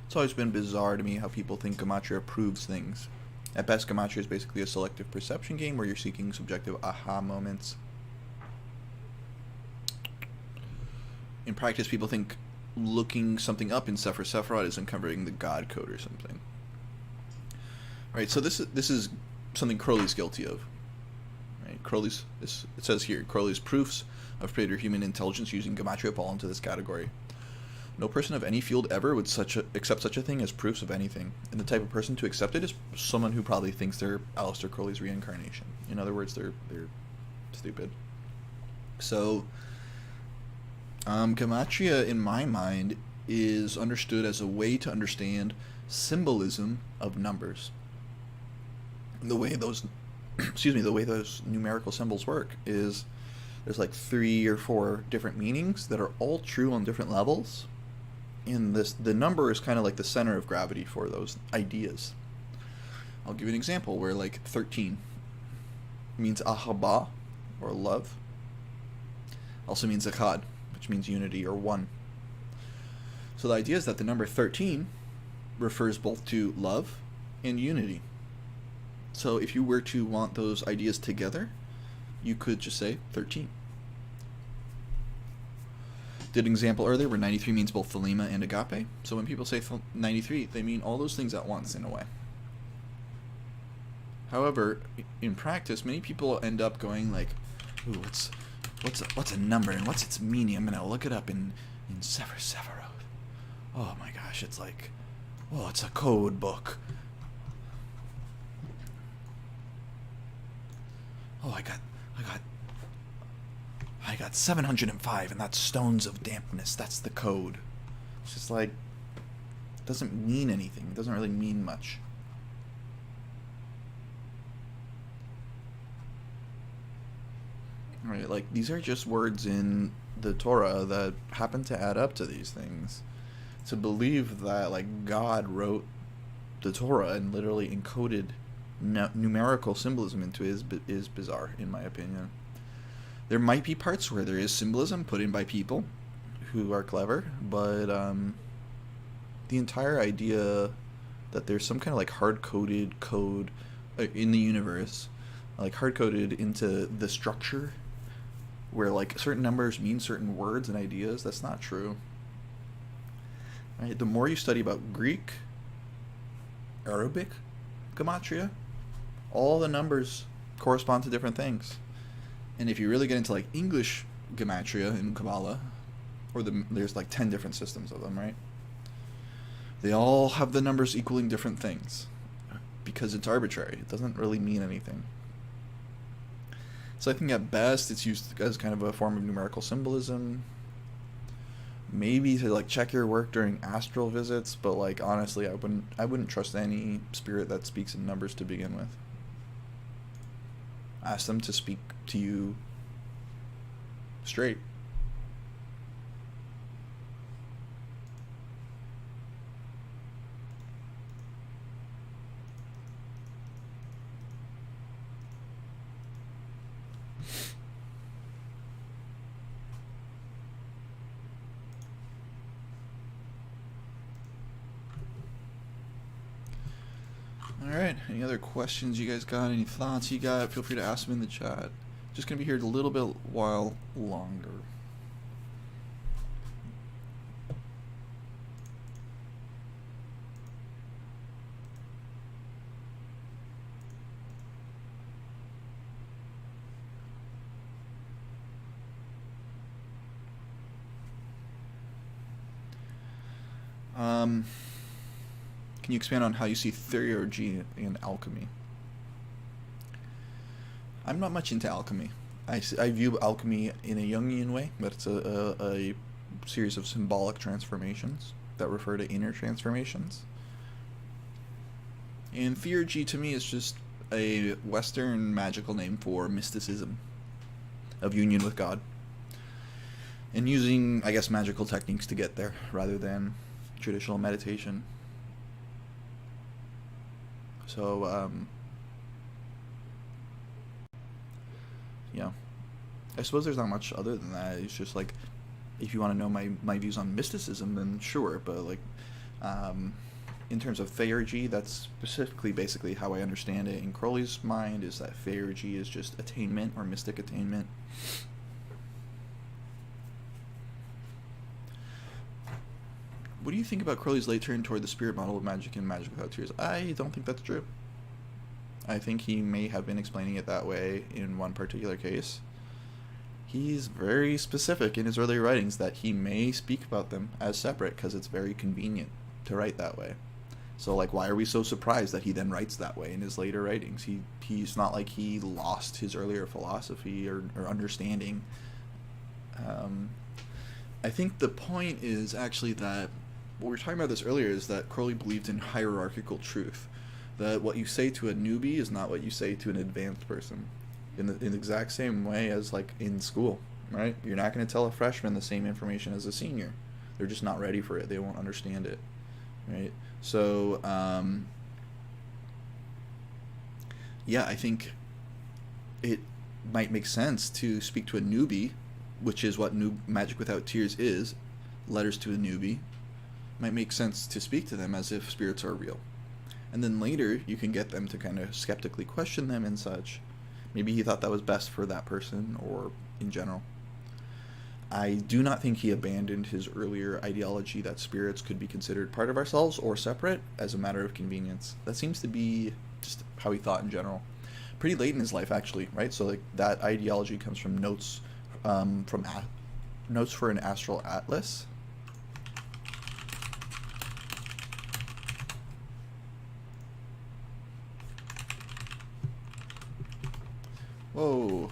It's always been bizarre to me how people think Gematria proves things. At best, Gematria is basically a selective perception game where you're seeking subjective aha moments. In practice, people think looking something up in Sephir Sephiroth is uncovering the God code or something. Right, so this is something Crowley's guilty of. Right, it says here, Crowley's proofs of predator-human intelligence using Gematria fall into this category. No person of any field ever would accept such a thing as proofs of anything, and the type of person to accept it is someone who probably thinks they're Aleister Crowley's reincarnation. In other words, they're stupid. So, Gematria, in my mind, is understood as a way to understand symbolism of numbers. The way those, the way those numerical symbols work is there's like 3 or 4 different meanings that are all true on different levels. And the number is kind of like the center of gravity for those ideas. I'll give you an example where like 13 means ahaba, or love. Also means echad, which means unity or one. So the idea is that the number 13 refers both to love and unity. So if you were to want those ideas together, you could just say 13. Did an example earlier where 93 means both Thelema and agape. So when people say 93, they mean all those things at once in a way. However, in practice, many people end up going like, ooh, what's a number and what's its meaning? I'm gonna look it up in Sephiroth. Oh my gosh, it's like, oh, it's a code book. Oh, I got 705, and that's stones of dampness. That's the code. It's just like, it doesn't mean anything. It doesn't really mean much. Right, like these are just words in the Torah that happen to add up to these things. To believe that like God wrote the Torah and literally encoded numerical symbolism into it is bizarre, in my opinion. There might be parts where there is symbolism put in by people who are clever, but the entire idea that there's some kind of like hard-coded code in the universe, like hard-coded into the structure, where like certain numbers mean certain words and ideas, that's not true. Right? The more you study about Greek, Arabic gematria, all the numbers correspond to different things. And if you really get into like English gematria in Kabbalah, or there's like 10 different systems of them, right? They all have the numbers equaling different things because it's arbitrary. It doesn't really mean anything. So I think at best it's used as kind of a form of numerical symbolism. Maybe to like check your work during astral visits, but like honestly, I wouldn't trust any spirit that speaks in numbers to begin with. Ask them to speak to you straight. Alright, any other questions you guys got? Any thoughts you got? Feel free to ask them in the chat. Just going to be here a little bit while longer. Can you expand on how you see theurgy in alchemy? I'm not much into alchemy. I view alchemy in a Jungian way, but it's a series of symbolic transformations that refer to inner transformations. And theurgy to me is just a Western magical name for mysticism, of union with God, and using, I guess, magical techniques to get there rather than traditional meditation. So, yeah, I suppose there's not much other than that. It's just like, if you want to know my views on mysticism, then sure, but like, in terms of theurgy, that's specifically basically how I understand it in Crowley's mind, is that theurgy is just attainment or mystic attainment. What do you think about Crowley's late turn toward the spirit model of Magick and Magick Without Tears? I don't think that's true. I think he may have been explaining it that way in one particular case. He's very specific in his earlier writings that he may speak about them as separate because it's very convenient to write that way. So, like, why are we so surprised that he then writes that way in his later writings? He's not like he lost his earlier philosophy or understanding. I think the point is actually that what we were talking about this earlier is that Crowley believed in hierarchical truth. That what you say to a newbie is not what you say to an advanced person. In the exact same way as like in school, right? You're not going to tell a freshman the same information as a senior. They're just not ready for it. They won't understand it, right? So, yeah, I think it might make sense to speak to a newbie, which is what Magick Without Tears is, letters to a newbie. Might make sense to speak to them as if spirits are real. And then later, you can get them to kind of skeptically question them and such. Maybe he thought that was best for that person or in general. I do not think he abandoned his earlier ideology that spirits could be considered part of ourselves or separate as a matter of convenience. That seems to be just how he thought in general. Pretty late in his life, actually, right? So like that ideology comes from notes Notes for an Astral Atlas. Whoa.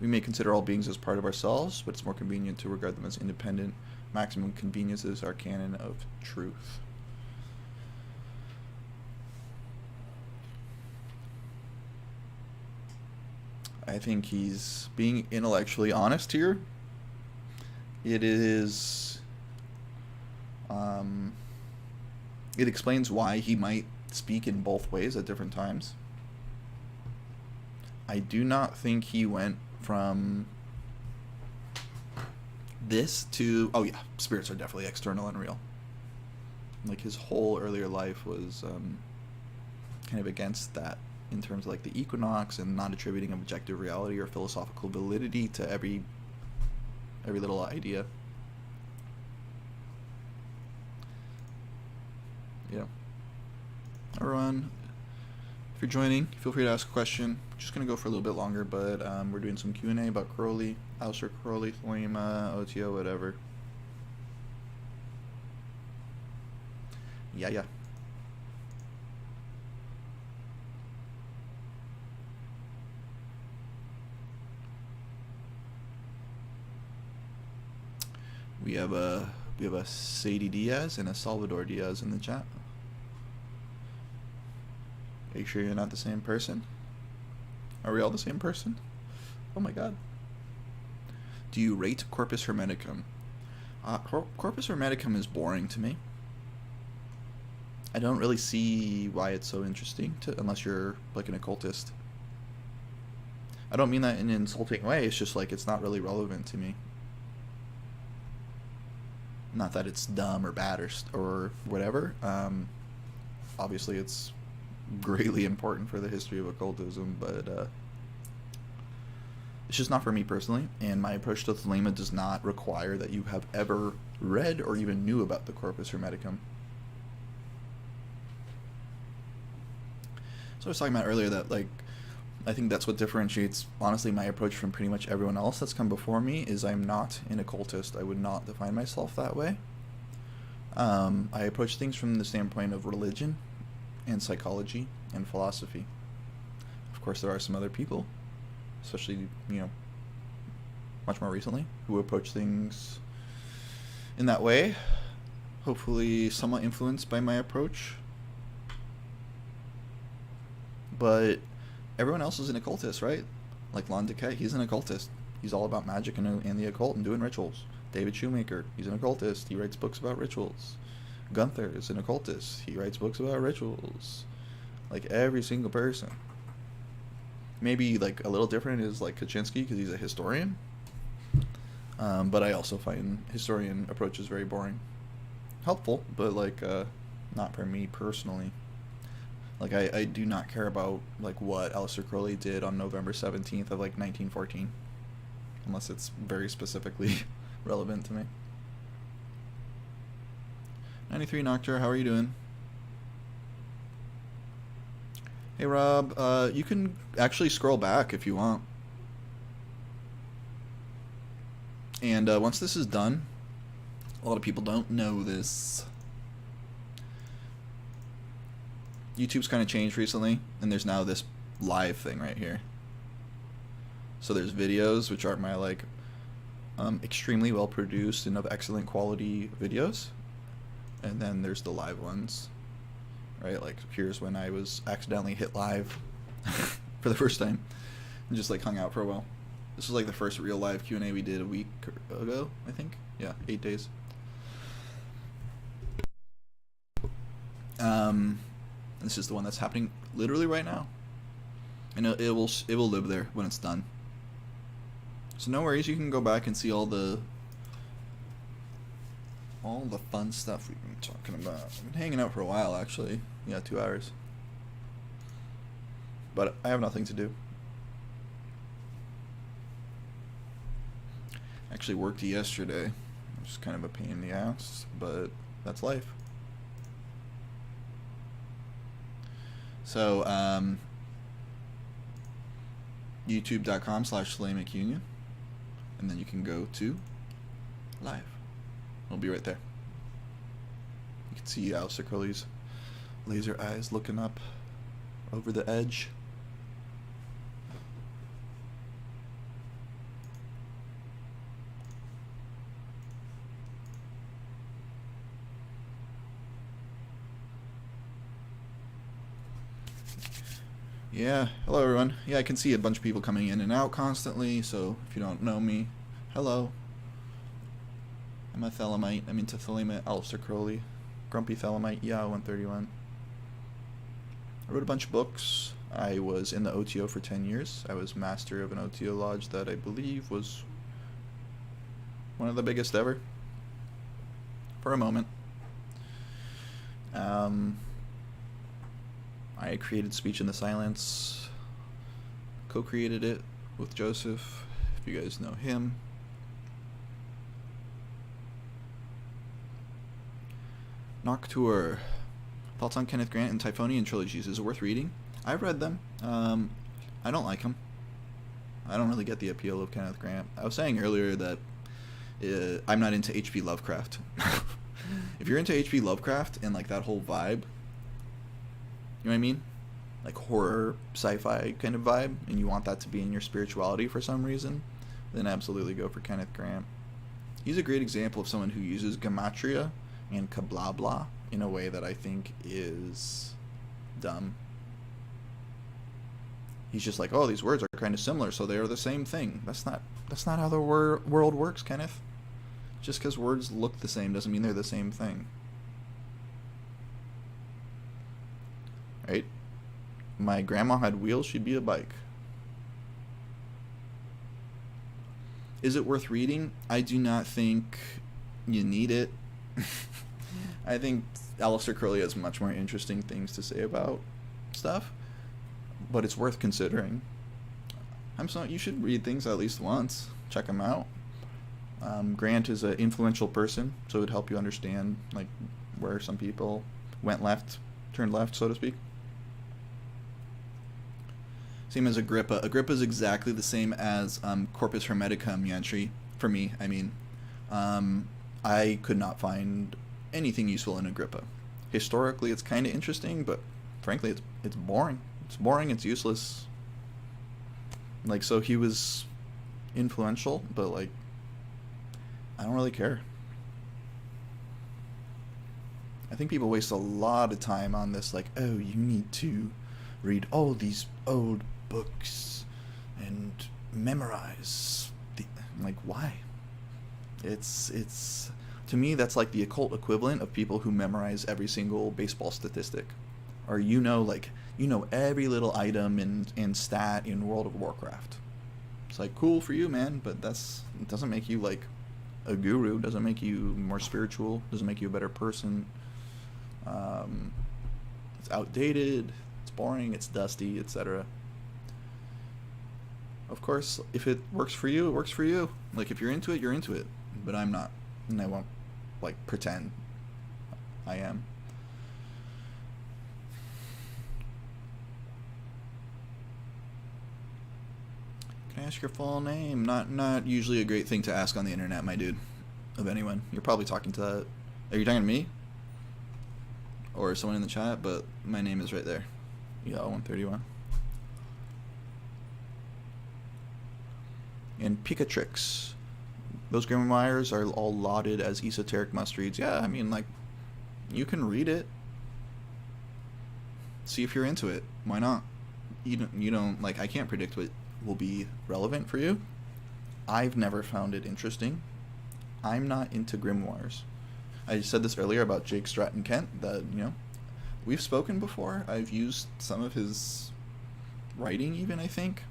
We may consider all beings as part of ourselves, but it's more convenient to regard them as independent. Maximum convenience is our canon of truth. I think he's being intellectually honest here. It is... it explains why he might speak in both ways at different times. I do not think he went from this to, oh yeah, spirits are definitely external and real. Like his whole earlier life was kind of against that in terms of like the equinox and not attributing objective reality or philosophical validity to every little idea. Yeah. Everyone, if you're joining, feel free to ask a question. Just gonna go for a little bit longer, but we're doing some Q&A about Crowley, Aleister Crowley, Thelema, OTO, whatever. Yeah. We have a Sadie Diaz and a Salvador Diaz in the chat. Are you sure you're not the same person? Are we all the same person? Oh my god. Do you rate Corpus Hermeticum? Corpus Hermeticum is boring to me. I don't really see why it's so interesting unless you're like an occultist. I don't mean that in an insulting way, it's just like it's not really relevant to me. Not that it's dumb or bad or whatever. Obviously it's greatly important for the history of occultism, but it's just not for me personally, and my approach to Thelema does not require that you have ever read or even knew about the Corpus Hermeticum. So I was talking about earlier that, like, I think that's what differentiates, honestly, my approach from pretty much everyone else that's come before me, is I'm not an occultist. I would not define myself that way. I approach things from the standpoint of religion and psychology and philosophy. Of course, there are some other people, especially, you know, much more recently, who approach things in that way, hopefully somewhat influenced by my approach. But everyone else is an occultist, right? Like Lon Decay, he's an occultist. He's all about magic and the occult and doing rituals. David Shoemaker, he's an occultist. He writes books about rituals. Gunther is an occultist. He writes books about rituals. Like every single person. Maybe like a little different is like Kaczynski because he's a historian. But I also find historian approaches very boring. Helpful, but like not for me personally. Like I do not care about like what Aleister Crowley did on November 17th of like 1914, unless it's very specifically relevant to me. 93 Noctur, how are you doing? Hey Rob, you can actually scroll back if you want. And once this is done, a lot of people don't know this. YouTube's kind of changed recently, and there's now this live thing right here. So there's videos, which are my like extremely well produced and of excellent quality videos, and then there's the live ones, right? Like here's when I was accidentally hit live for the first time and just like hung out for a while. This was like the first real live Q&A we did a week ago, I think. Yeah, 8 days. This is the one that's happening literally right now, and it will live there when it's done. So no worries, you can go back and see all the fun stuff we've been talking about. I've been hanging out for a while, actually. Yeah, 2 hours. But I have nothing to do. Actually worked yesterday, which is kind of a pain in the ass, but that's life. So, youtube.com/Thelemic Union, and then you can go to live. It'll be right there. You can see Aleister Crowley's laser eyes looking up over the edge. Yeah, hello everyone. Yeah, I can see a bunch of people coming in and out constantly, so if you don't know me, hello. I'm a Thelemite. I'm into Thelema, Aleister Crowley, Grumpy Thelemite, IAO131. I wrote a bunch of books. I was in the OTO for 10 years. I was master of an OTO lodge that I believe was one of the biggest ever. For a moment. I created Speech in the Silence, co-created it with Joseph, if you guys know him. Nocturne. Thoughts on Kenneth Grant and Typhonian trilogies. Is it worth reading? I've read them. I don't like them. I don't really get the appeal of Kenneth Grant. I was saying earlier that I'm not into H.P. Lovecraft. If you're into H.P. Lovecraft and like that whole vibe, you know what I mean? Like horror, sci-fi kind of vibe, and you want that to be in your spirituality for some reason, then absolutely go for Kenneth Grant. He's a great example of someone who uses gematria and kablabla in a way that I think is dumb. He's just like, oh, these words are kind of similar, so they are the same thing. That's not how the world works, Kenneth. Just because words look the same doesn't mean they're the same thing. Right? My grandma had wheels, she'd be a bike. Is it worth reading? I do not think you need it. I think Aleister Crowley has much more interesting things to say about stuff, but it's worth considering. You should read things at least once. Check them out. Grant is an influential person, so it would help you understand like where some people turned left, so to speak. Same as Agrippa. Agrippa is exactly the same as Corpus Hermeticum Yantri, for me. I mean, I could not find anything useful in Agrippa. Historically, it's kind of interesting, but frankly, it's boring. It's boring, it's useless. Like, so he was influential, but like, I don't really care. I think people waste a lot of time on this, like, oh, you need to read all these old books and memorize like, why? It's to me, that's like the occult equivalent of people who memorize every single baseball statistic, or every little item and stat in World of Warcraft. It's like, cool for you, man, but it doesn't make you like a guru, doesn't make you more spiritual, doesn't make you a better person. It's outdated, it's boring, it's dusty, etc. Of course, if it works for you, it works for you. Like, if you're into it, you're into it. But I'm not, and I won't like pretend I am. Can I ask your full name? Not usually a great thing to ask on the internet, my dude. Of anyone. You're probably talking to... Are you talking to me? Or someone in the chat? But my name is right there. IAO131. And Pikatrix. Those grimoires are all lauded as esoteric must-reads. Yeah, I mean, like, you can read it. See if you're into it. Why not? You don't like, I can't predict what will be relevant for you. I've never found it interesting. I'm not into grimoires. I said this earlier about Jake Stratton Kent, that, we've spoken before. I've used some of his writing even, I think.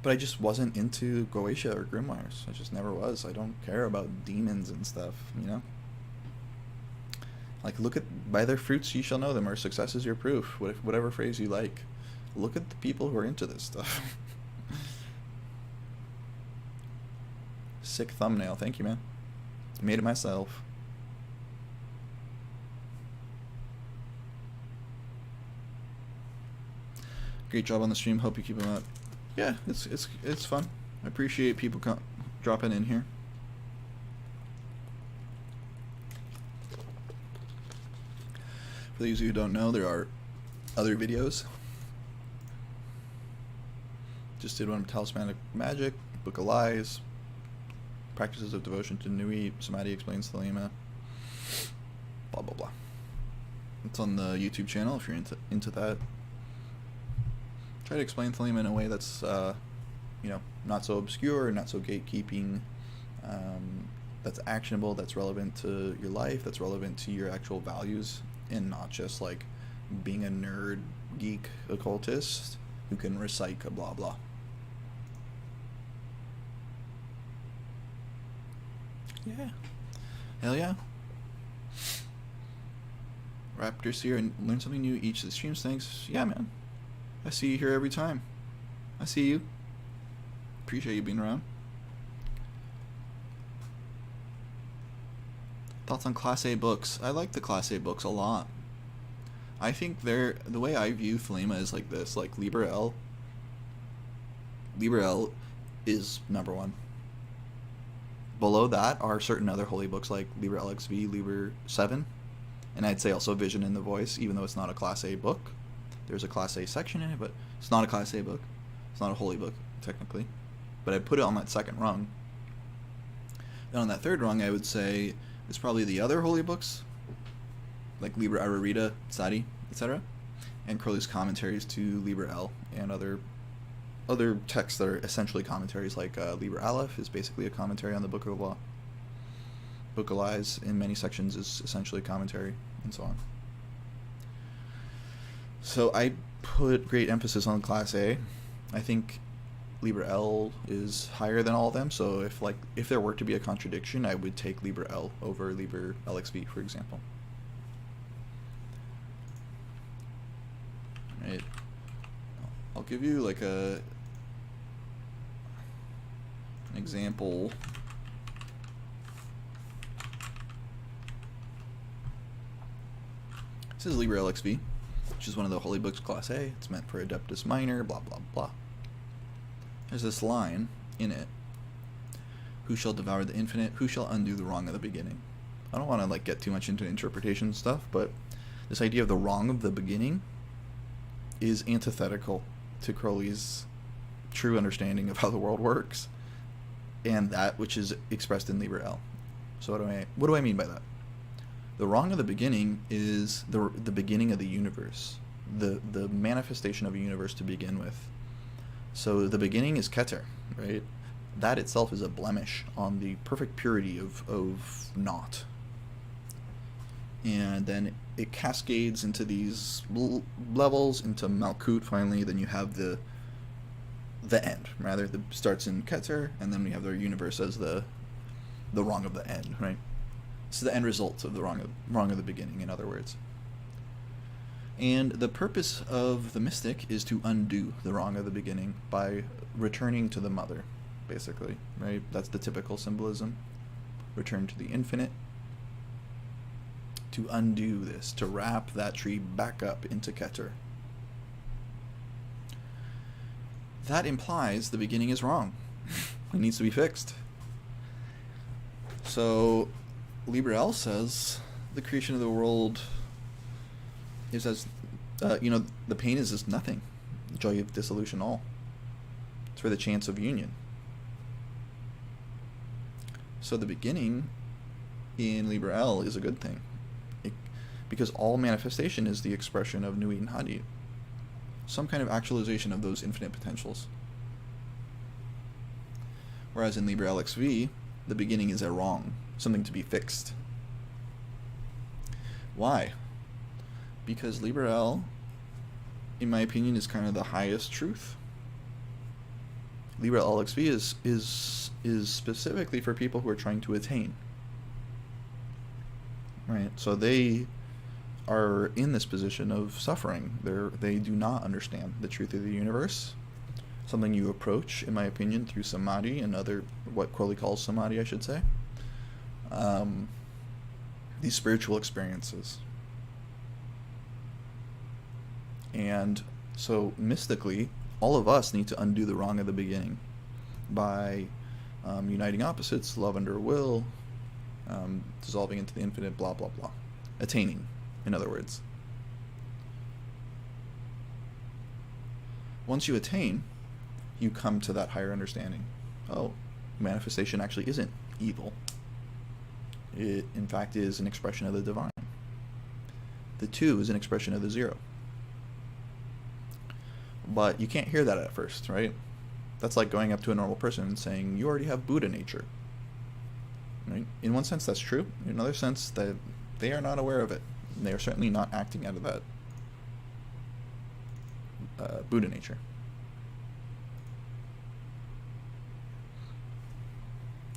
But I just wasn't into Goetia or Grimoires. I just never was. I don't care about demons and stuff, you know? Like, look at, by their fruits ye shall know them, or success is your proof, whatever phrase you like. Look at the people who are into this stuff. Sick thumbnail. Thank you, man. Made it myself. Great job on the stream. Hope you keep them up. Yeah, it's fun. I appreciate people dropping in here. For those of you who don't know, there are other videos. Just did one of Talismanic Magic, Book of Lies, Practices of Devotion to Nui, Samadhi Explains Thelema, blah blah blah. It's on the YouTube channel if you're into that. Try to explain Thelema in a way that's, you know, not so obscure, not so gatekeeping, that's actionable, that's relevant to your life, that's relevant to your actual values, and not just like being a nerd, geek, occultist who can recite a blah blah. Yeah. Hell yeah. Raptors here and learn something new each of the streams. Thanks. Yeah, man. I see you here every time. I see you. Appreciate you being around. Thoughts on Class A books? I like the Class A books a lot. I think the way I view Thelema is like this, like Liber L. Liber L is number one. Below that are certain other holy books like Liber LXV, Liber 7, and I'd say also Vision in the Voice, even though it's not a Class A book. There's a Class A section in it, but it's not a Class A book. It's not a holy book, technically. But I put it on that second rung. Then on that third rung, I would say it's probably the other holy books, like Liber Ararita, Sadi, etc., and Crowley's commentaries to Liber L, and other texts that are essentially commentaries, like Liber Aleph is basically a commentary on the Book of Law. Book of Lies in many sections is essentially a commentary, and so on. So I put great emphasis on Class A. I think Liber L is higher than all of them, so if there were to be a contradiction, I would take Liber L over Liber LXV, for example. Right. I'll give you like an example. This is Liber LXV, which is one of the holy books, Class A. It's meant for Adeptus Minor, blah blah blah. There's this line in it: "Who shall devour the infinite? Who shall undo the wrong of the beginning?" I don't want to like get too much into interpretation stuff, but this idea of the wrong of the beginning is antithetical to Crowley's true understanding of how the world works, and that which is expressed in Liber L. So what do I mean by that? The wrong of the beginning is the beginning of the universe, the manifestation of a universe to begin with. So the beginning is Keter, right? That itself is a blemish on the perfect purity of naught. And then it cascades into these levels, into Malkut finally, then you have the end, rather. It starts in Keter, and then we have the universe as the wrong of the end, right? It's the end result of the wrong of the beginning, in other words. And the purpose of the mystic is to undo the wrong of the beginning by returning to the mother, basically, right? That's the typical symbolism. Return to the infinite. To undo this, to wrap that tree back up into Keter. That implies the beginning is wrong. It needs to be fixed. So Liber L says the creation of the world is as, the pain is as nothing. The joy of dissolution all. It's for the chance of union. So the beginning in Liber L is a good thing. Because all manifestation is the expression of Nuit and Hadit. Some kind of actualization of those infinite potentials. Whereas in Liber LXV, the beginning is a wrong, something to be fixed. Why? Because Liber L, in my opinion, is kind of the highest truth. Libra LXV is specifically for people who are trying to attain. Right? So they are in this position of suffering. They do not understand the truth of the universe. Something you approach, in my opinion, through samadhi and other, what Crowley calls samadhi, I should say. These spiritual experiences. And so mystically, all of us need to undo the wrong of the beginning by uniting opposites, love under will, dissolving into the infinite, blah, blah, blah. Attaining, in other words. Once you attain, you come to that higher understanding. Oh, manifestation actually isn't evil. It, in fact, is an expression of the divine. The 2 is an expression of the 0. But you can't hear that at first, right? That's like going up to a normal person and saying, you already have Buddha nature. Right? In one sense, that's true. In another sense, that they are not aware of it. They are certainly not acting out of that Buddha nature.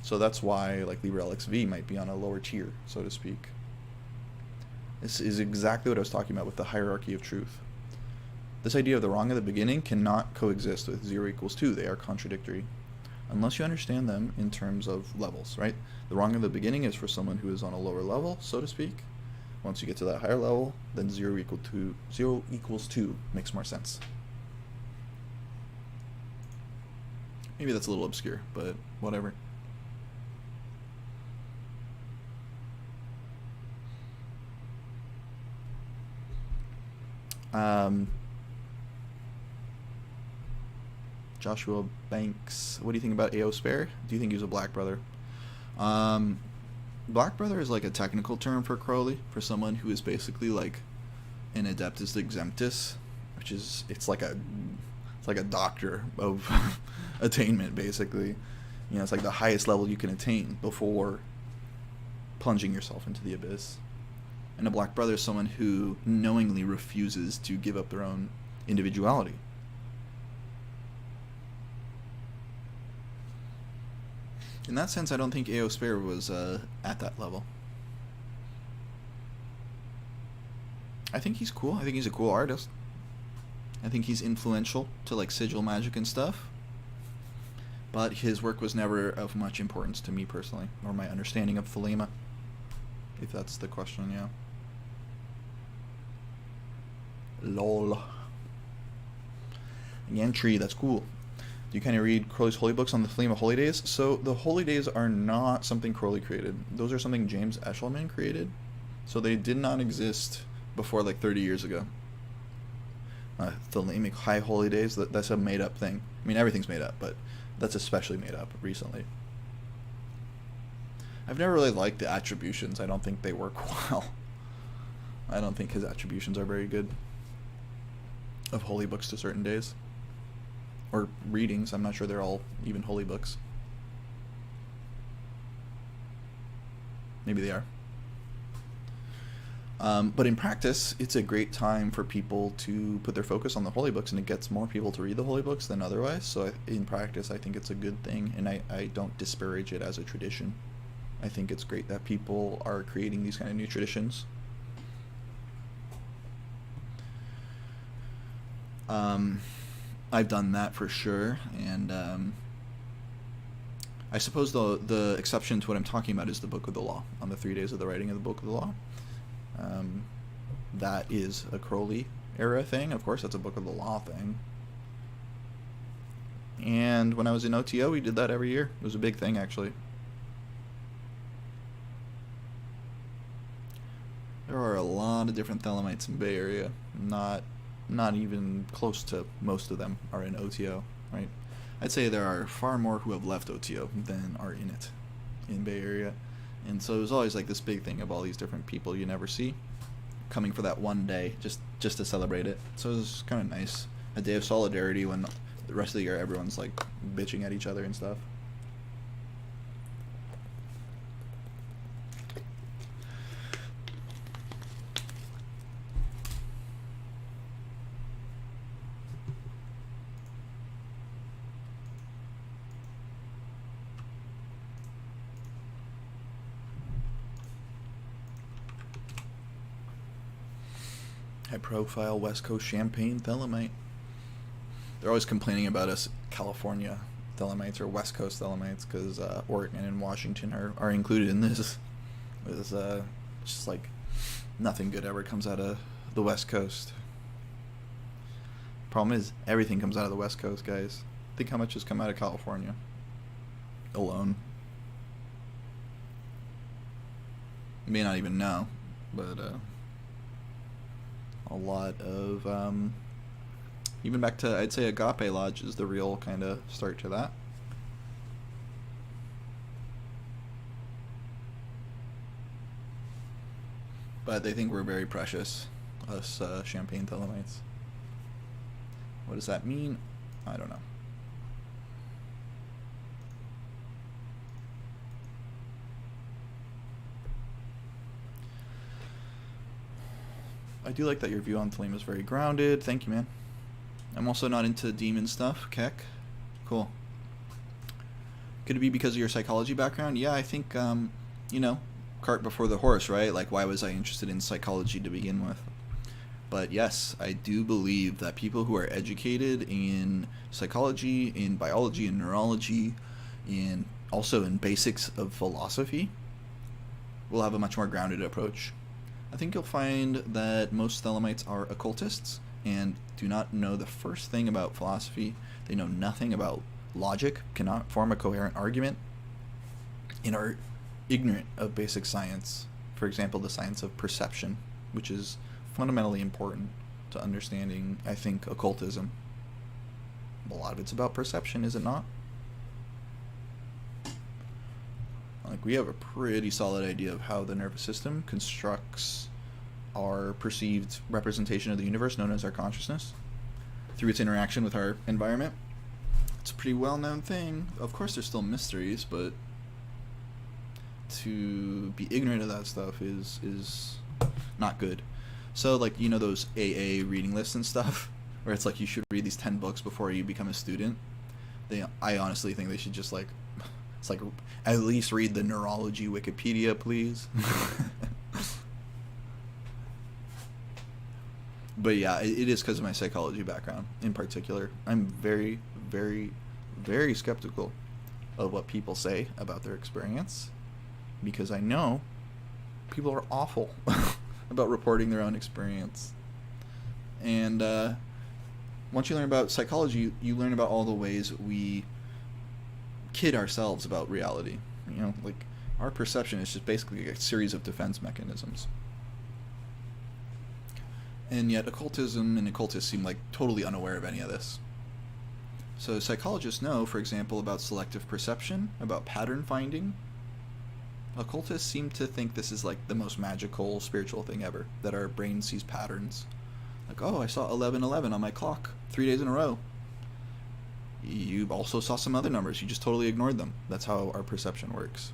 So that's why, like, Libra LXV might be on a lower tier, so to speak. This is exactly what I was talking about with the hierarchy of truth. This idea of the wrong at the beginning cannot coexist with 0 equals 2. They are contradictory. Unless you understand them in terms of levels, right? The wrong at the beginning is for someone who is on a lower level, so to speak. Once you get to that higher level, then 0 equals 2 makes more sense. Maybe that's a little obscure, but whatever. Joshua Banks, what do you think about AO Spare? Do you think he was a Black Brother? Black Brother is like a technical term for Crowley, for someone who is basically like an Adeptus Exemptus, which is, it's like a doctor of attainment, basically. You know, it's like the highest level you can attain before plunging yourself into the abyss. And a Black Brother is someone who knowingly refuses to give up their own individuality. In that sense, I don't think AO Spare was at that level. I think he's cool. I think he's a cool artist. I think he's influential to like sigil magic and stuff. But his work was never of much importance to me personally, or my understanding of Thelema, if that's the question, yeah. Lol. Yantry, that's cool. Do you kind of read Crowley's holy books on the Thelema holy days? So the holy days are not something Crowley created. Those are something James Eshelman created. So they did not exist before like 30 years ago. Thelemic high holy days, that's a made up thing. I mean, everything's made up, but that's especially made up recently. I've never really liked the attributions. I don't think they work well. I don't think his attributions are very good of holy books to certain days. Or readings. I'm not sure they're all even holy books. Maybe they are. But in practice, it's a great time for people to put their focus on the holy books, and it gets more people to read the holy books than otherwise. So in practice, I think it's a good thing, and I don't disparage it as a tradition. I think it's great that people are creating these kind of new traditions. I've done that for sure, and I suppose the exception to what I'm talking about is the Book of the Law, on the 3 days of the writing of the Book of the Law. That is a Crowley era thing, of course, that's a Book of the Law thing. And when I was in OTO, we did that every year. It was a big thing, actually. There are a lot of different Thelemites in the Bay Area, not even close to most of them are in OTO, right? I'd say there are far more who have left OTO than are in it, in Bay Area. And so it was always like this big thing of all these different people you never see coming for that one day just to celebrate it. So it was kind of nice. A day of solidarity when the rest of the year everyone's like bitching at each other and stuff. High-profile West Coast Champagne Thelemite. They're always complaining about us California Thelemites or West Coast Thelemites because Oregon and Washington are included in this. It's just like nothing good ever comes out of the West Coast. Problem is, everything comes out of the West Coast, guys. Think how much has come out of California alone. You may not even know, but a lot of even back to, I'd say, Agape Lodge is the real kind of start to that. But they think we're very precious, us Champagne Thelemites. What does that mean? I don't know. I do like that your view on Thelema is very grounded. Thank you, man. I'm also not into demon stuff. Keck. Cool. Could it be because of your psychology background? Yeah, I think, you know, cart before the horse, right? Like, why was I interested in psychology to begin with? But yes, I do believe that people who are educated in psychology, in biology, in neurology, in also in basics of philosophy, will have a much more grounded approach. I think you'll find that most Thelemites are occultists and do not know the first thing about philosophy. They know nothing about logic, cannot form a coherent argument, and are ignorant of basic science. For example, the science of perception, which is fundamentally important to understanding, I think, occultism. A lot of it's about perception, is it not? Like, we have a pretty solid idea of how the nervous system constructs our perceived representation of the universe, known as our consciousness, through its interaction with our environment. It's a pretty well-known thing. Of course, there's still mysteries, but to be ignorant of that stuff is not good. So, like, you know those AA reading lists and stuff, where it's like you should read these 10 books before you become a student? I honestly think they should just, like, it's like, at least read the neurology Wikipedia, please. But yeah, it is because of my psychology background in particular. I'm very, very, very skeptical of what people say about their experience, because I know people are awful about reporting their own experience. And once you learn about psychology, you learn about all the ways we kid ourselves about reality. You know, like, our perception is just basically a series of defense mechanisms. And yet occultism and occultists seem like totally unaware of any of this. So psychologists know, for example, about selective perception, about pattern finding. Occultists seem to think this is like the most magical spiritual thing ever, that our brain sees patterns. Like, oh, I saw 1111 on my clock 3 days in a row. You also saw some other numbers. You just totally ignored them. That's how our perception works.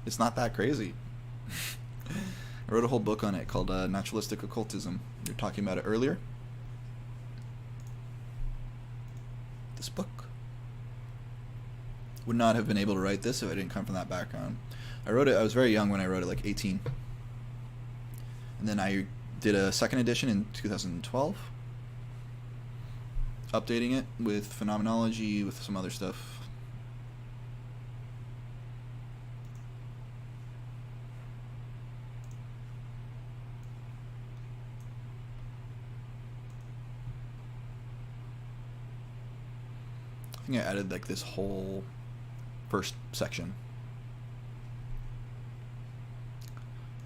It's not that crazy. I wrote a whole book on it called Naturalistic Occultism. You were talking about it earlier. This book. Would not have been able to write this if I didn't come from that background. I wrote it, I was very young when I wrote it, like 18. And then I did a second edition in 2012. Updating it with phenomenology, with some other stuff. I think I added like this whole first section.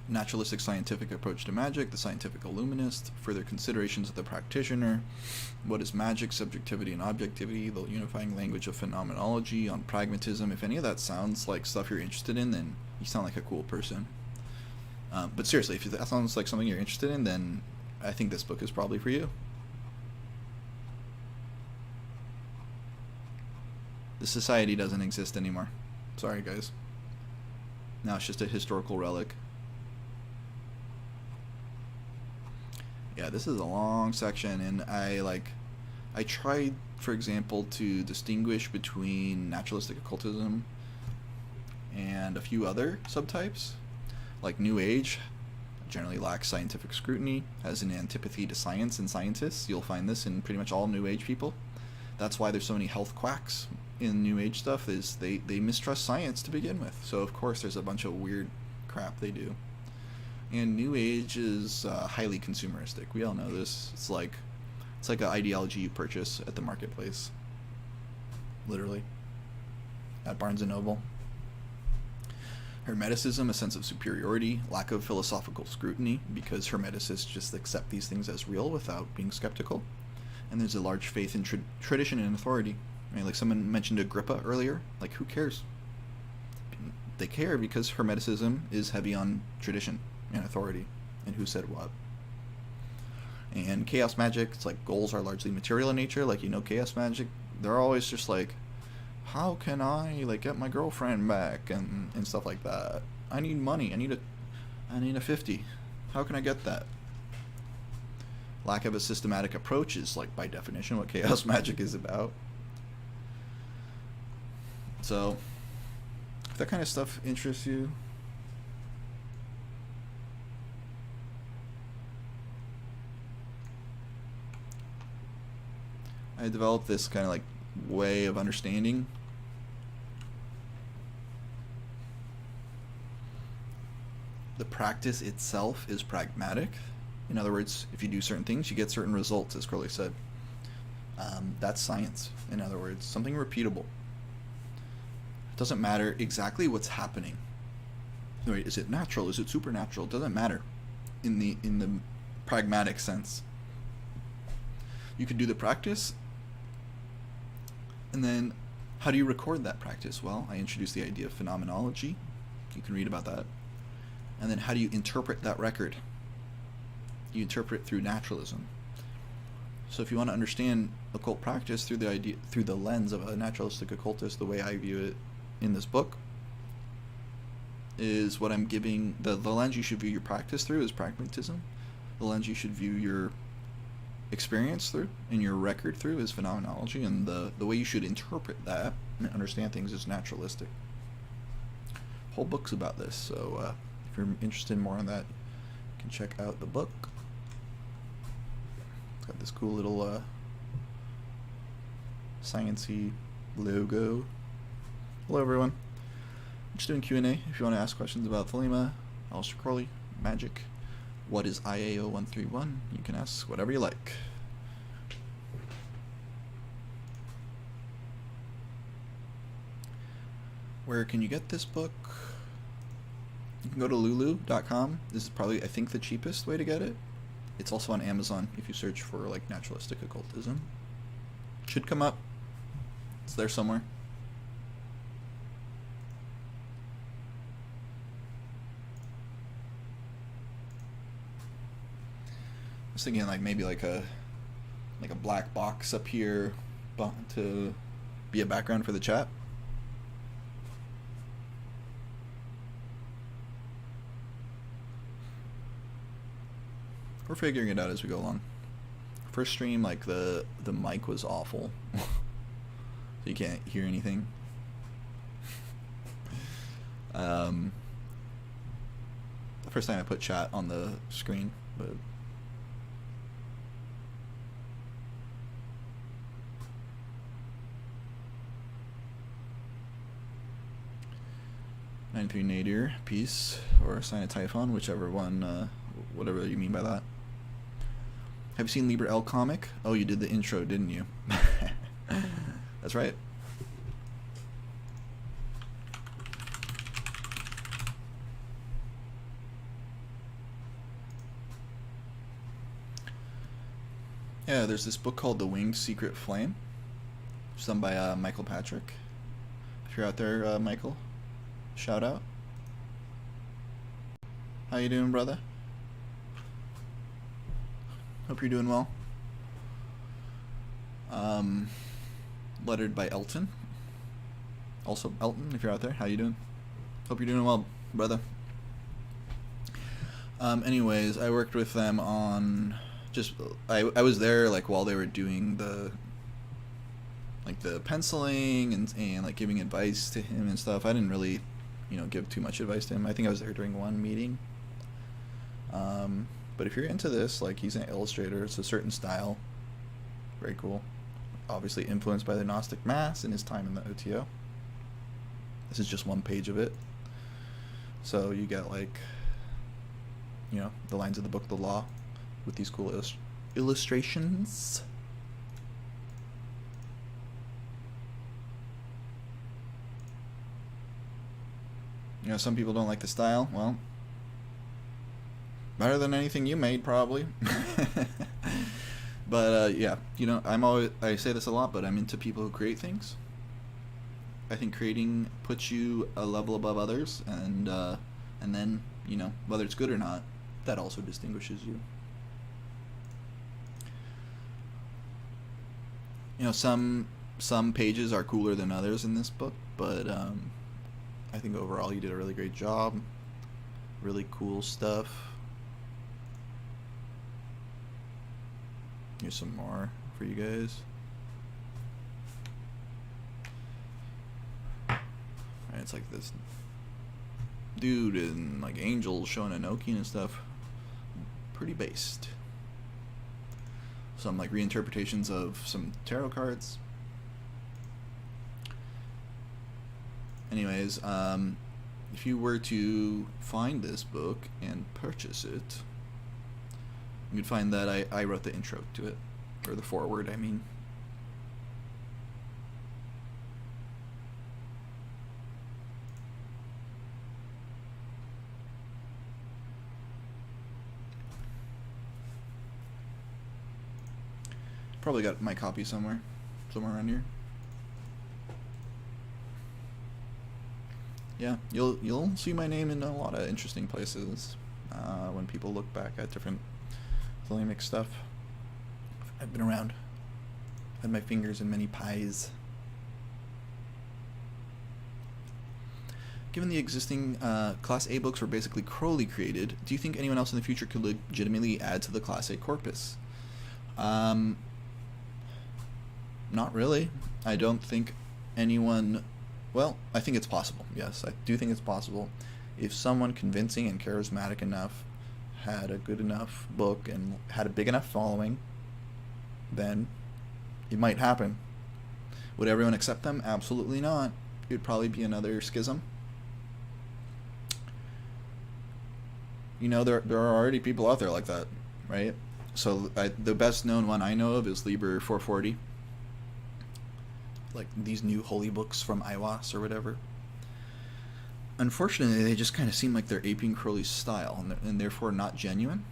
Naturalistic scientific approach to magic, the scientific illuminist, further considerations of the practitioner, what is magic, subjectivity and objectivity, the unifying language of phenomenology, on pragmatism. If any of that sounds like stuff you're interested in, then you sound like a cool person. But seriously, if that sounds like something you're interested in, then I think this book is probably for you. The society doesn't exist anymore. Sorry, guys. Now it's just a historical relic. Yeah, this is a long section, and I tried, for example, to distinguish between naturalistic occultism and a few other subtypes, like New Age. generally lacks scientific scrutiny, has an antipathy to science and scientists. You'll find this in pretty much all New Age people. That's why there's so many health quacks in New Age stuff, is they mistrust science to begin with. So of course there's a bunch of weird crap they do. And New Age is highly consumeristic. We all know this. It's like an ideology you purchase at the marketplace. Literally. At Barnes & Noble. Hermeticism, a sense of superiority, lack of philosophical scrutiny, because Hermeticists just accept these things as real without being skeptical. And there's a large faith in tradition and authority. Right? Like someone mentioned Agrippa earlier. Like, who cares? They care because Hermeticism is heavy on tradition and authority and who said what. And chaos magic, it's like goals are largely material in nature. Like, chaos magic, they're always just like, how can I like get my girlfriend back and stuff like that. I need money. I need a 50. How can I get that? Lack of a systematic approach is, like, by definition what chaos magic is about. So if that kind of stuff interests you, I developed this kind of like way of understanding. The practice itself is pragmatic. In other words, if you do certain things, you get certain results, as Crowley said. That's science, in other words, something repeatable. It doesn't matter exactly what's happening. Is it natural? Is it supernatural? It doesn't matter in the pragmatic sense. You could do the practice, and then how do you record that practice? Well, I introduced the idea of phenomenology. You can read about that. And then how do you interpret that record? You interpret through naturalism. So if you want to understand occult practice through the lens of a naturalistic occultist, the way I view it in this book is what I'm giving. The lens you should view your practice through is pragmatism. The lens you should view your experience through and your record through is phenomenology, and the way you should interpret that and understand things is naturalistic. Whole book's about this, so if you're interested more in that, you can check out the book. It's got this cool little sciencey logo. Hello everyone. I'm just doing Q&A. If you want to ask questions about Thelema, Aleister Crowley, Magick, what is IAO131, you can ask whatever you like. Where can you get this book? You can go to lulu.com. This is probably, I think, the cheapest way to get it. It's also on Amazon if you search for like naturalistic occultism. Should come up. It's there somewhere. I was thinking like maybe like a black box up here to be a background for the chat. We're figuring it out as we go along. First stream, like the mic was awful, so you can't hear anything. The first time I put chat on the screen, but '93 nadir, peace, or sign a typhon, whichever one, whatever you mean by that. Have you seen Liber L comic? Oh, you did the intro, didn't you? That's right. Yeah, there's this book called The Winged Secret Flame. It's done by Michael Patrick. If you're out there, Michael, shout out. How you doing, brother? Hope you're doing well. Lettered by Elton. Also, Elton, if you're out there, how you doing? Hope you're doing well, brother. Anyways, I worked with them on I was there like while they were doing the penciling and like giving advice to him and stuff. I didn't really, give too much advice to him. I think I was there during one meeting. But if you're into this, like, he's an illustrator. It's a certain style. Very cool. Obviously influenced by the Gnostic Mass in his time in the OTO. This is just one page of it. So you get, like, you know, the lines of the Book of the Law with these cool illustrations. You know, some people don't like the style. Well, better than anything you made, probably. But yeah, you know, I say this a lot, but I'm into people who create things. I think creating puts you a level above others, and then, you know, whether it's good or not, that also distinguishes you. You know, some pages are cooler than others in this book, but I think overall you did a really great job. Really cool stuff. Here's some more for you guys. Alright, it's like this dude and like angels showing Enoki and stuff. Pretty based. Some like reinterpretations of some tarot cards. Anyways, if you were to find this book and purchase it, you'd find that I wrote the intro to it, or the foreword, I mean. Probably got my copy somewhere around here. Yeah, you'll see my name in a lot of interesting places when people look back at different Thelemic stuff. I've been around. Had my fingers in many pies. Given the existing Class A books were basically Crowley created, do you think anyone else in the future could legitimately add to the Class A corpus? Not really. I don't think anyone... Well, I think it's possible. Yes, I do think it's possible. If someone convincing and charismatic enough had a good enough book and had a big enough following, then it might happen. Would everyone accept them? Absolutely not. It would probably be another schism. You know, there are already people out there like that, right? So the best known one I know of is Liber 440. Like these new holy books from IAO or whatever. Unfortunately, they just kind of seem like they're aping Crowley's style and therefore not genuine.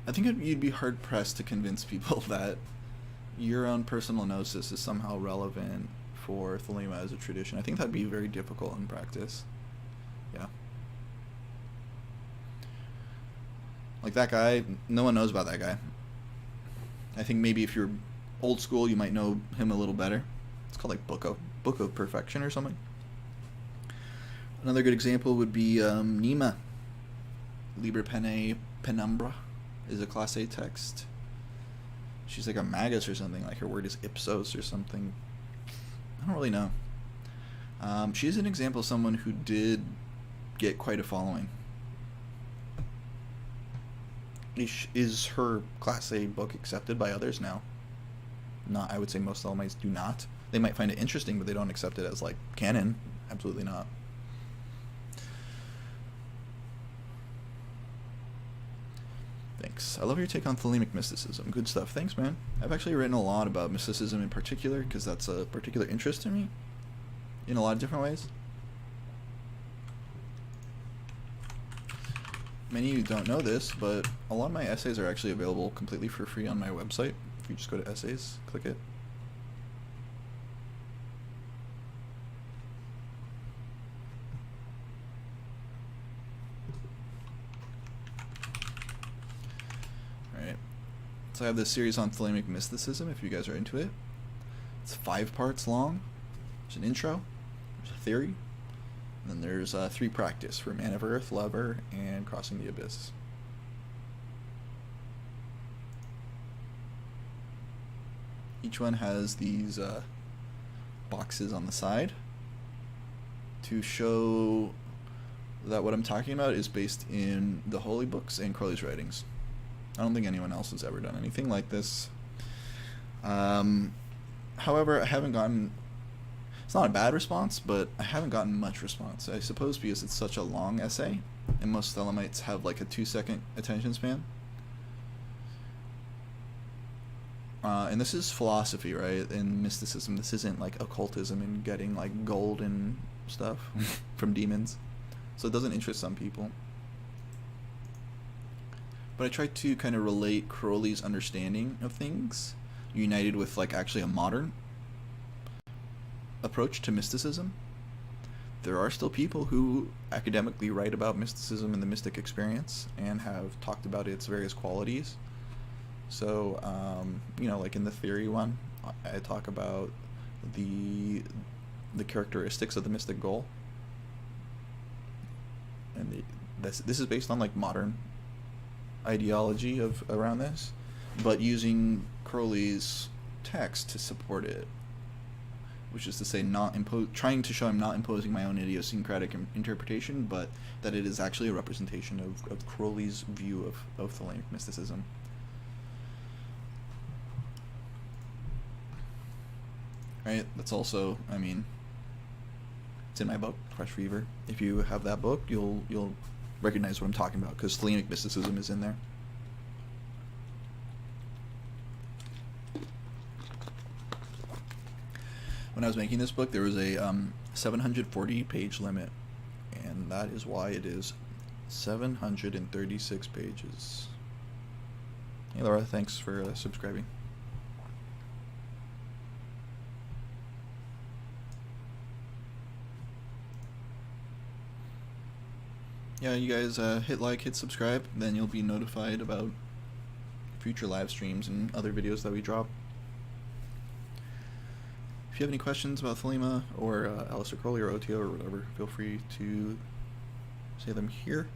I think you'd be hard-pressed to convince people that your own personal gnosis is somehow relevant for Thelema as a tradition. I think that'd be very difficult in practice. Yeah. Like that guy, no one knows about that guy. I think maybe if you're old school, you might know him a little better. It's called like Book of Perfection or something. Another good example would be Nema. Liber Penumbra is a Class A text. She's like a magus or something. Like her word is ipsos or something. I don't really know. She's an example of someone who did get quite a following. Is her Class A book accepted by others now? Not, I would say most Thelemites do not. They might find it interesting, but they don't accept it as like canon. Absolutely not. Thanks. I love your take on Thelemic mysticism. Good stuff. Thanks, man. I've actually written a lot about mysticism in particular because that's a particular interest to me in a lot of different ways. Many of you don't know this, but a lot of my essays are actually available completely for free on my website. If you just go to essays, click it. Alright. So I have this series on Thelemic mysticism, if you guys are into it. It's 5 parts long. There's an intro, there's a theory, and then there's 3 practice for Man of Earth, Lover, and Crossing the Abyss. Each one has these boxes on the side to show that what I'm talking about is based in the holy books and Crowley's writings. I don't think anyone else has ever done anything like this. However, I haven't gotten... It's not a bad response, but I haven't gotten much response. I suppose because it's such a long essay, and most Thelemites have like a 2-second attention span. And this is philosophy, right? And mysticism. This isn't like occultism and getting like gold and stuff from demons. So it doesn't interest some people. But I try to kind of relate Crowley's understanding of things, united with like actually a modern approach to mysticism. There are still people who academically write about mysticism and the mystic experience and have talked about its various qualities. So, you know, like in the theory one, I talk about the characteristics of the mystic goal. And this is based on like modern ideology of around this, but using Crowley's text to support it, which is to say, trying to show I'm not imposing my own idiosyncratic interpretation, but that it is actually a representation of Crowley's view of Thelemic mysticism. Right? That's also, I mean, it's in my book, Crush Fever. If you have that book, you'll recognize what I'm talking about, because Thelemic mysticism is in there. When I was making this book, there was a 740-page limit, and that is why it is 736 pages. Hey Laura, thanks for subscribing. Yeah, you guys hit like, hit subscribe, then you'll be notified about future live streams and other videos that we drop. If you have any questions about Thelema or Aleister Crowley or OTO or whatever, feel free to say them here.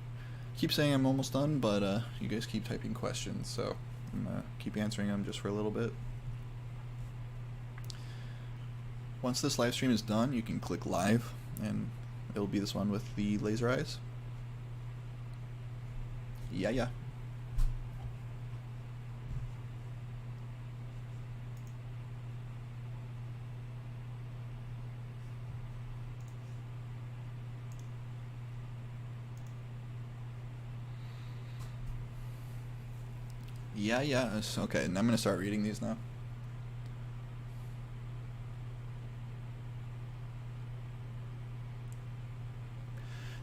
Keep saying I'm almost done, but you guys keep typing questions, so I'm gonna keep answering them just for a little bit. Once this live stream is done, you can click live, and it'll be this one with the laser eyes. Yeah. Yeah. Okay, and I'm going to start reading these now.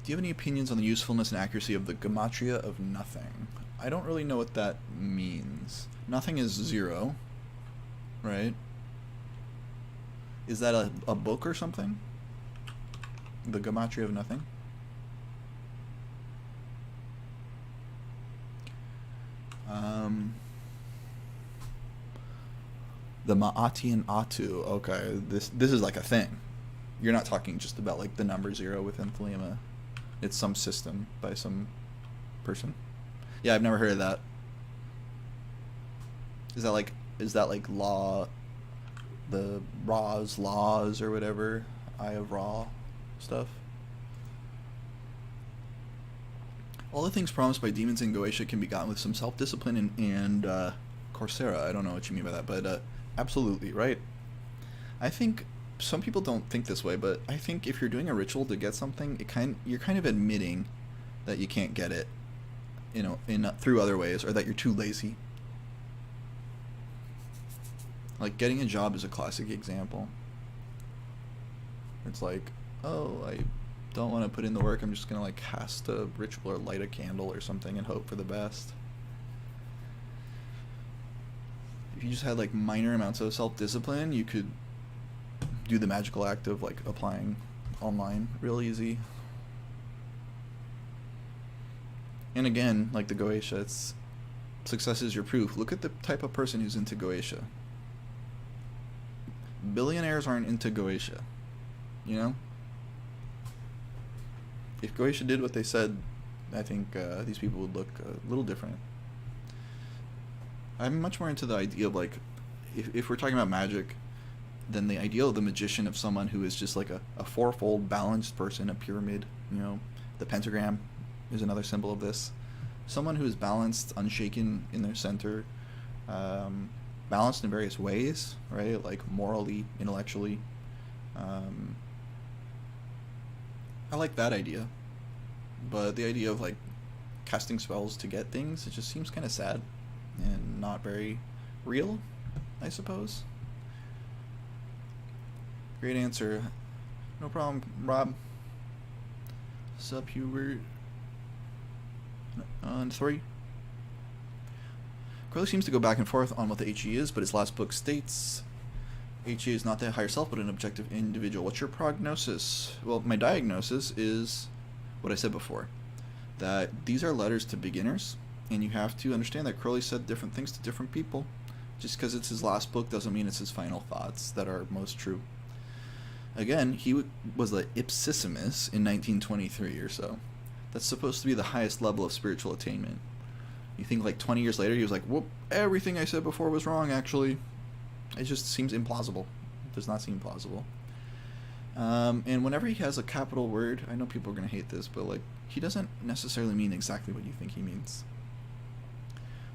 Do you have any opinions on the usefulness and accuracy of the gematria of nothing? I don't really know what that means. Nothing is 0, right? Is that a book or something? The gematria of nothing? The Ma'ati and Atu. Okay, this is like a thing. You're not talking just about like the number 0 within Thelema. It's some system by some person. Yeah, I've never heard of that. Is that like law, the Ra's laws or whatever, Eye of Ra stuff? All the things promised by demons in Goetia can be gotten with some self-discipline and Coursera. I don't know what you mean by that, but absolutely, right? I think some people don't think this way, but I think if you're doing a ritual to get something, you're kind of admitting that you can't get it, you know, through other ways, or that you're too lazy. Like getting a job is a classic example. It's like, oh, I don't want to put in the work, I'm just gonna like cast a ritual or light a candle or something and hope for the best. If you just had like minor amounts of self-discipline, you could do the magical act of like applying online real easy. And again, like the Goetia, it's success is your proof. Look at the type of person who's into Goetia. Billionaires aren't into Goetia, you know? If Goetia did what they said, I think these people would look a little different. I'm much more into the idea of like, if we're talking about magic, than the ideal of the magician of someone who is just like a fourfold balanced person, a pyramid. You know, the pentagram is another symbol of this. Someone who is balanced, unshaken in their center, balanced in various ways, right? Like morally, intellectually. I like that idea. But the idea of like casting spells to get things, it just seems kind of sad and not very real, I suppose. Great answer. No problem, Rob. Sup, Hubert? On 3. Crowley seems to go back and forth on what the HE is, but his last book states HE is not the higher self, but an objective individual. What's your prognosis? Well, my diagnosis is what I said before, that these are letters to beginners, and you have to understand that Crowley said different things to different people. Just because it's his last book doesn't mean it's his final thoughts that are most true. Again, he was the ipsissimus in 1923 or so. That's supposed to be the highest level of spiritual attainment. You think like 20 years later, he was like, whoop, everything I said before was wrong, actually. It just seems implausible. It does not seem plausible. And whenever he has a capital word, I know people are going to hate this, but like, he doesn't necessarily mean exactly what you think he means.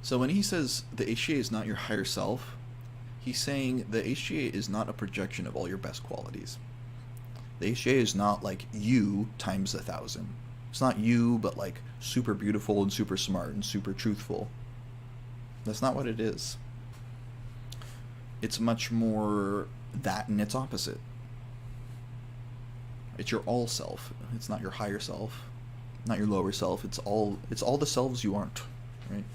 So when he says the HGA is not your higher self, he's saying the HGA is not a projection of all your best qualities. The HGA is not like you times 1,000. It's not you, but like super beautiful and super smart and super truthful. That's not what it is. It's much more that and its opposite. It's your all self. It's not your higher self, not your lower self. It's all the selves you aren't, right?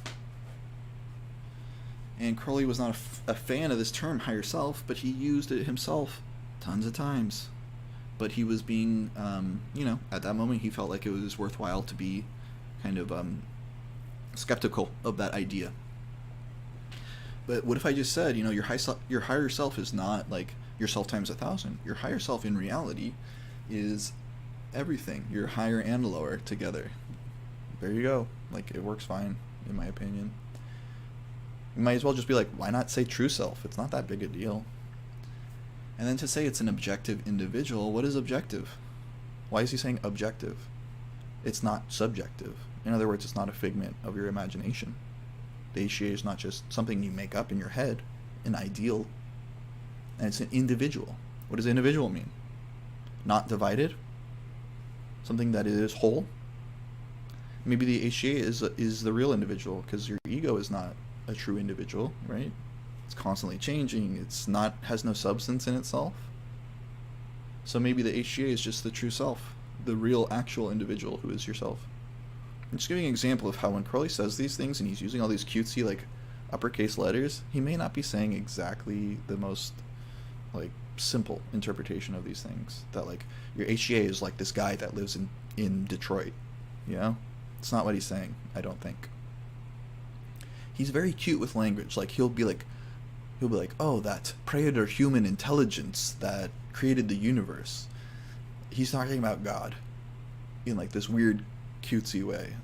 And Crowley was not a fan of this term higher self, but he used it himself tons of times. But he was being, at that moment he felt like it was worthwhile to be kind of skeptical of that idea. But what if I just said, your higher self is not like yourself times 1,000. Your higher self in reality is everything. You're higher and lower together. There you go. Like, it works fine, in my opinion. You might as well just be like, why not say true self? It's not that big a deal. And then to say it's an objective individual, what is objective? Why is he saying objective? It's not subjective. In other words, it's not a figment of your imagination. The HGA is not just something you make up in your head, an ideal. And it's an individual. What does individual mean? Not divided? Something that is whole? Maybe the HGA is the real individual, because your ego is not a true individual, right? It's constantly changing. Has no substance in itself. So maybe the HGA is just the true self, the real actual individual who is yourself. I'm just giving an example of how when Crowley says these things and he's using all these cutesy like uppercase letters, he may not be saying exactly the most like simple interpretation of these things. That like your HGA is like this guy that lives in Detroit, It's not what he's saying, I don't think. He's very cute with language. Like he'll be like, oh, that predator human intelligence that created the universe. He's talking about God in like this weird cutesy way.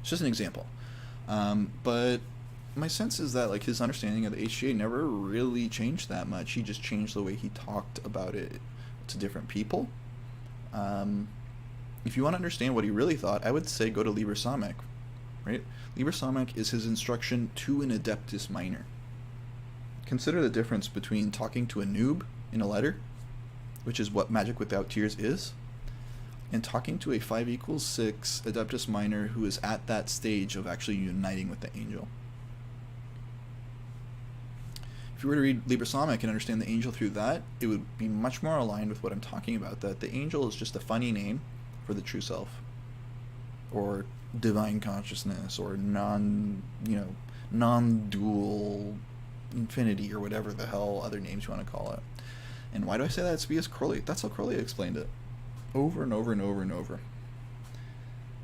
It's just an example. But my sense is that like his understanding of the HGA never really changed that much. He just changed the way he talked about it to different people. If you want to understand what he really thought, I would say go to Liber Samekh, right? Liber Samekh is his instruction to an Adeptus Minor. Consider the difference between talking to a noob in a letter, which is what Magick Without Tears is, and talking to a 5=6 Adeptus Minor who is at that stage of actually uniting with the angel. If you were to read Liber Samekh and understand the angel through that, it would be much more aligned with what I'm talking about, that the angel is just a funny name for the true self, or divine consciousness, or non-dual infinity, or whatever the hell other names you want to call it. And why do I say that? It's because Crowley, that's how Crowley explained it. Over and over and over and over.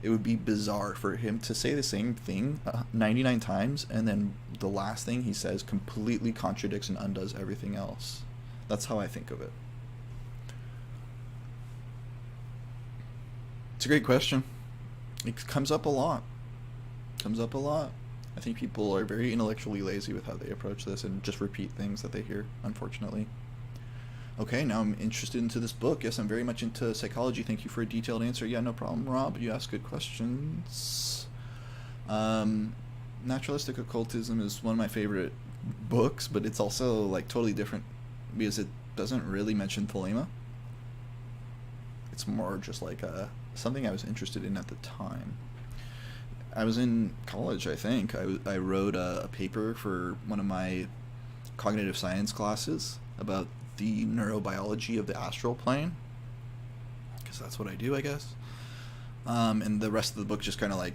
It would be bizarre for him to say the same thing 99 times, and then the last thing he says completely contradicts and undoes everything else. That's how I think of it. It's a great question. It comes up a lot. I think people are very intellectually lazy with how they approach this and just repeat things that they hear, unfortunately. Okay, now I'm interested into this book. Yes, I'm very much into psychology. Thank you for a detailed answer. Yeah, no problem, Rob. You ask good questions. Naturalistic Occultism is one of my favorite books, but it's also like totally different because it doesn't really mention Thelema. It's more just like something I was interested in at the time. I was in college, I think. I wrote a paper for one of my cognitive science classes about the neurobiology of the astral plane, because that's what I do, I guess. And the rest of the book just kind of like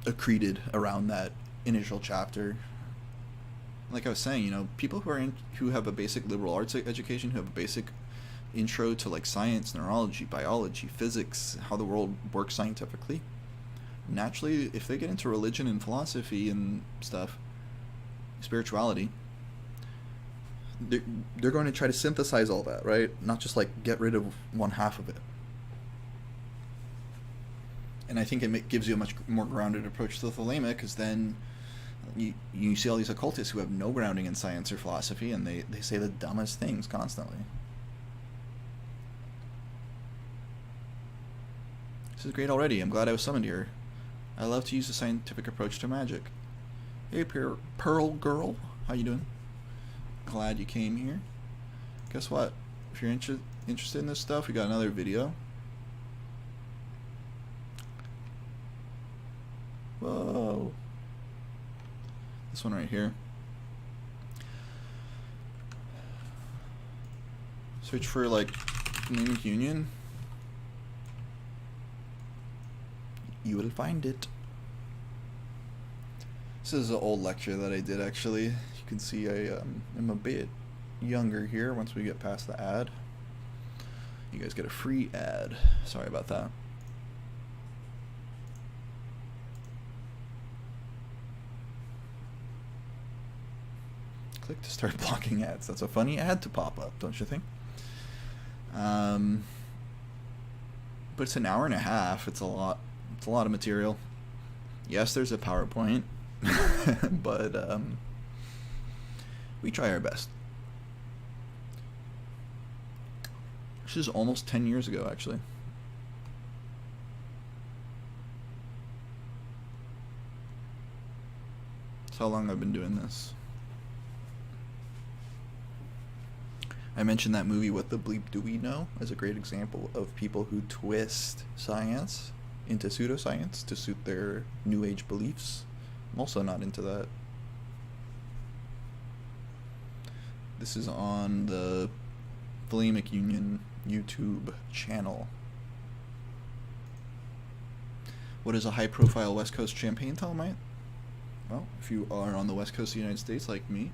accreted around that initial chapter. Like I was saying, you know, people who have a basic liberal arts education, who have a basic intro to like science, neurology, biology, physics, how the world works scientifically, naturally, if they get into religion and philosophy and stuff, spirituality, they're going to try to synthesize all that, right? Not just like get rid of one half of it. And I think it gives you a much more grounded approach to the Thelema, because then you see all these occultists who have no grounding in science or philosophy, and they say the dumbest things constantly. This is great already. I'm glad I was summoned here. I love to use a scientific approach to magic. Hey, Pearl Girl. How you doing? Glad you came here. Guess what? If you're interested in this stuff, we got another video. Whoa. This one right here. Search for like Thelemic Union. You will find it. This is an old lecture that I did, actually. You can see I am a bit younger here once we get past the ad. You guys get a free ad. Sorry about that. Click to start blocking ads. That's a funny ad to pop up, don't you think? But it's an hour and a half. It's a lot. It's a lot of material. Yes, there's a PowerPoint, but we try our best. This is almost 10 years ago, actually. That's how long I've been doing this. I mentioned that movie, What the Bleep Do We Know, as a great example of people who twist science into pseudoscience to suit their New Age beliefs. I'm also not into that. This is on the Thelemic Union YouTube channel. What is a high-profile West Coast champagne, Thelemite? Well, if you are on the West Coast of the United States like me,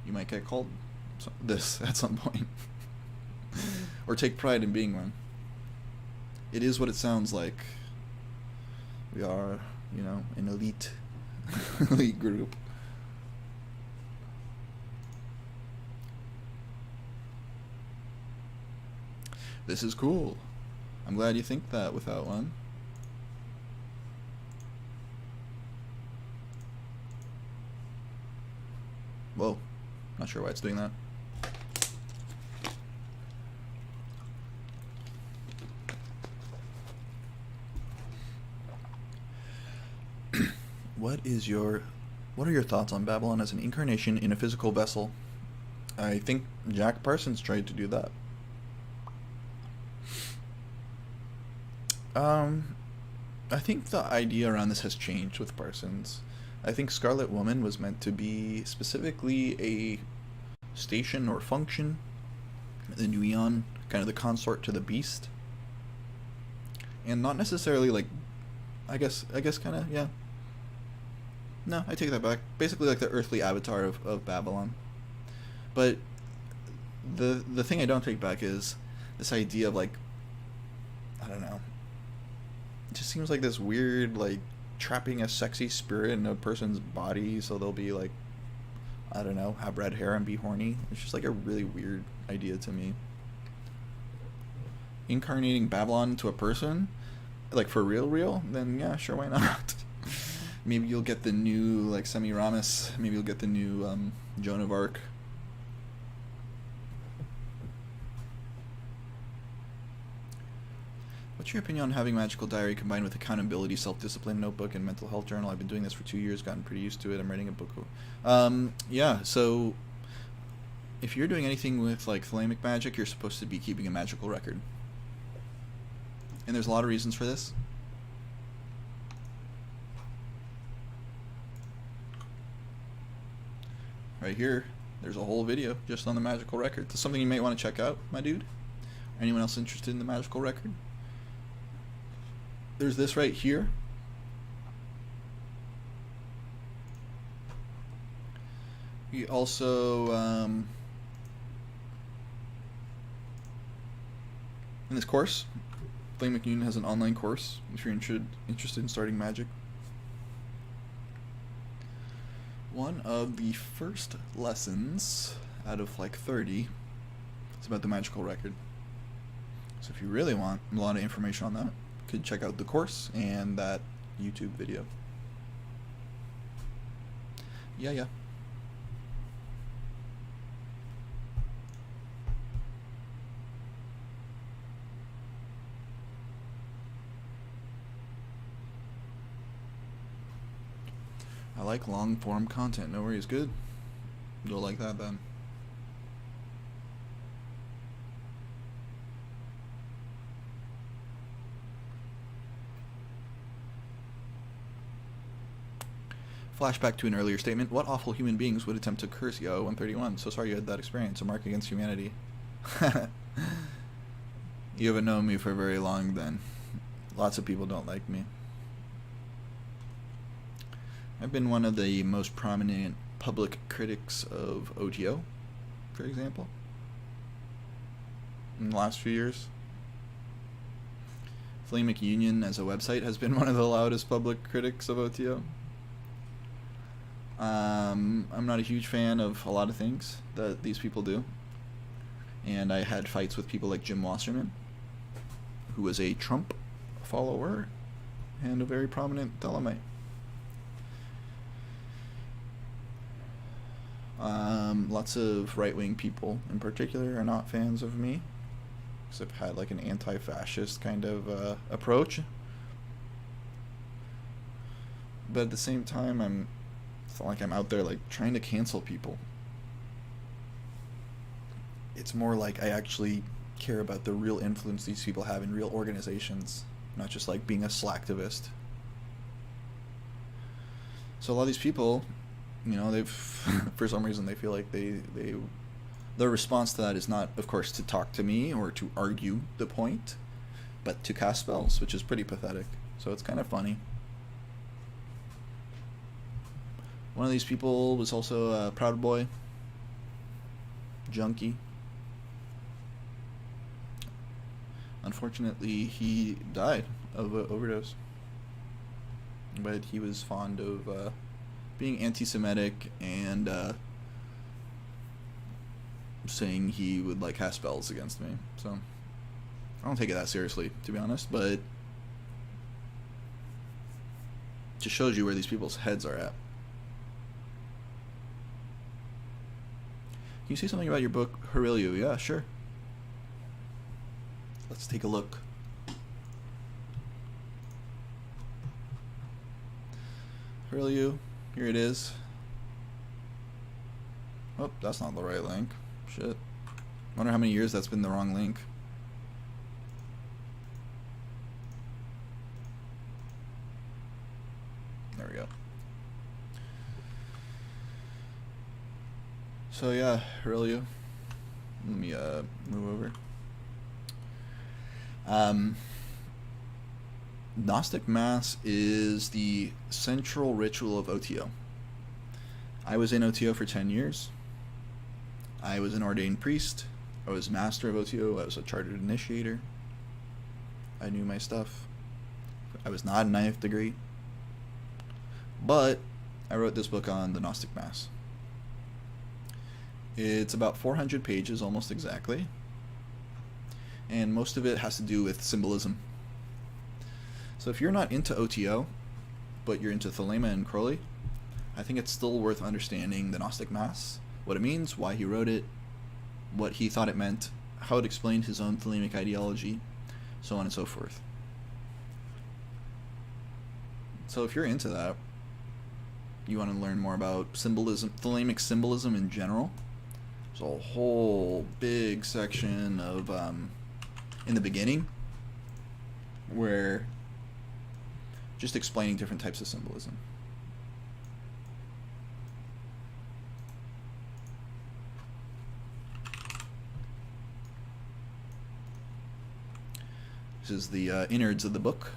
you might get called this at some point. Or take pride in being one. It is what it sounds like. We are, you know, an elite elite group. This is cool. I'm glad you think that without one. Whoa. Not sure why it's doing that. What are your thoughts on Babylon as an incarnation in a physical vessel? I think Jack Parsons tried to do that. I think the idea around this has changed with Parsons. I think Scarlet Woman was meant to be specifically a station or function, the New Eon, kind of the consort to the Beast, and not necessarily like, I guess kind of, yeah. No, I take that back. Basically like the earthly avatar of Babylon. But the thing I don't take back is this idea of like, I don't know, it just seems like this weird, like, trapping a sexy spirit in a person's body so they'll be like, I don't know, have red hair and be horny. It's just like a really weird idea to me. Incarnating Babylon into a person, like for real, then yeah, sure, why not? Maybe you'll get the new, like, Semiramis. Maybe you'll get the new Joan of Arc. What's your opinion on having magical diary combined with accountability, self-discipline, notebook, and mental health journal? I've been doing this for 2 years, gotten pretty used to it. I'm writing a book. Yeah, so if you're doing anything with, like, Thelemic magic, you're supposed to be keeping a magical record. And there's a lot of reasons for this. Right here, there's a whole video just on the magical record. It's something you might want to check out, my dude. Anyone else interested in the magical record? There's this right here. We also, in this course, Thelemic Union has an online course if you're interested in starting magic. One of the first lessons out of like 30 is about the magical record. So if you really want a lot of information on that, you could check out the course and that YouTube video. Yeah. I like long form content. No worries, good. You'll like that then. Flashback to an earlier statement. What awful human beings would attempt to curse IAO131? So sorry you had that experience. A mark against humanity. You haven't known me for very long then. Lots of people don't like me. I've been one of the most prominent public critics of OTO, for example, in the last few years. Thelemic Union as a website has been one of the loudest public critics of OTO. I'm not a huge fan of a lot of things that these people do. And I had fights with people like Jim Wasserman, who was a Trump follower and a very prominent Thelema. Lots of right-wing people in particular are not fans of me, because I've had like an anti-fascist kind of approach. But at the same time, it's not like I'm out there like trying to cancel people. It's more like I actually care about the real influence these people have in real organizations, not just like being a slacktivist. So a lot of these people, you know, they've for some reason they feel like their response to that is not, of course, to talk to me or to argue the point, but to cast spells, which is pretty pathetic. So it's kind of funny. One of these people was also a Proud Boy junkie. Unfortunately, he died of an overdose. But he was fond of being anti-Semitic and saying he would like cast spells against me. So I don't take it that seriously, to be honest, but it just shows you where these people's heads are at. Can you say something about your book, Aurelio? Yeah, sure. Let's take a look. Aurelio, here it is. Oh, that's not the right link. Shit. Wonder how many years that's been the wrong link. There we go. So yeah, Aurelio. Let me move over. Gnostic Mass is the central ritual of OTO. I was in OTO for 10 years. I was an ordained priest. I was master of OTO. I was a chartered initiator. I knew my stuff. I was not a 9th degree. But I wrote this book on the Gnostic Mass. It's about 400 pages, almost exactly. And most of it has to do with symbolism. So if you're not into OTO, but you're into Thelema and Crowley, I think it's still worth understanding the Gnostic Mass, what it means, why he wrote it, what he thought it meant, how it explained his own Thelemic ideology, so on and so forth. So if you're into that, you want to learn more about symbolism, Thelemic symbolism in general, there's a whole big section of in the beginning where just explaining different types of symbolism. This is the innards of the book.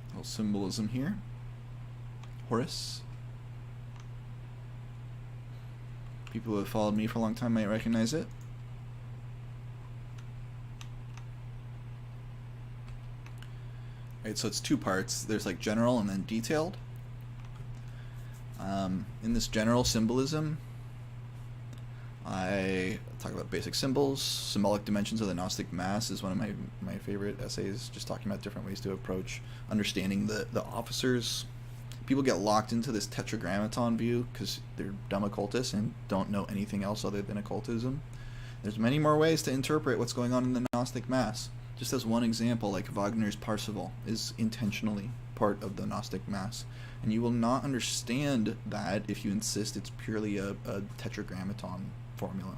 Little symbolism here. Horus. People who have followed me for a long time might recognize it. Right, so it's two parts. There's like general and then detailed. In this general symbolism, I talk about basic symbols. Symbolic dimensions of the Gnostic Mass is one of my favorite essays, just talking about different ways to approach understanding the officers. People get locked into this tetragrammaton view because they're dumb occultists and don't know anything else other than occultism. There's many more ways to interpret what's going on in the Gnostic Mass. Just as one example, like Wagner's Parsifal is intentionally part of the Gnostic Mass. And you will not understand that if you insist it's purely a tetragrammaton formula.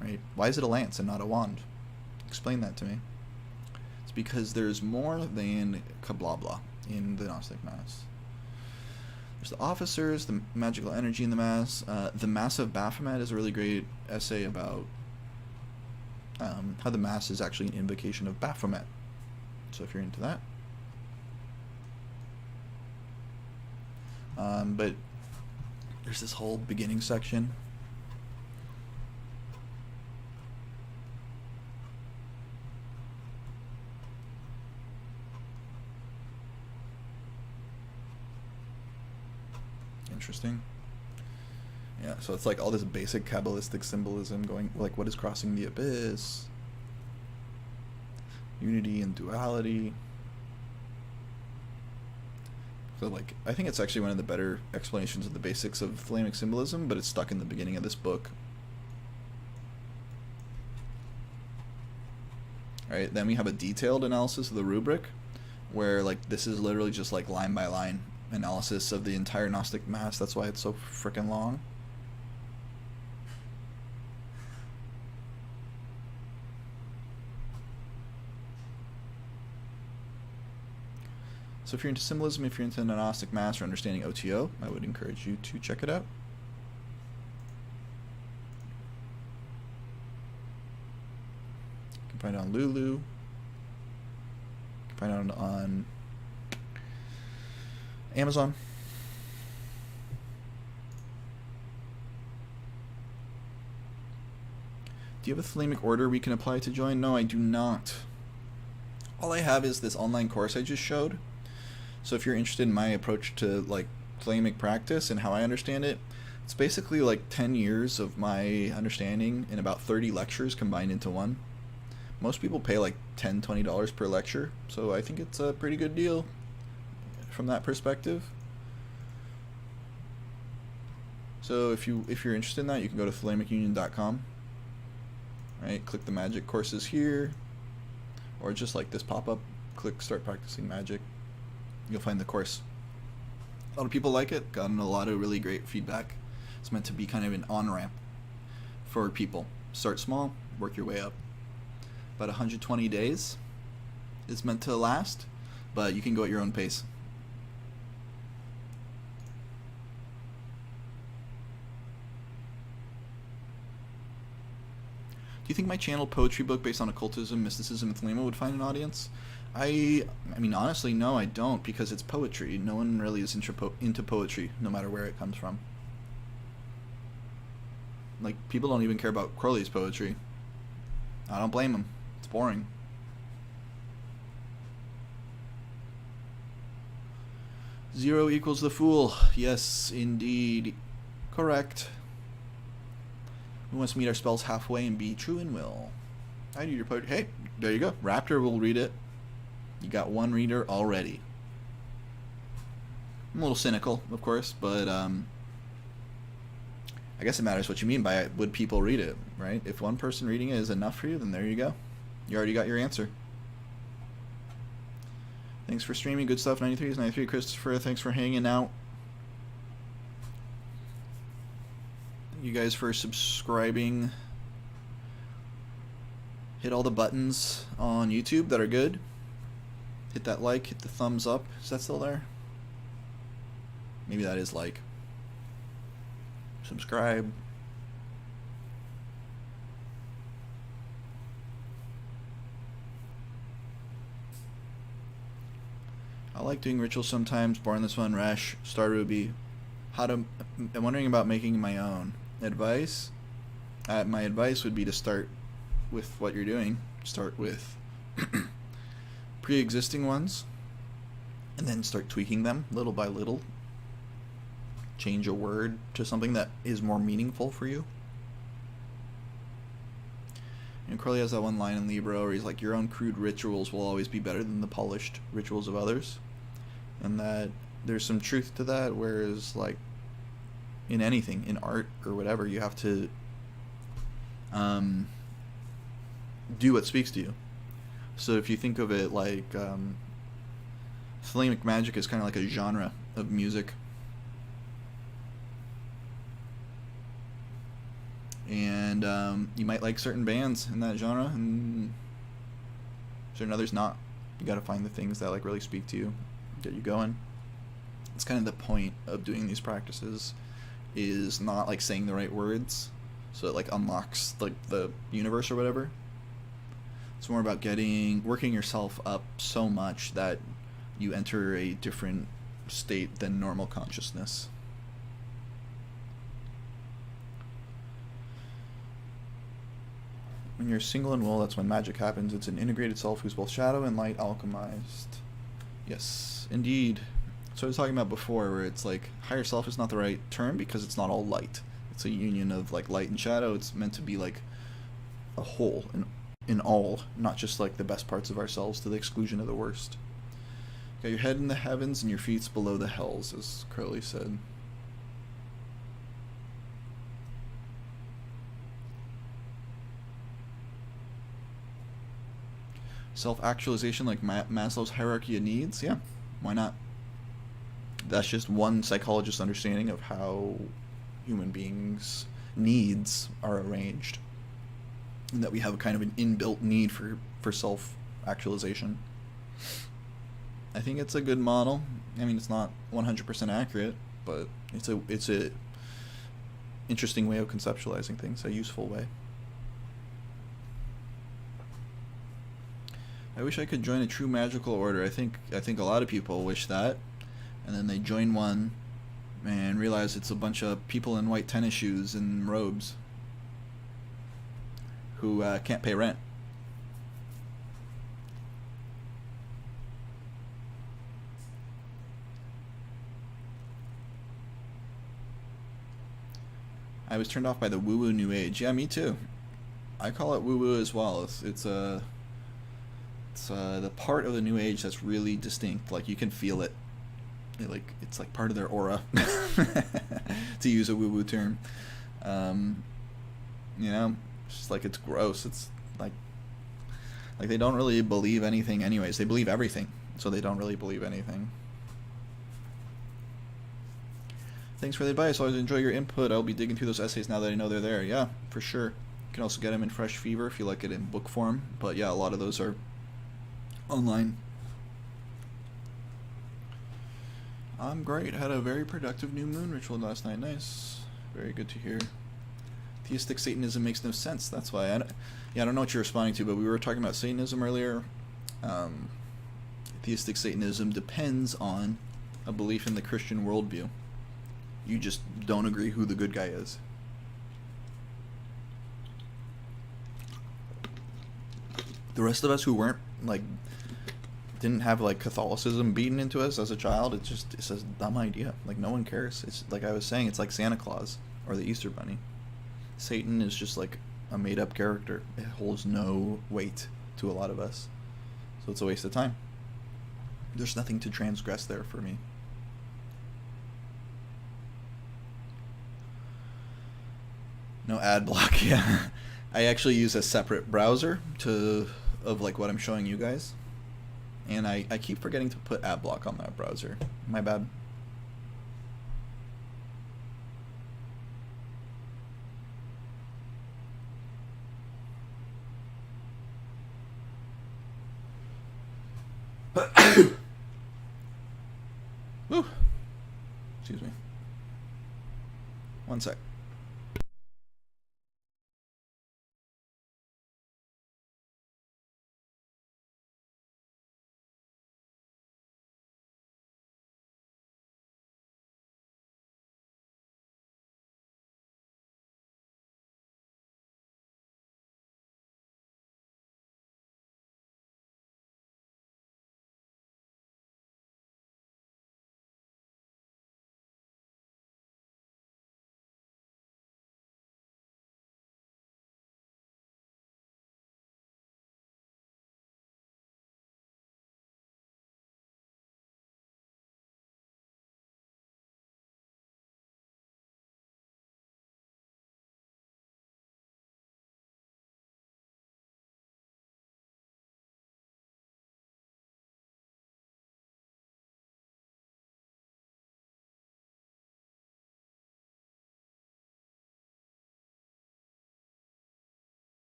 Right? Why is it a lance and not a wand? Explain that to me. It's because there's more than kablabla in the Gnostic Mass. There's the officers, the magical energy in the Mass. The Mass of Baphomet is a really great essay about how the Mass is actually an invocation of Baphomet. So if you're into that. But there's this whole beginning section. Interesting. Yeah, so it's like all this basic Kabbalistic symbolism going, like what is crossing the abyss, unity and duality. So like, I think it's actually one of the better explanations of the basics of Thelemic symbolism, but it's stuck in the beginning of this book. Alright, then we have a detailed analysis of the rubric, where like this is literally just like line by line analysis of the entire Gnostic Mass. That's why it's so freaking long. So if you're into symbolism, if you're into the Gnostic Mass or understanding OTO, I would encourage you to check it out. You can find it on Lulu. You can find it on Amazon. Do you have a Thelemic order we can apply to join? No, I do not. All I have is this online course I just showed. So if you're interested in my approach to like Thelemic practice and how I understand it, it's basically like 10 years of my understanding in about 30 lectures combined into one. Most people pay like $10, $20 per lecture, so I think it's a pretty good deal from that perspective. So if you're interested in that, you can go to ThelemicUnion.com. Right, click the Magick courses here, or just like this pop-up, click Start Practicing Magick. You'll find the course. A lot of people like it, gotten a lot of really great feedback. It's meant to be kind of an on-ramp for people. Start small, work your way up. About 120 days is meant to last, but you can go at your own pace. Do you think my channel poetry book based on occultism, mysticism, and Thelema would find an audience? I mean, honestly, no, I don't, because it's poetry. No one really is into poetry, no matter where it comes from. Like, people don't even care about Crowley's poetry. I don't blame them. It's boring. Zero equals the fool. Yes, indeed. Correct. We must meet our spells halfway and be true in will. I do your poetry. Hey, there you go. Raptor will read it. You got one reader already. I'm a little cynical, of course, but I guess it matters what you mean by it. Would people read it, right? If one person reading it is enough for you, then there you go. You already got your answer. Thanks for streaming. Good stuff. 93 is 93. Christopher, thanks for hanging out. Thank you guys for subscribing. Hit all the buttons on YouTube that are good. Hit that like, hit the thumbs up. Is that still there? Maybe that is like. Subscribe. I like doing rituals sometimes. Born this one, Rash, Star Ruby. I'm wondering about making my own. Advice? My advice would be to start with what you're doing. Start with pre-existing ones, and then start tweaking them little by little. Change a word to something that is more meaningful for you. And Crowley has that one line in Libra where he's like, your own crude rituals will always be better than the polished rituals of others. And that there's some truth to that, whereas like in anything, in art or whatever, you have to do what speaks to you. So if you think of it like Thelemic Magick is kind of like a genre of music. And you might like certain bands in that genre and certain others not. You got to find the things that like really speak to you, get you going. It's kind of the point of doing these practices, is not like saying the right words so it like unlocks like the universe or whatever. It's more about working yourself up so much that you enter a different state than normal consciousness. When you're single and will, that's when magic happens. It's an integrated self who's both shadow and light alchemized. Yes, indeed. So I was talking about before, where it's like higher self is not the right term because it's not all light. It's a union of like light and shadow. It's meant to be like a whole in all, not just like the best parts of ourselves to the exclusion of the worst. Got your head in the heavens and your feet's below the hells, as Crowley said. Self-actualization, like Maslow's hierarchy of needs? Yeah, why not? That's just one psychologist's understanding of how human beings' needs are arranged. And that we have kind of an inbuilt need for self-actualization. I think it's a good model. I mean, it's not 100% accurate, but it's a interesting way of conceptualizing things, a useful way. I wish I could join a true magical order. I think a lot of people wish that, and then they join one and realize it's a bunch of people in white tennis shoes and robes who can't pay rent. I was turned off by the woo-woo new age. Yeah, me too. I call it woo-woo as well. It's the part of the new age that's really distinct. Like you can feel it. It's like part of their aura, to use a woo-woo term. You know, it's just like it's gross. It's like they don't really believe anything anyways. They believe everything, so they don't really believe anything. Thanks for the advice. Always enjoy your input. I'll be digging through those essays now that I know they're there. Yeah, for sure. You can also get them in Fresh Fever if you like it in book form. But yeah, a lot of those are online. I'm great. Had a very productive new moon ritual last night. Nice. Very good to hear. Theistic Satanism makes no sense. That's why I don't know what you're responding to, but we were talking about Satanism earlier. Theistic Satanism depends on a belief in the Christian worldview. You just don't agree who the good guy is. The rest of us who weren't didn't have Catholicism beaten into us as a child, it's a dumb idea. No one cares. It's like I was saying, it's like Santa Claus or the Easter Bunny. Satan is just like a made up character. It holds no weight to a lot of us. So it's a waste of time. There's nothing to transgress there for me. No ad block, yeah. I actually use a separate browser of like what I'm showing you guys. And I keep forgetting to put ad block on that browser. My bad. Woo. Excuse me. One sec.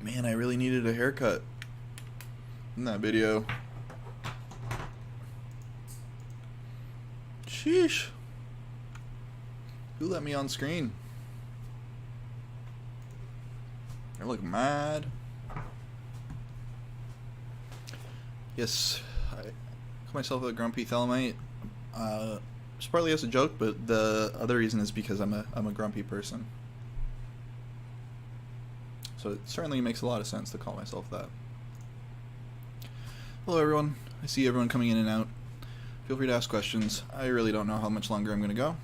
Man, I really needed a haircut in that video. Sheesh. Who let me on screen? I look mad. Yes, I call myself a grumpy Thelemite. It's partly as a joke, but the other reason is because I'm a grumpy person. So it certainly makes a lot of sense to call myself that. Hello everyone. I see everyone coming in and out. Feel free to ask questions. I really don't know how much longer I'm going to go.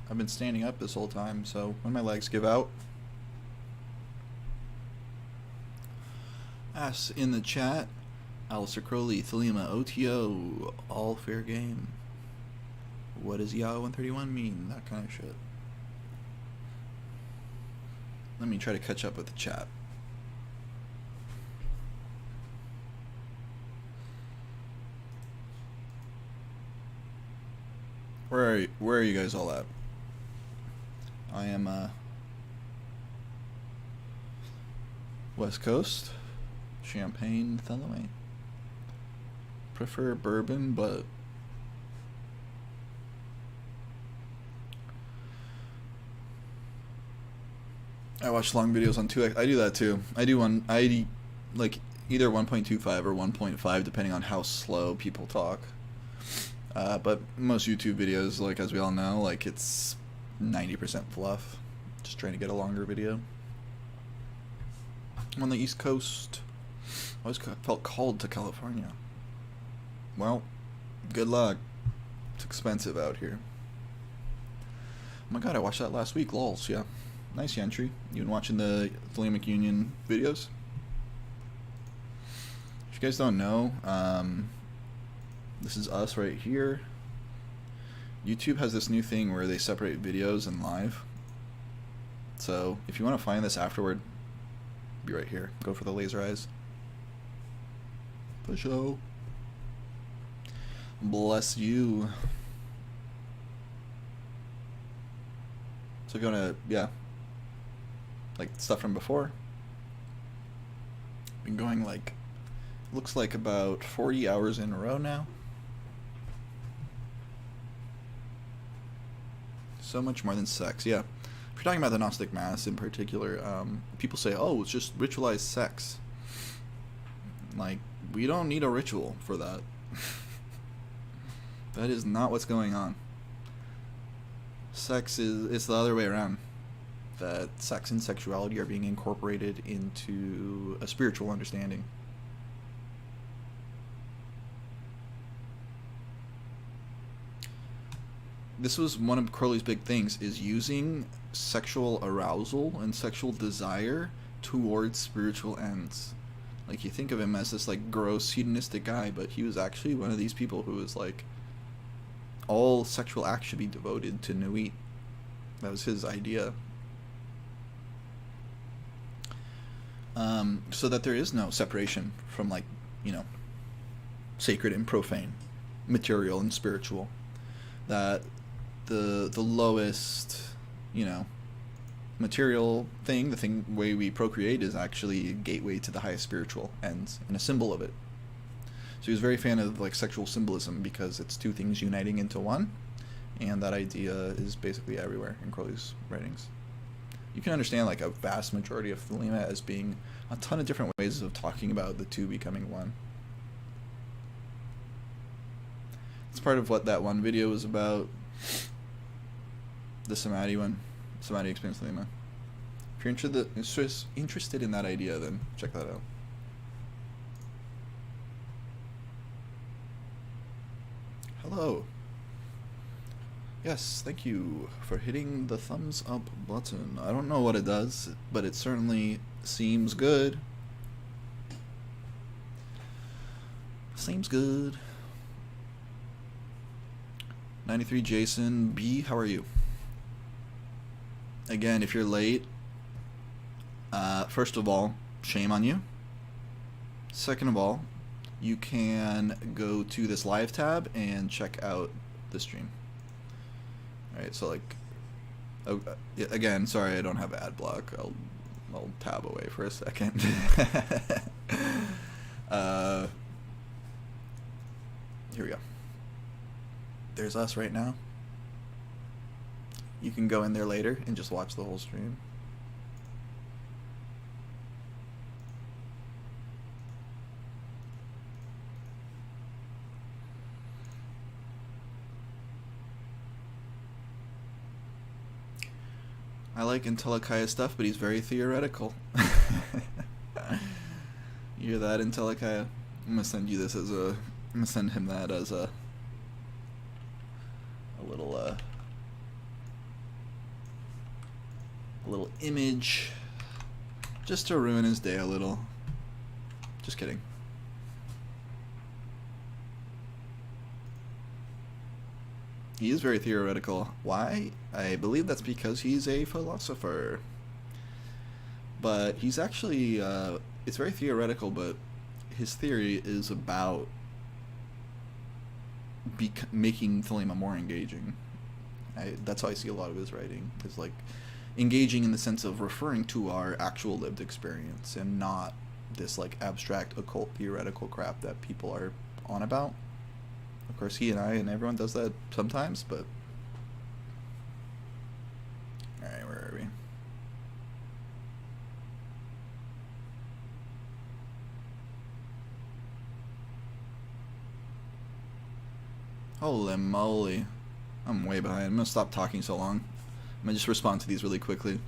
I've been standing up this whole time, so when my legs give out, ask in the chat. Aleister, Crowley, Thelema, OTO, all fair game. What does IAO131 mean? That kind of shit. Let me try to catch up with the chat. Where are you guys all at? I am West Coast, Champagne, Thelema. Prefer bourbon, but I watch long videos on 2x. I do that too. I like either 1.25 or 1.5 depending on how slow people talk. But most YouTube videos, like as we all know, like it's 90% fluff. Just trying to get a longer video. I'm on the East Coast. I always felt called to California. Well, good luck. It's expensive out here. Oh my god, I watched that last week. Lols, yeah. Nice entry. You been watching the Thelemic Union videos? If you guys don't know, this is us right here. YouTube has this new thing where they separate videos and live. So if you want to find this afterward, be right here. Go for the laser eyes. For show. Bless you. So if you want to, yeah, like stuff from before. Been going like, looks like about 40 hours in a row now. So much more than sex, yeah. If you're talking about the Gnostic Mass in particular, people say, oh, it's just ritualized sex. Like, we don't need a ritual for that. That is not what's going on. Sex is, it's the other way around. that sex and sexuality are being incorporated into a spiritual understanding. This was one of Crowley's big things, is using sexual arousal and sexual desire towards spiritual ends. Like, you think of him as this, like, gross, hedonistic guy, but he was actually one of these people who was like, all sexual acts should be devoted to Nuit. That was his idea. So that there is no separation from, like, you know, sacred and profane, material and spiritual. That the lowest, you know, material thing, the way we procreate, is actually a gateway to the highest spiritual ends and a symbol of it. So he was very fan of, like, sexual symbolism because it's two things uniting into one, and that idea is basically everywhere in Crowley's writings. You can understand, like, a vast majority of Thelema as being a ton of different ways of talking about the two becoming one. It's part of what that one video was about, the Samadhi one, Samadhi Experience Thelema. If you're interested in that idea, then check that out. Hello. Yes, thank you for hitting the thumbs up button. I don't know what it does, but it certainly seems good. Seems good. 93 Jason B, how are you? Again, if you're late, first of all, shame on you. Second of all, you can go to this live tab and check out the stream. Alright, so, like, yeah, again, sorry I don't have ad block. I'll tab away for a second. Here we go. There's us right now. You can go in there later and just watch the whole stream. I like Intellikaya stuff, but he's very theoretical. You hear that, Intellikaya? I'm gonna send you this as a... I'm gonna send him that as a little image, just to ruin his day a little. Just kidding. He is very theoretical. Why? I believe that's because he's a philosopher. But he's actually, it's very theoretical, but his theory is about making Thelema more engaging. That's how I see a lot of his writing. Is like engaging in the sense of referring to our actual lived experience and not this, like, abstract occult theoretical crap that people are on about. Of course, he and I and everyone does that sometimes, but... Alright, where are we? Holy moly. I'm way behind. I'm gonna stop talking so long. I'm gonna just respond to these really quickly.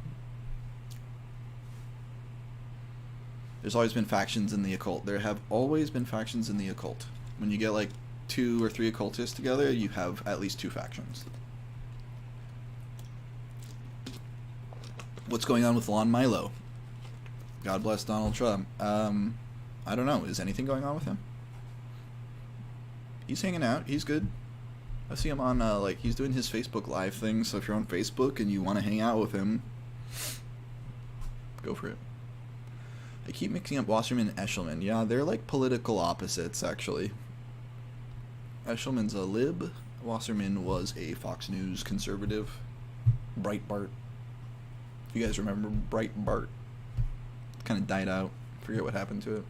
There's always been factions in the occult. There have always been factions in the occult. When you get, like, 2 or 3 occultists together, you have at least 2 factions. What's going on with Lon Milo? God bless Donald Trump. I don't know. Is anything going on with him? He's hanging out. He's good. I see him on, like, he's doing his Facebook Live thing, so if you're on Facebook and you want to hang out with him, go for it. I keep mixing up Wasserman and Eshelman. Yeah, they're, like, political opposites, actually. Eshelman's a lib. Wasserman was a Fox News conservative. Breitbart. If you guys remember Breitbart. Kind of died out. Forget what happened to it.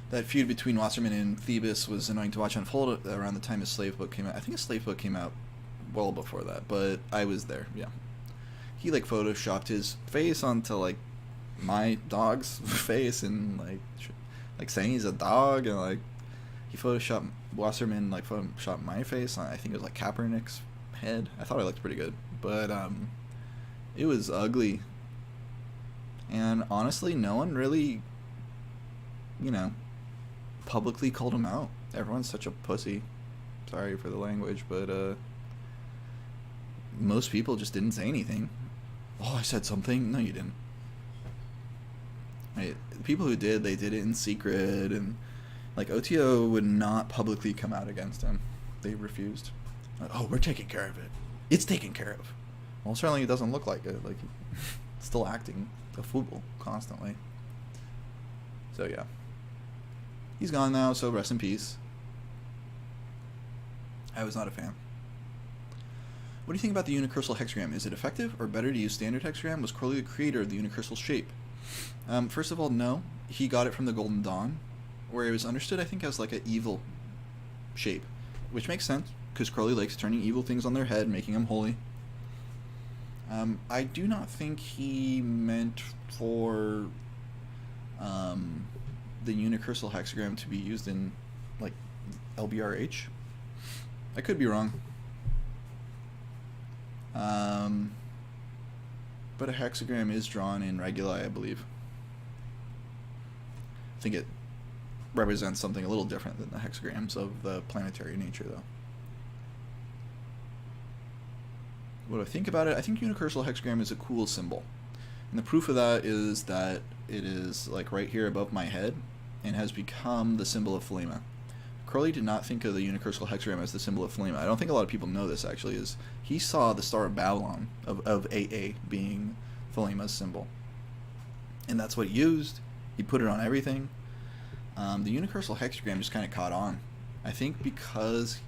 That feud between Wasserman and Thebes was annoying to watch unfold around the time his slave book came out. I think his slave book came out well before that, but I was there, yeah. He, like, photoshopped his face onto, like, my dog's face and like saying he's a dog, and like he photoshopped Wasserman, like photoshopped my face. I think it was like Kaepernick's head. I thought I looked pretty good, but it was ugly. And honestly, no one really, publicly called him out. Everyone's such a pussy. Sorry for the language, but most people just didn't say anything. Oh, I said something? No, you didn't. Right. The people who did, they did it in secret, and like OTO would not publicly come out against him. They refused. Like, oh, we're taking care of it. It's taken care of. Well, certainly it doesn't look like it. Like, still acting a fool constantly. So yeah, he's gone now. So rest in peace. I was not a fan. What do you think about the universal hexagram? Is it effective or better to use standard hexagram? Was Crowley the creator of the universal shape? First of all, no. He got it from the Golden Dawn, where it was understood, I think, as like an evil shape, which makes sense because Crowley likes turning evil things on their head, making them holy. I do not think he meant for the universal hexagram to be used in like LBRH. I could be wrong. But a hexagram is drawn in reguli, I believe. I think it represents something a little different than the hexagrams of the planetary nature, though. What do I think about it? I think universal hexagram is a cool symbol. And the proof of that is that it is like right here above my head and has become the symbol of Thelema. Crowley did not think of the universal hexagram as the symbol of Thelema. I don't think a lot of people know this, actually. Is he saw the Star of Babylon, of AA, being Thelema's symbol. And that's what he used. He put it on everything. The universal hexagram just kind of caught on. I think because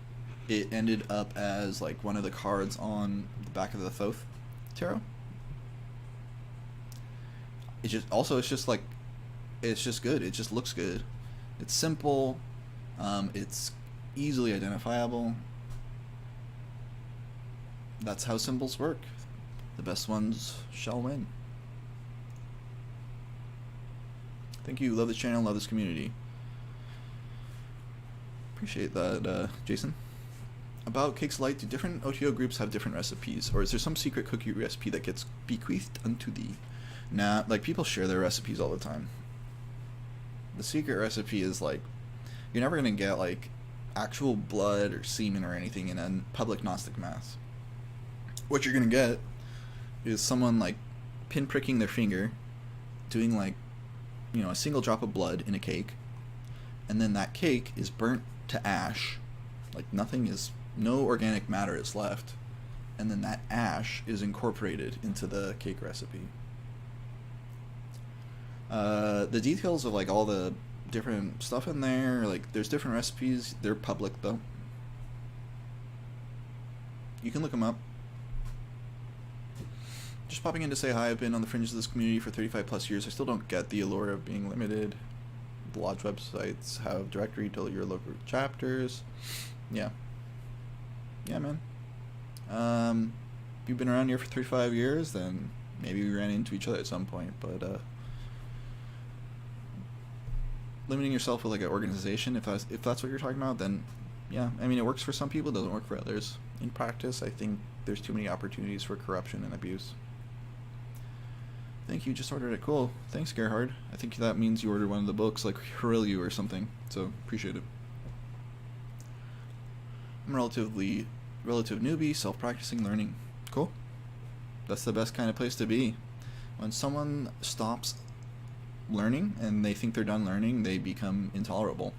it ended up as like one of the cards on the back of the Thoth tarot. It's just good. It just looks good. It's simple. It's easily identifiable. That's how symbols work. The best ones shall win. Thank you. Love this channel. Love this community. Appreciate that, Jason. About Cakes Light, do different OTO groups have different recipes? Or is there some secret cookie recipe that gets bequeathed unto thee? Nah, like people share their recipes all the time. The secret recipe is like, you're never going to get like actual blood or semen or anything in a public Gnostic mass. What you're going to get is someone like pinpricking their finger, doing like, a single drop of blood in a cake, and then that cake is burnt to ash, like no organic matter is left, and then that ash is incorporated into the cake recipe. The details of like all the different stuff in there, like there's different recipes. They're public though. You can look them up. Just popping in to say hi. I've been on the fringes of this community for 35 plus years. I still don't get the allure of being limited. The lodge websites have directory to your local chapters. Yeah, man. You've been around here for 35 years, then maybe we ran into each other at some point, but limiting yourself with like an organization, if that's what you're talking about, then yeah, I mean, it works for some people, it doesn't work for others. In practice, I think there's too many opportunities for corruption and abuse. Thank you, just ordered it. Cool. Thanks, Gerhard. I think that means you ordered one of the books, like Herilliu or something, so appreciate it. I'm relative newbie, self-practicing, learning. Cool. That's the best kind of place to be. When someone stops learning and they think they're done learning, they become intolerable.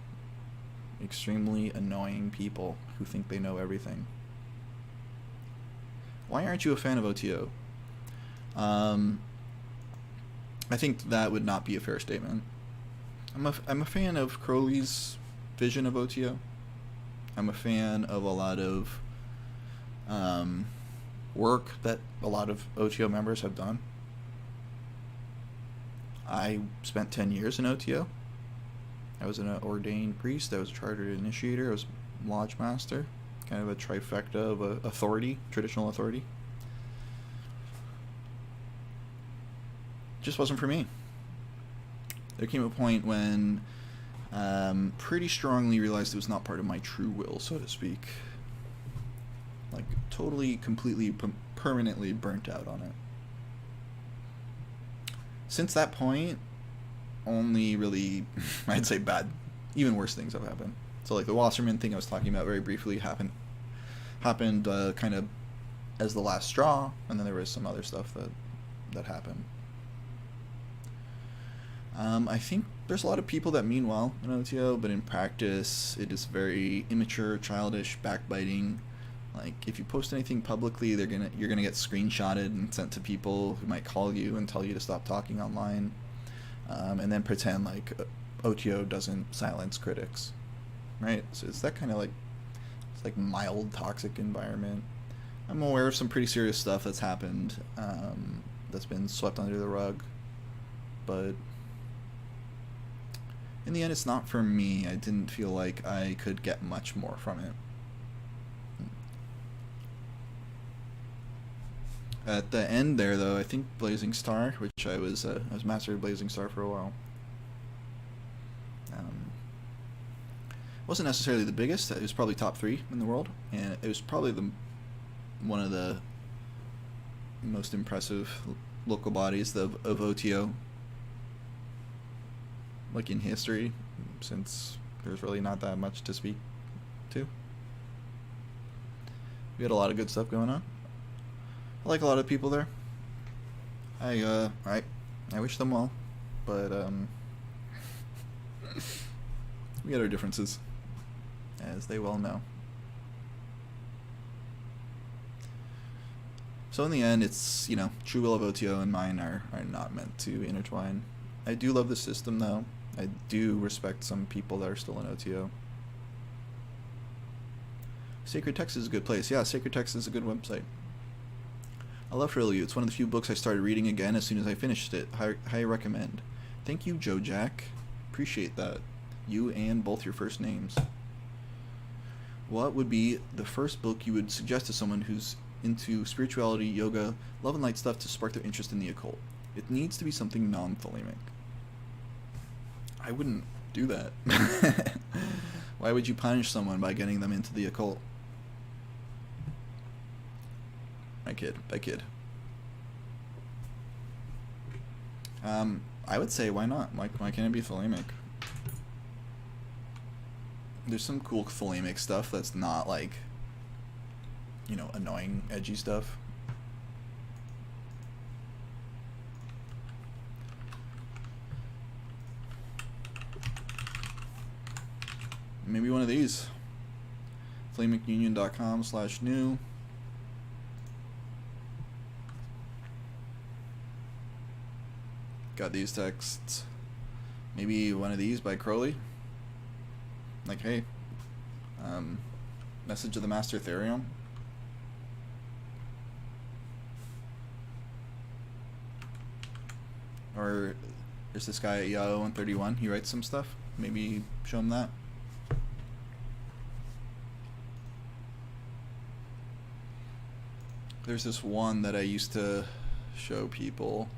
Extremely annoying people who think they know everything. Why aren't you a fan of OTO? I think that would not be a fair statement. I'm a fan of Crowley's vision of OTO. I'm a fan of a lot of work that a lot of OTO members have done. I spent 10 years in OTO. I was an ordained priest. I was a chartered initiator. I was lodge master. Kind of a trifecta of authority, traditional authority. Just wasn't for me. there came a point when pretty strongly realized it was not part of my true will, so to speak. Like, totally, completely, permanently burnt out on it. Since that point, only really, I'd say bad, even worse things have happened. So, like, the Wasserman thing I was talking about very briefly happened kind of as the last straw, and then there was some other stuff that happened. I think there's a lot of people that mean well in OTO, but in practice, it is very immature, childish, backbiting. Like, if you post anything publicly, you're gonna get screenshotted and sent to people who might call you and tell you to stop talking online, and then pretend like OTO doesn't silence critics, right? So it's that kind of like mild toxic environment. I'm aware of some pretty serious stuff that's happened, that's been swept under the rug, but in the end, it's not for me. I didn't feel like I could get much more from it. At the end there, though, I think Blazing Star, which I was master of Blazing Star for a while, wasn't necessarily the biggest. It was probably top 3 in the world, and it was probably one of the most impressive local bodies of OTO, like in history, since there's really not that much to speak to. We had a lot of good stuff going on. I like a lot of people there. I wish them well, but we had our differences, as they well know. So in the end, it's, you know, true will of OTO and mine are not meant to intertwine. I do love the system, though. I do respect some people that are still in OTO. Sacred Text is a good place. Yeah, Sacred Text is a good website. I love Crowley. It's one of the few books I started reading again as soon as I finished it. Highly recommend. Thank you, Joe Jack. Appreciate that. You and both your first names. What would be the first book you would suggest to someone who's into spirituality, yoga, love and light stuff to spark their interest in the occult? It needs to be something non-Thelemic. I wouldn't do that. Why would you punish someone by getting them into the occult? I kid. I would say, why not? Why can't it be Thelemic? There's some cool Thelemic stuff that's not like, you know, annoying, edgy stuff. Maybe one of these. ThelemicUnion.com/new. Got these texts. Maybe one of these by Crowley. Like, hey, message of the Master Therion. Or there's this guy at IAO131. He writes some stuff. Maybe show him that. There's this one that I used to show people.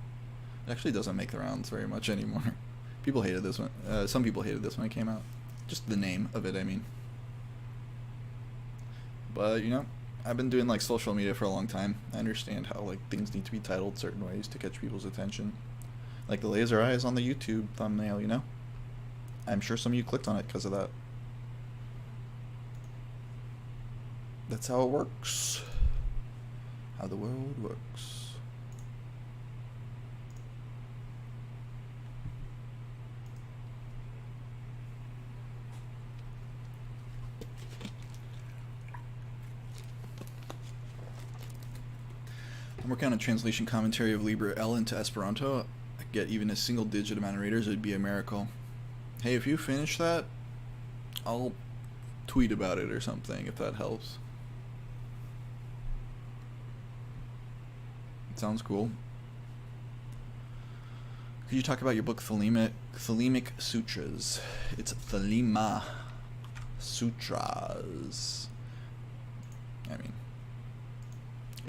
It actually doesn't make the rounds very much anymore. People hated this one. Some people hated this when it came out. Just the name of it, I mean. But, you know, I've been doing, like, social media for a long time. I understand how, like, things need to be titled certain ways to catch people's attention. Like the laser eyes on the YouTube thumbnail, you know? I'm sure some of you clicked on it because of that. That's how it works. How the world works. I'm working on a translation commentary of Libre L into Esperanto. I get even a single digit amount of readers, it'd be a miracle. Hey, if you finish that, I'll tweet about it or something, if that helps. It sounds cool. Could you talk about your book, Thelemic Sutras? It's Thelema Sutras. I mean,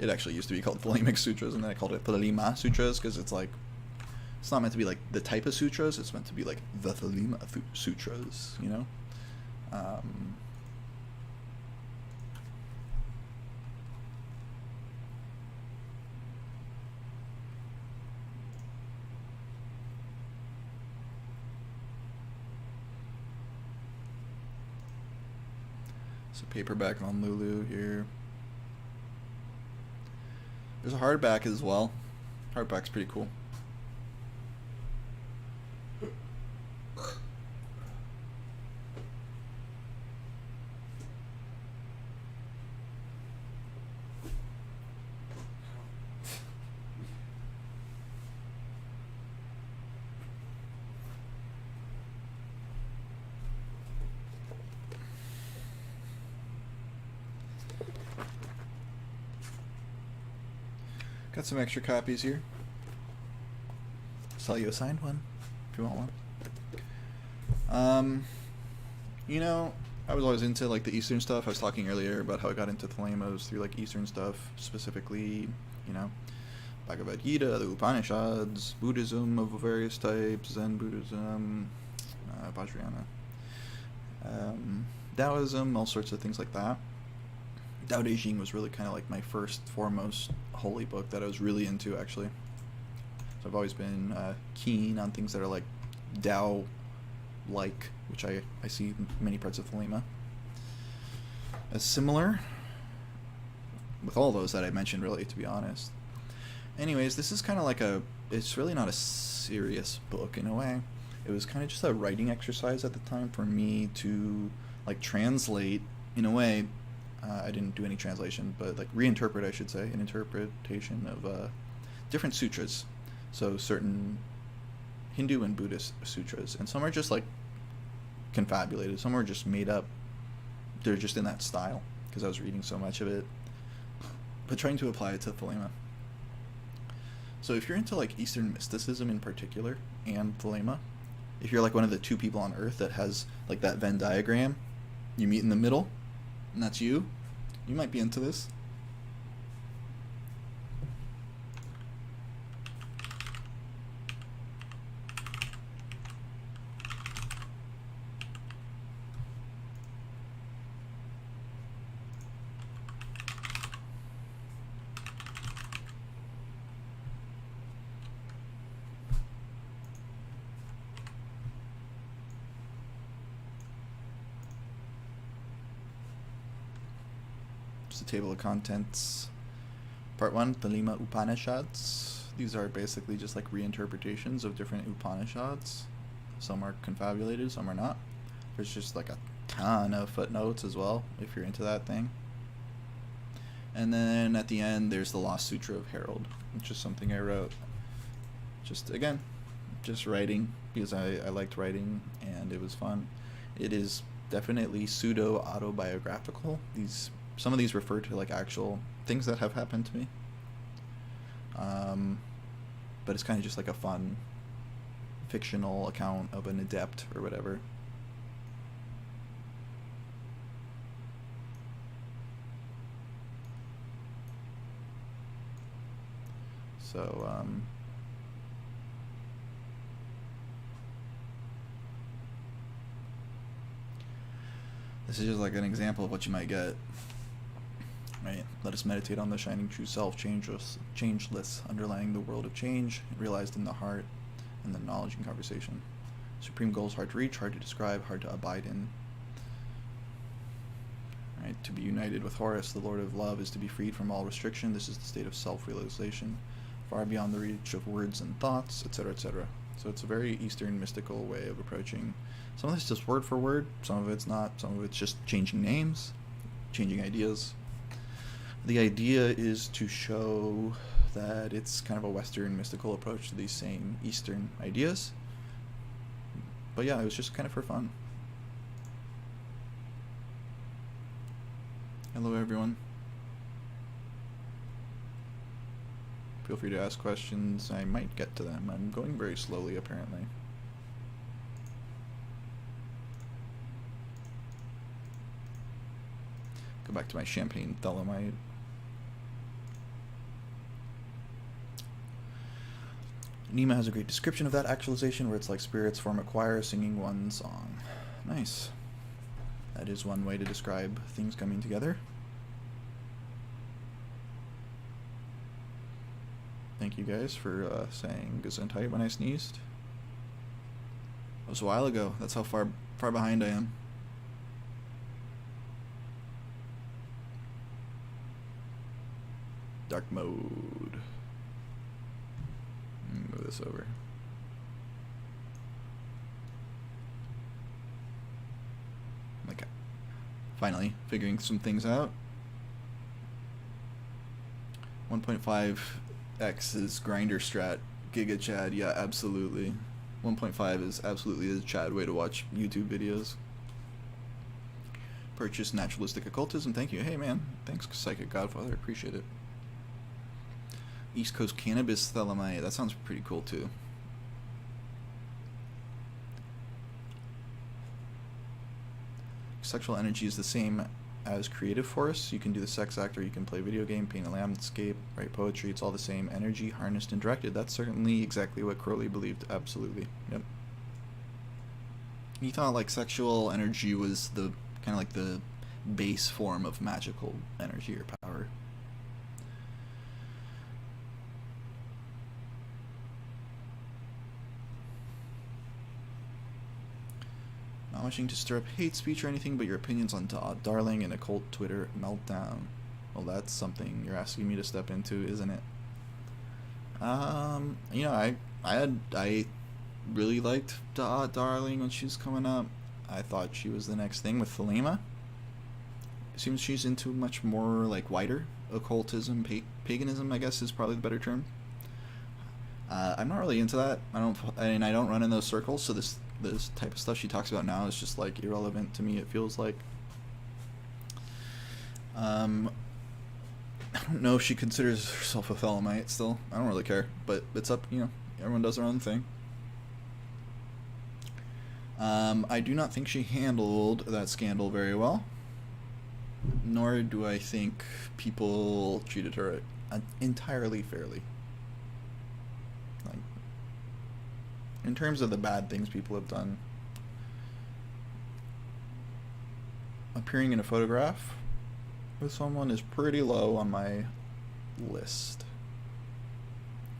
it actually used to be called Thelemic Sutras, and then I called it Thelema Sutras, because it's like It's not meant to be like the type of sutras. It's meant to be like the Thelema sutras, you know. It's a paperback on Lulu here. There's a hardback as well. Hardback's pretty cool. Got some extra copies here. Sell you a signed one if you want one. You know, I was always into like the Eastern stuff. I was talking earlier about how I got into Thelema through like Eastern stuff, specifically, you know, Bhagavad Gita, the Upanishads, Buddhism of various types, Zen Buddhism, Vajrayana, Taoism, all sorts of things like that. Tao Te Ching was really kind of like my first, foremost holy book that I was really into, actually. So I've always been keen on things that are like Tao-like, which I see in many parts of Thelema as similar with all those that I mentioned, really, to be honest. Anyways, this is kind of like it's really not a serious book in a way. It was kind of just a writing exercise at the time for me to like translate, in a way. I didn't do any translation, but like reinterpret, I should say, an interpretation of different sutras. So certain Hindu and Buddhist sutras, and some are just like confabulated, some are just made up. They're just in that style because I was reading so much of it, but trying to apply it to Thelema. So if you're into like Eastern mysticism in particular and Thelema, if you're like one of the two people on Earth that has like that Venn diagram, you meet in the middle, and that's you might be into this. The table of contents. Part 1, Thelema Upanishads. These are basically just like reinterpretations of different Upanishads. Some are confabulated, some are not. There's just like a ton of footnotes as well, if you're into that thing. And then at the end, there's the Lost Sutra of Harold, which is something I wrote. Just, again, just writing, because I liked writing, and it was fun. It is definitely pseudo-autobiographical. Some of these refer to like actual things that have happened to me, but it's kind of just like a fun fictional account of an adept or whatever. So this is just like an example of what you might get. Right. Let us meditate on the shining true self, changeless, underlying the world of change, realized in the heart, and the knowledge and conversation. Supreme goals hard to reach, hard to describe, hard to abide in. Right. To be united with Horus, the Lord of Love, is to be freed from all restriction. This is the state of self-realization, far beyond the reach of words and thoughts, etc., etc. So it's a very Eastern mystical way of approaching. Some of this is just word for word, some of it's not, some of it's just changing names, changing ideas. The idea is to show that it's kind of a Western mystical approach to these same Eastern ideas. But yeah, it was just kind of for fun. Hello everyone. Feel free to ask questions. I might get to them. I'm going very slowly apparently. Go back to my champagne Thelemite. Nima has a great description of that actualization where it's like spirits form a choir singing one song. Nice. That is one way to describe things coming together. Thank you guys for saying Gesundheit when I sneezed. It was a while ago. That's how far behind I am. Dark mode. Move this over. Okay. Finally, figuring some things out. 1.5x is grinder strat. Giga Chad, yeah, absolutely. 1.5 is absolutely the Chad way to watch YouTube videos. Purchase Naturalistic Occultism, thank you. Hey man, thanks Psychic Godfather, appreciate it. East Coast Cannabis Thelema, that sounds pretty cool too. Sexual energy is the same as creative force. You can do the sex act, or you can play video game, paint a landscape, write poetry. It's all the same energy, harnessed and directed. That's certainly exactly what Crowley believed. Absolutely. Yep. He thought like sexual energy was the kind of like the base form of magical energy or power. Not wishing to stir up hate speech or anything, but your opinions on Darling and occult Twitter meltdown. Well, that's something you're asking me to step into, isn't it? You know, I really liked Darling when she was coming up. I thought she was the next thing with Thelema. It seems she's into much more like wider occultism, paganism, I guess is probably the better term. I'm not really into that. I don't run in those circles, so this type of stuff she talks about now is just like irrelevant to me, it feels like. I don't know if she considers herself a Thelemite still. I don't really care, but it's up, you know, everyone does their own thing. I do not think she handled that scandal very well, nor do I think people treated her entirely fairly. Like, in terms of the bad things people have done, appearing in a photograph with someone is pretty low on my list.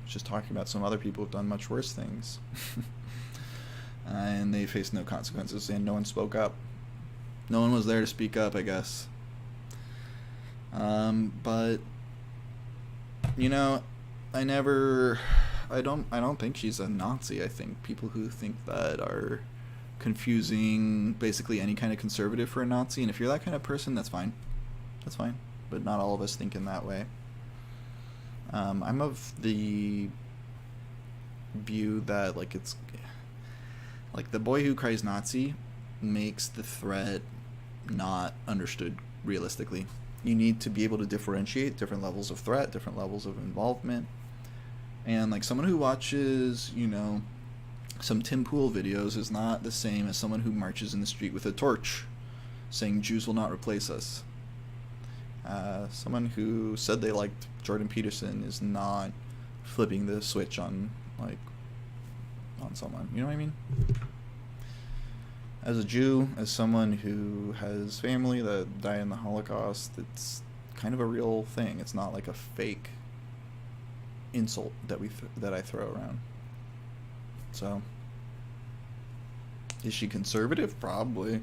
Just talking about some other people who've done much worse things. And they faced no consequences, and no one spoke up. No one was there to speak up, I guess. But you know, I don't think she's a Nazi. I think people who think that are confusing basically any kind of conservative for a Nazi, and if you're that kind of person, that's fine. That's fine. But not all of us think in that way. I'm of the view that like it's like the boy who cries Nazi makes the threat not understood realistically. You need to be able to differentiate different levels of threat, different levels of involvement. And like someone who watches, you know, some Tim Pool videos is not the same as someone who marches in the street with a torch saying Jews will not replace us. Someone who said they liked Jordan Peterson is not flipping the switch on someone. You know what I mean? As a Jew, as someone who has family that died in the Holocaust, it's kind of a real thing. It's not like a fake insult that I throw around. So, is she conservative? Probably.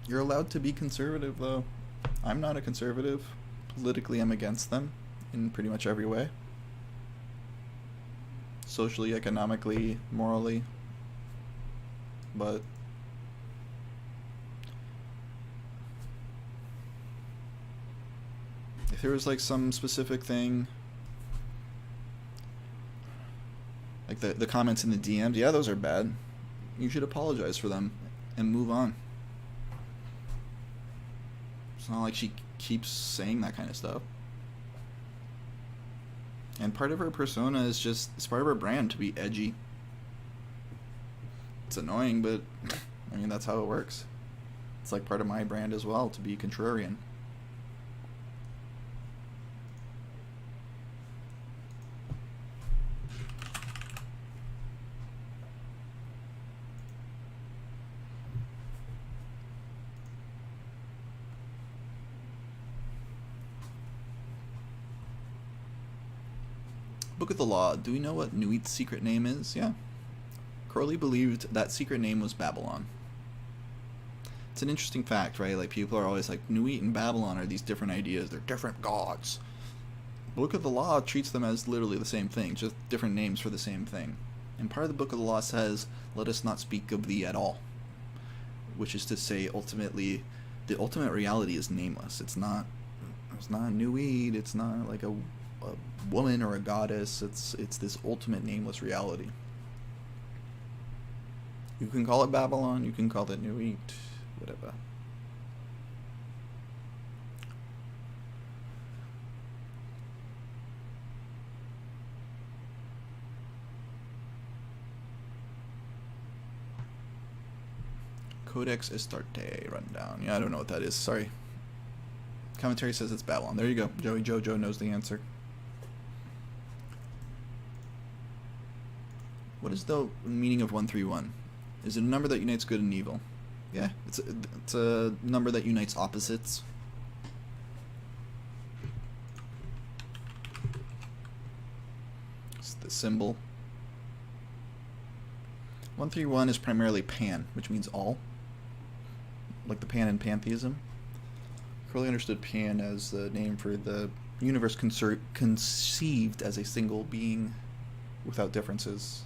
You're allowed to be conservative, though. I'm not a conservative. Politically, I'm against them in pretty much every way. Socially, economically, morally. But if there was like some specific thing, like the comments in the DMs, yeah, those are bad. You should apologize for them and move on. It's not like she keeps saying that kind of stuff. And part of her persona is just, it's part of her brand to be edgy. It's annoying, but I mean, that's how it works. It's like part of my brand as well, to be contrarian. Book of the Law. Do we know what Nuit's secret name is? Yeah. Crowley believed that secret name was Babylon. It's an interesting fact, right? Like, people are always like, Nuit and Babylon are these different ideas. They're different gods. Book of the Law treats them as literally the same thing, just different names for the same thing. And part of the Book of the Law says, let us not speak of thee at all. Which is to say, ultimately, the ultimate reality is nameless. It's not Nuit, it's not like a woman or a goddess. It's this ultimate nameless reality. You can call it Babylon, you can call it Nuit, whatever. Codex Astarte rundown. Yeah, I don't know what that is. Sorry. Commentary says it's Babylon. There you go. Joey Jojo knows the answer. What is the meaning of 131? Is it a number that unites good and evil? Yeah, it's a number that unites opposites. It's the symbol. 131 is primarily pan, which means all. Like the pan in pantheism. Crowley understood pan as the name for the universe conceived as a single being without differences.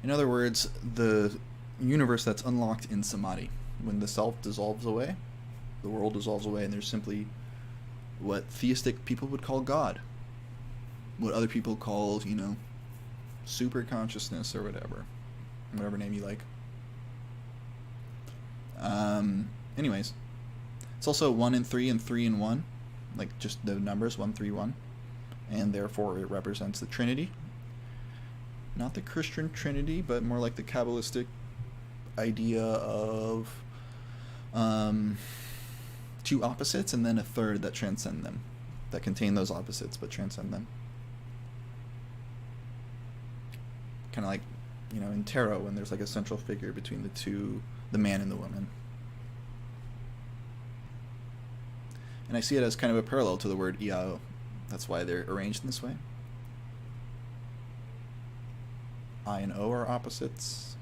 In other words, the universe that's unlocked in samadhi. When the self dissolves away, the world dissolves away, and there's simply what theistic people would call God. What other people call, you know, super consciousness or whatever. Whatever name you like. Anyways, it's also 1 and 3 and 3 and 1, like just the numbers 1, 3, 1, and therefore it represents the Trinity. Not the Christian Trinity, but more like the Kabbalistic idea of two opposites and then a third that transcend them, that contain those opposites but transcend them. Kind of like, you know, in tarot when there's like a central figure between the two, the man and the woman. And I see it as kind of a parallel to the word IAO. That's why they're arranged in this way. I and O are opposites,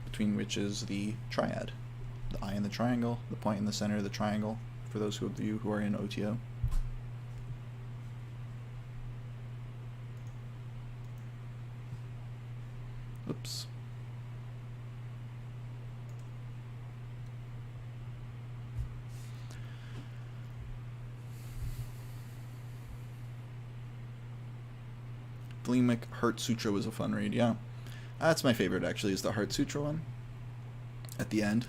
between which is the triad. The eye in the triangle, the point in the center of the triangle, for those of you who are in OTO. Oops. Thelemic Heart Sutra was a fun read, yeah. That's my favorite, actually, is the Heart Sutra one. At the end.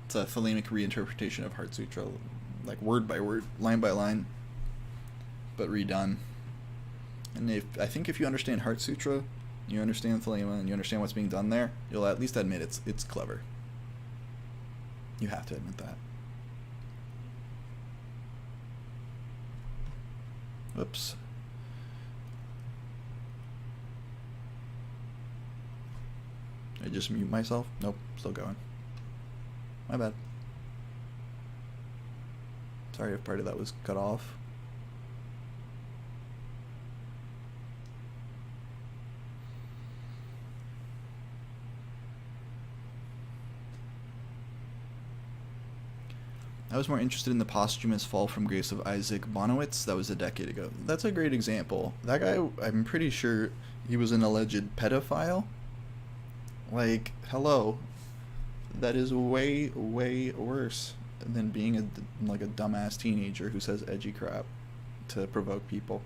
It's a Thelemic reinterpretation of Heart Sutra, like word by word, line by line, but redone. And I think if you understand Heart Sutra, you understand Thelema, and you understand what's being done there, you'll at least admit it's clever. You have to admit that. Whoops. Did I just mute myself? Nope, still going. My bad. Sorry if part of that was cut off. I was more interested in the posthumous fall from grace of Isaac Bonowitz. That was a decade ago. That's a great example. That guy, I'm pretty sure he was an alleged pedophile. Like, hello. That is way, way worse than being a dumbass teenager who says edgy crap to provoke people.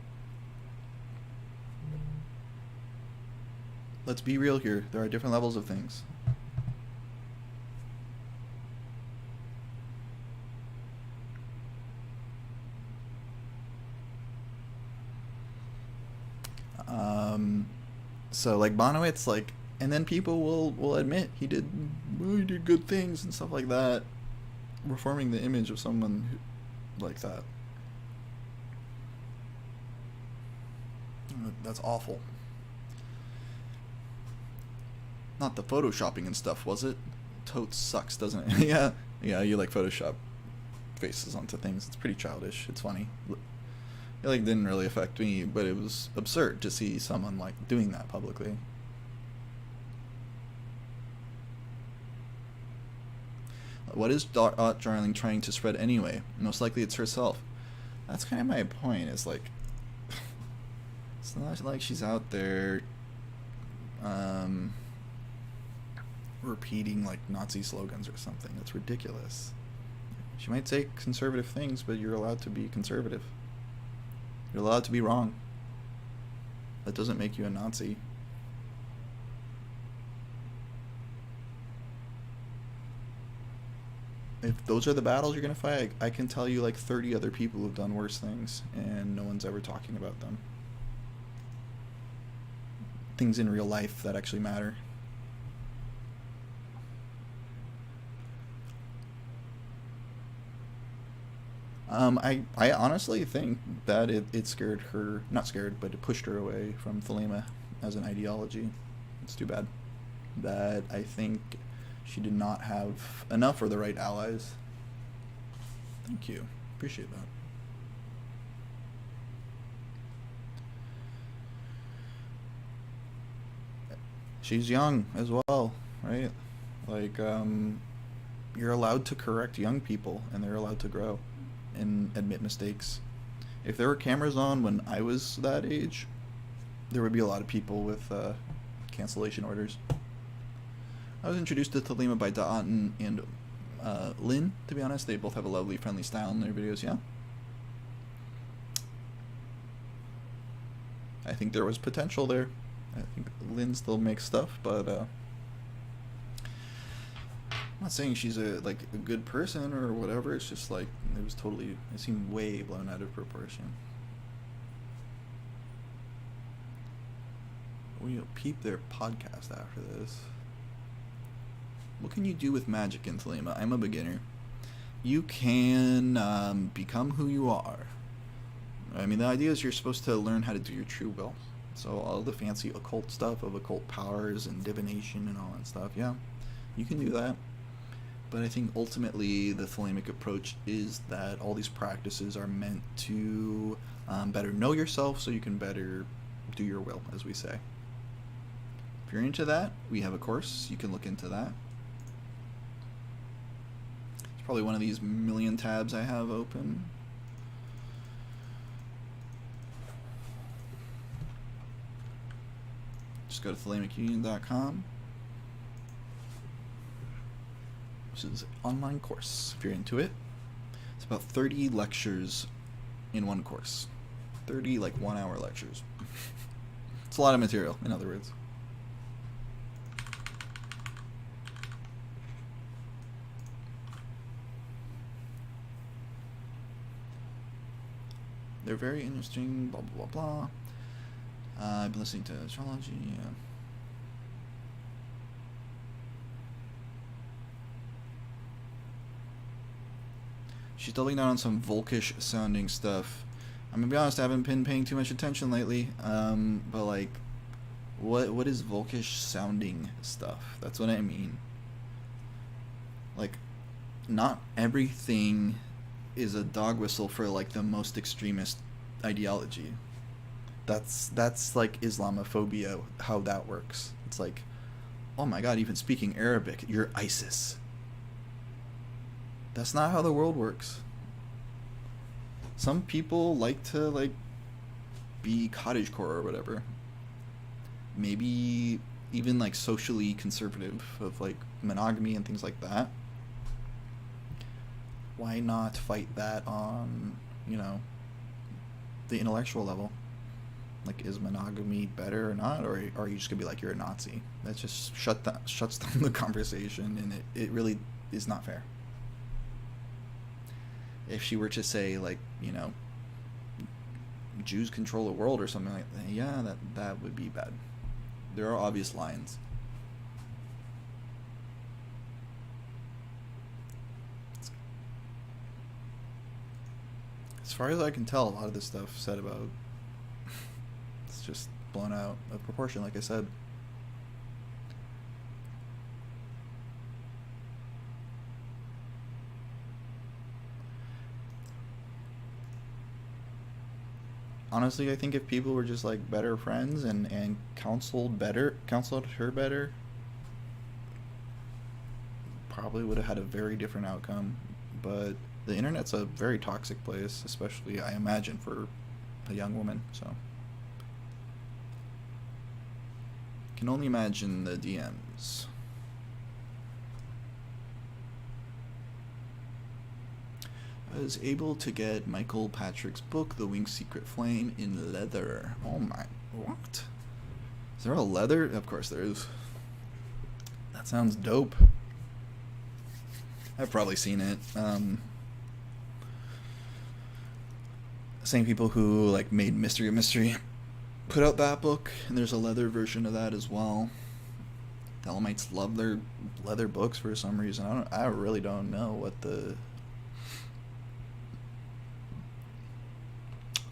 Let's be real here. There are different levels of things. So like Bonowitz, like, and then people will admit he did good things and stuff like that, reforming the image of someone like that. That's awful. Not the photoshopping and stuff, was it? Totes sucks, doesn't it? Yeah, you like Photoshop faces onto things. It's pretty childish. It's funny. It like didn't really affect me, but it was absurd to see someone like doing that publicly. What is Darling trying to spread anyway? Most likely it's herself. That's kind of my point, is like, it's not like she's out there repeating like Nazi slogans or something. That's ridiculous. She might say conservative things, but you're allowed to be conservative. You're allowed to be wrong. That doesn't make you a Nazi. If those are the battles you're gonna fight, I can tell you like 30 other people who've done worse things, and no one's ever talking about them. Things in real life that actually matter. I honestly think that it scared her, not scared, but it pushed her away from Thelema as an ideology. It's too bad. That I think she did not have enough or the right allies. Thank you. Appreciate that. She's young as well, right? Like, you're allowed to correct young people, and they're allowed to grow and admit mistakes. If there were cameras on when I was that age, there would be a lot of people with cancellation orders. I was introduced to Thelema by Da'an and Lynn, to be honest. They both have a lovely, friendly style in their videos, yeah. I think there was potential there. I think Lynn still makes stuff, but I'm not saying she's a good person or whatever. It's just like it seemed way blown out of proportion. We'll peep their podcast after this. What can you do with magic in Thelema? I'm a beginner. You can become who you are. I mean, the idea is you're supposed to learn how to do your true will. So all the fancy occult stuff of occult powers and divination and all that stuff, yeah, you can do that. But I think ultimately the Thelemic approach is that all these practices are meant to better know yourself so you can better do your will, as we say. If you're into that, we have a course. You can look into that. It's probably one of these million tabs I have open. Just go to ThelemicUnion.com. This is an online course, if you're into it. It's about 30 lectures in one course. 30, 1-hour lectures. It's a lot of material, in other words. They're very interesting, blah, blah, blah, blah. I've been listening to astrology, yeah. She's doubling down on some Volkish sounding stuff. I'm gonna be honest, I haven't been paying too much attention lately. But what is Volkish sounding stuff? That's what I mean. Not everything is a dog whistle for the most extremist ideology. That's Islamophobia, how that works. It's like, oh my god, even speaking Arabic, you're ISIS. That's not how the world works. Some people like to be cottagecore or whatever. Maybe even socially conservative of monogamy and things like that. Why not fight that on, the intellectual level? Is monogamy better or not, or are you just gonna be you're a Nazi? That just shuts down the conversation, and it really is not fair. If she were to say Jews control the world or something like that, yeah, that would be bad. There are obvious lines. As far as I can tell, a lot of this stuff said about it's just blown out of proportion, like I said. honestly, I think if people were just like better friends and counseled her better, probably would have had a very different outcome. But the internet's a very toxic place, especially I imagine for a young woman. So can only imagine the DMs. I was able to get Michael Patrick's book, The Winged Secret Flame, in leather. Oh my, what? Is there a leather? Of course there is. That sounds dope. I've probably seen it. Same people who like made Mystery of Mystery put out that book, and there's a leather version of that as well. Thelemites love their leather books for some reason. I really don't know what the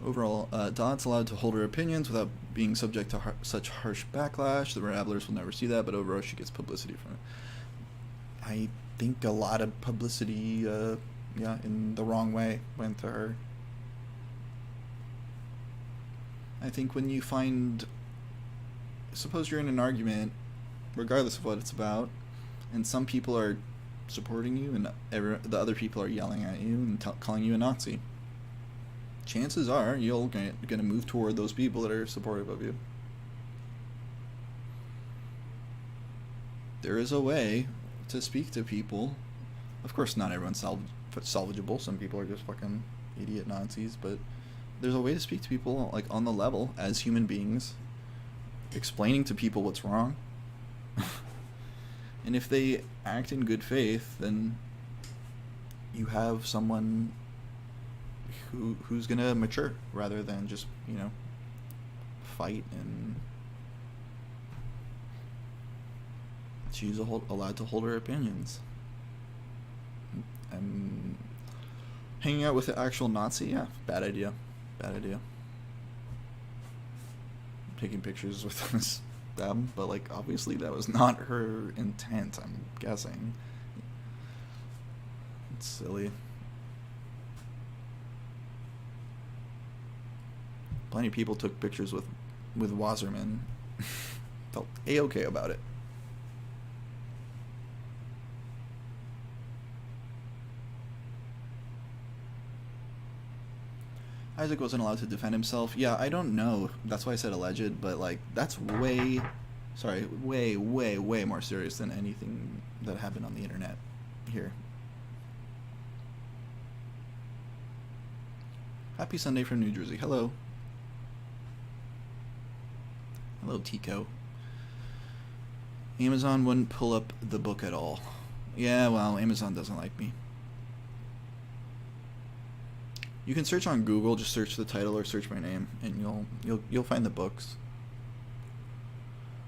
overall. Dot's allowed to hold her opinions without being subject to such harsh backlash. The Ramblers will never see that, but overall she gets publicity from it. I think a lot of publicity, in the wrong way went to her. I think when you find, suppose you're in an argument, regardless of what it's about, and some people are supporting you and the other people are yelling at you and calling you a Nazi, chances are you're going to move toward those people that are supportive of you. There is a way to speak to people. Of course, not everyone's salvageable. Some people are just fucking idiot Nazis, but there's a way to speak to people like on the level as human beings, explaining to people what's wrong. And if they act in good faith, then you have someone who's gonna mature rather than just, fight. And she's allowed to hold her opinions. And hanging out with the actual Nazi, yeah, bad idea. Taking pictures with them, but like obviously that was not her intent, I'm guessing. It's silly. Plenty of people took pictures with Wasserman. Felt A-okay about it. Isaac wasn't allowed to defend himself. Yeah, I don't know. That's why I said alleged, but like that's way more serious than anything that happened on the internet here. Happy Sunday from New Jersey. Hello. Hello, Tico. Amazon wouldn't pull up the book at all. Yeah, well, Amazon doesn't like me. You can search on Google, just search the title or search my name, and you'll find the books.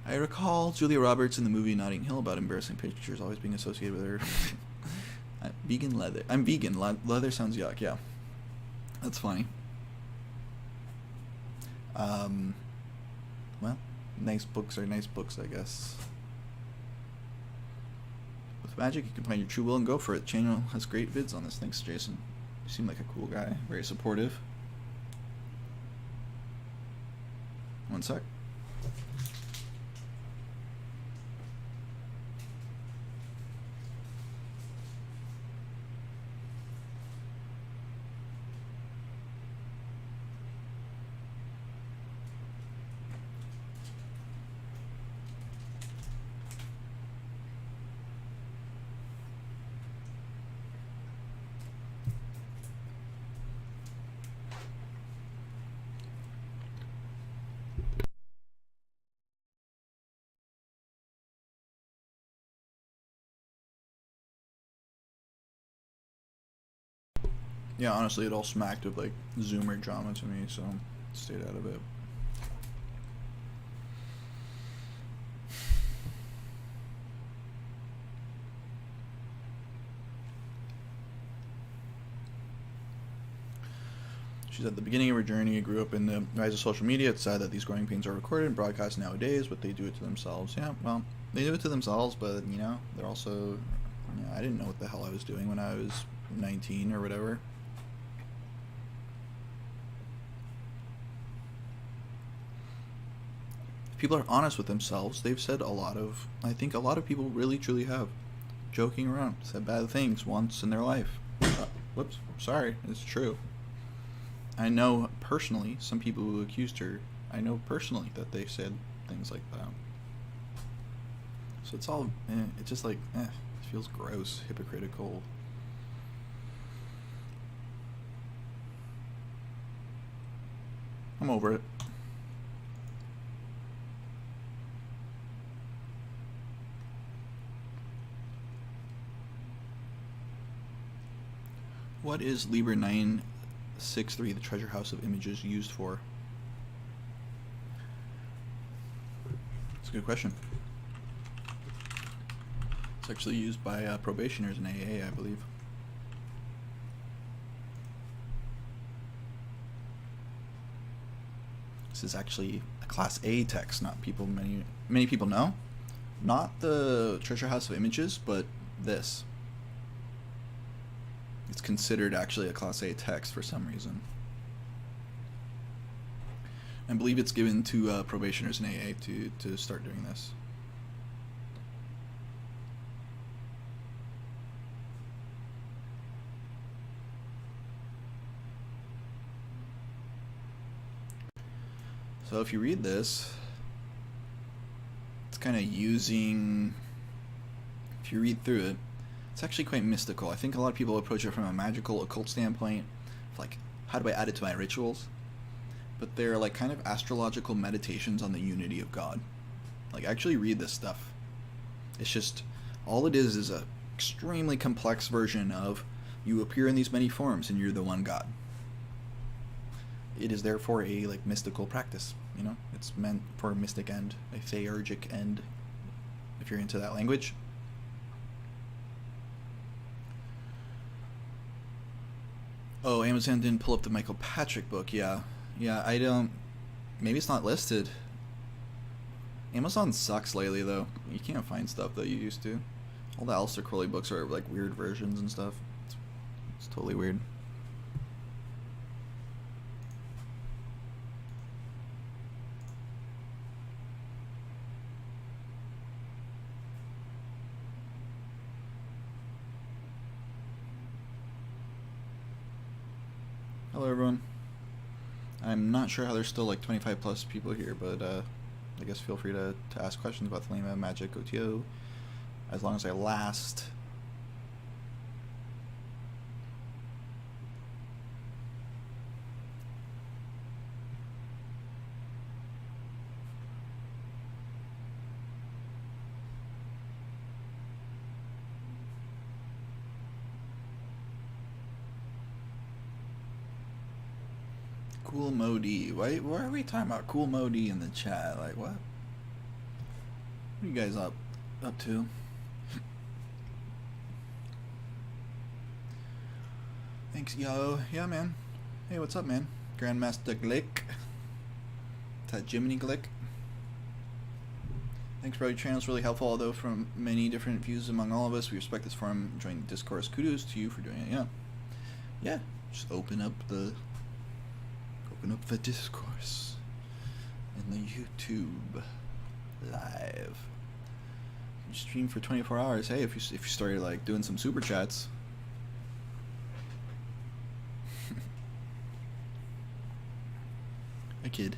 I recall Julia Roberts in the movie Notting Hill about embarrassing pictures always being associated with her. Vegan leather. I'm vegan. Leather sounds yuck. Yeah, that's funny. Well, nice books are nice books, I guess. With Magick, you can find your true will and go for it. Channel has great vids on this. Thanks, Jason. You seem like a cool guy. Very supportive. One sec. Yeah, honestly, it all smacked of like Zoomer drama to me, so stayed out of it. She's at the beginning of her journey. Grew up in the rise of social media. It's sad that these growing pains are recorded and broadcast nowadays, but they do it to themselves. Yeah, well, they do it to themselves, but they're also, I didn't know what the hell I was doing when I was 19 or whatever. if people are honest with themselves, they've said a lot of, I think a lot of people really truly have, joking around, said bad things once in their life. Whoops, sorry, it's true. I know personally some people who accused her, I know personally that they said things like that. So it's all, it's just like, it feels gross, hypocritical. I'm over it. What is Liber 963, the treasure house of images, used for? That's a good question. It's actually used by probationers in AA, I believe. This is actually a Class A text, not people many people know. Not the treasure house of images, but this. It's considered actually a Class A text for some reason. I believe it's given to probationers in AA to start doing this. So if you read this, it's kind of using, if you read through it, it's actually quite mystical. I think a lot of people approach it from a magical, occult standpoint, like, how do I add it to my rituals? But they're like kind of astrological meditations on the unity of God. Like, actually read this stuff. It's just, all it is a extremely complex version of, you appear in these many forms and you're the one God. It is therefore a like mystical practice, you know? It's meant for a mystic end, a theurgic end, if you're into that language. Oh, Amazon didn't pull up the Michael Patrick book. Yeah, I don't. Maybe it's not listed. Amazon sucks lately, though. You can't find stuff that you used to. All the Aleister Crowley books are like weird versions and stuff. It's totally weird. Hello everyone. I'm not sure how there's still like 25 plus people here, but I guess feel free to ask questions about Thelema, Magick, OTO, as long as I last. Cool Modi. Why are we talking about Cool Modi in the chat? Like, what? What are you guys up to? Thanks, yo. Yeah, man. Hey, what's up, man? Grandmaster Glick. Is that Jiminy Glick? Thanks, bro. Your channel's really helpful, although from many different views among all of us. We respect this forum. Enjoying the discourse. Kudos to you for doing it. Yeah. Just open up the discourse in the YouTube live. You stream for 24 hours. Hey, if you started like doing some super chats. A kid.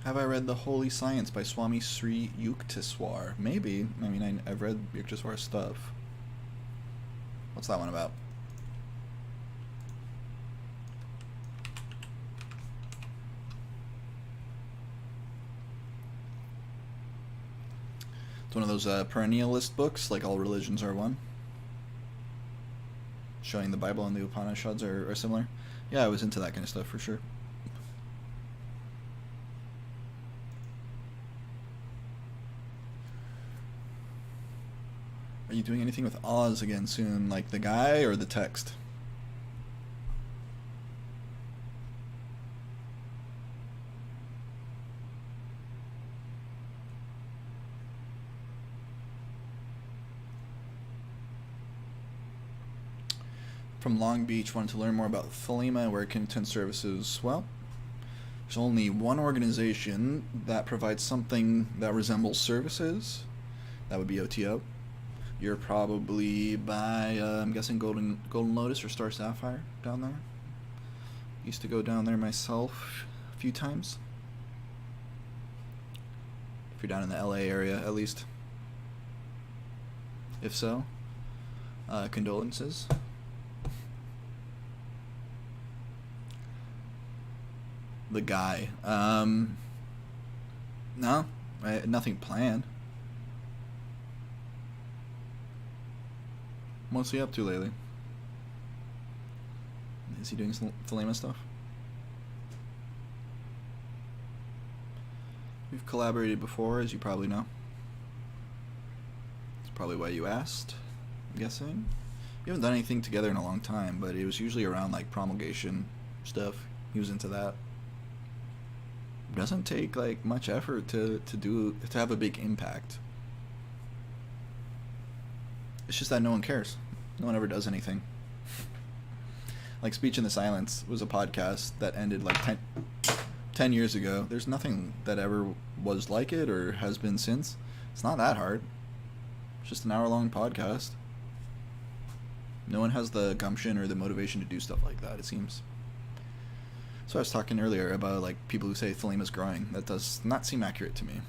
Have I read The Holy Science by Swami Sri Yukteswar? Maybe. I mean, I've read Yukteswar's stuff. What's that one about? It's one of those perennialist books, like All Religions Are One. Showing the Bible and the Upanishads are similar. Yeah, I was into that kind of stuff for sure. Are you doing anything with Oz again soon? Like the guy or the text? from Long Beach wanted to learn more about Thelema and where it can attend services. Well, there's only one organization that provides something that resembles services. That would be OTO. You're probably by, I'm guessing Golden Lotus or Star Sapphire down there. Used to go down there myself a few times. If you're down in the LA area, at least. If so, condolences. The guy. No, nothing planned. What's he up to lately? Is he doing Thelema stuff? We've collaborated before, as you probably know. That's probably why you asked, I'm guessing. We haven't done anything together in a long time, but it was usually around like promulgation stuff. He was into that. It doesn't take like much effort to have a big impact. It's just that no one cares. No one ever does anything. Like Speech in the Silence was a podcast that ended like 10 years ago. There's nothing that ever was like it or has been since. It's not that hard. It's just an hour-long podcast. No one has the gumption or the motivation to do stuff like that, it seems. So I was talking earlier about like people who say Thelema's growing. That does not seem accurate to me.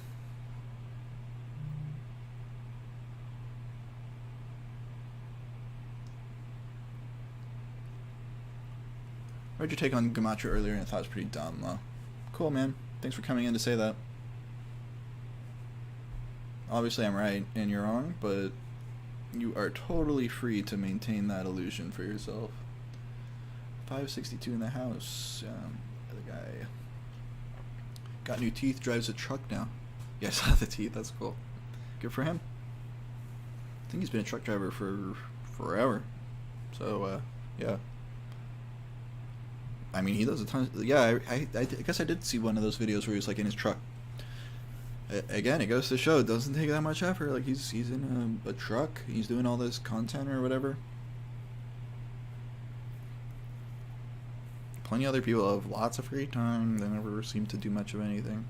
I read your take on Gematria earlier and I thought it was pretty dumb. Well, cool, man. Thanks for coming in to say that. Obviously I'm right and you're wrong, but you are totally free to maintain that illusion for yourself. 562 in the house. The guy got new teeth, drives a truck now. Yeah, I saw the teeth. That's cool. Good for him. I think he's been a truck driver for forever. So, yeah. I mean, he does a ton of... Yeah, I guess I did see one of those videos where he was, like, in his truck. Again, it goes to show it doesn't take that much effort. Like, he's in a truck. He's doing all this content or whatever. Plenty of other people have lots of free time. They never seem to do much of anything.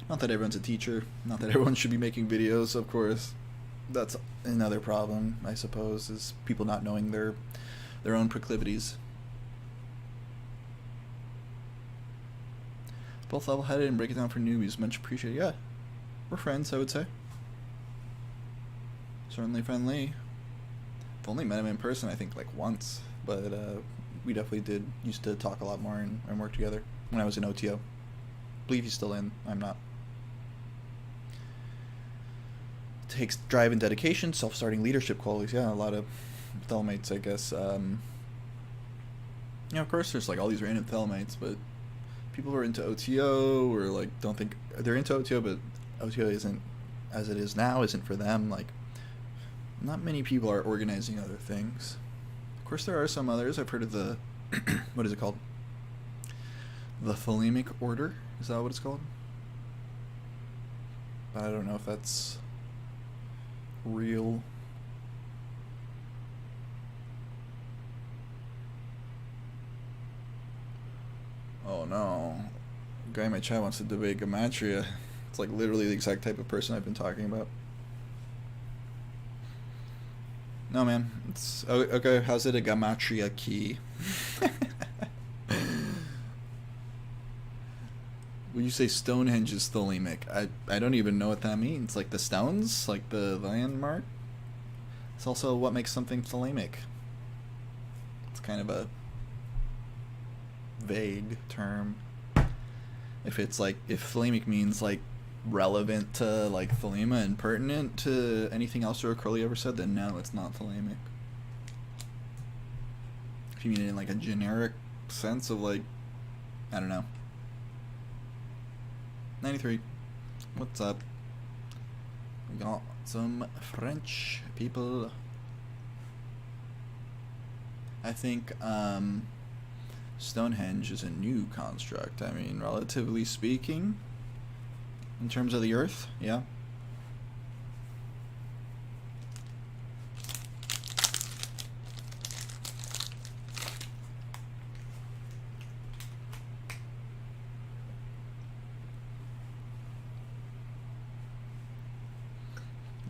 Not that everyone's a teacher. Not that everyone should be making videos, of course. That's another problem, I suppose, is people not knowing their own proclivities. Both level-headed and break it down for newbies. Much appreciated. Yeah, we're friends, I would say. Certainly friendly. I've only met him in person, I think, like once. But we definitely used to talk a lot more and work together when I was in OTO. I believe he's still in. I'm not. Takes drive and dedication, self-starting leadership qualities. Yeah, a lot of Thelemites, I guess. Of course, there's like all these random Thelemites, but people who are into OTO or like don't think they're into OTO, but OTO isn't as it is now, isn't for them. Like, not many people are organizing other things. Of course, there are some others. I've heard of the what is it called? The Thelemic Order. Is that what it's called? But I don't know if that's real. Oh no. The guy in my chat wants to debate Gematria. It's like literally the exact type of person I've been talking about. No, man. It's okay. How's it a Gematria key? When you say Stonehenge is Thelemic, I don't even know what that means. Like the stones? Like the landmark? It's also what makes something Thelemic. It's kind of a vague term. If it's like, if Thelemic means like relevant to like Thelema and pertinent to anything else Crowley ever said, then no, it's not Thelemic. If you mean it in like a generic sense of like, I don't know. 93. What's up? We got some French people. I think Stonehenge is a new construct. I mean, relatively speaking, in terms of the Earth, yeah.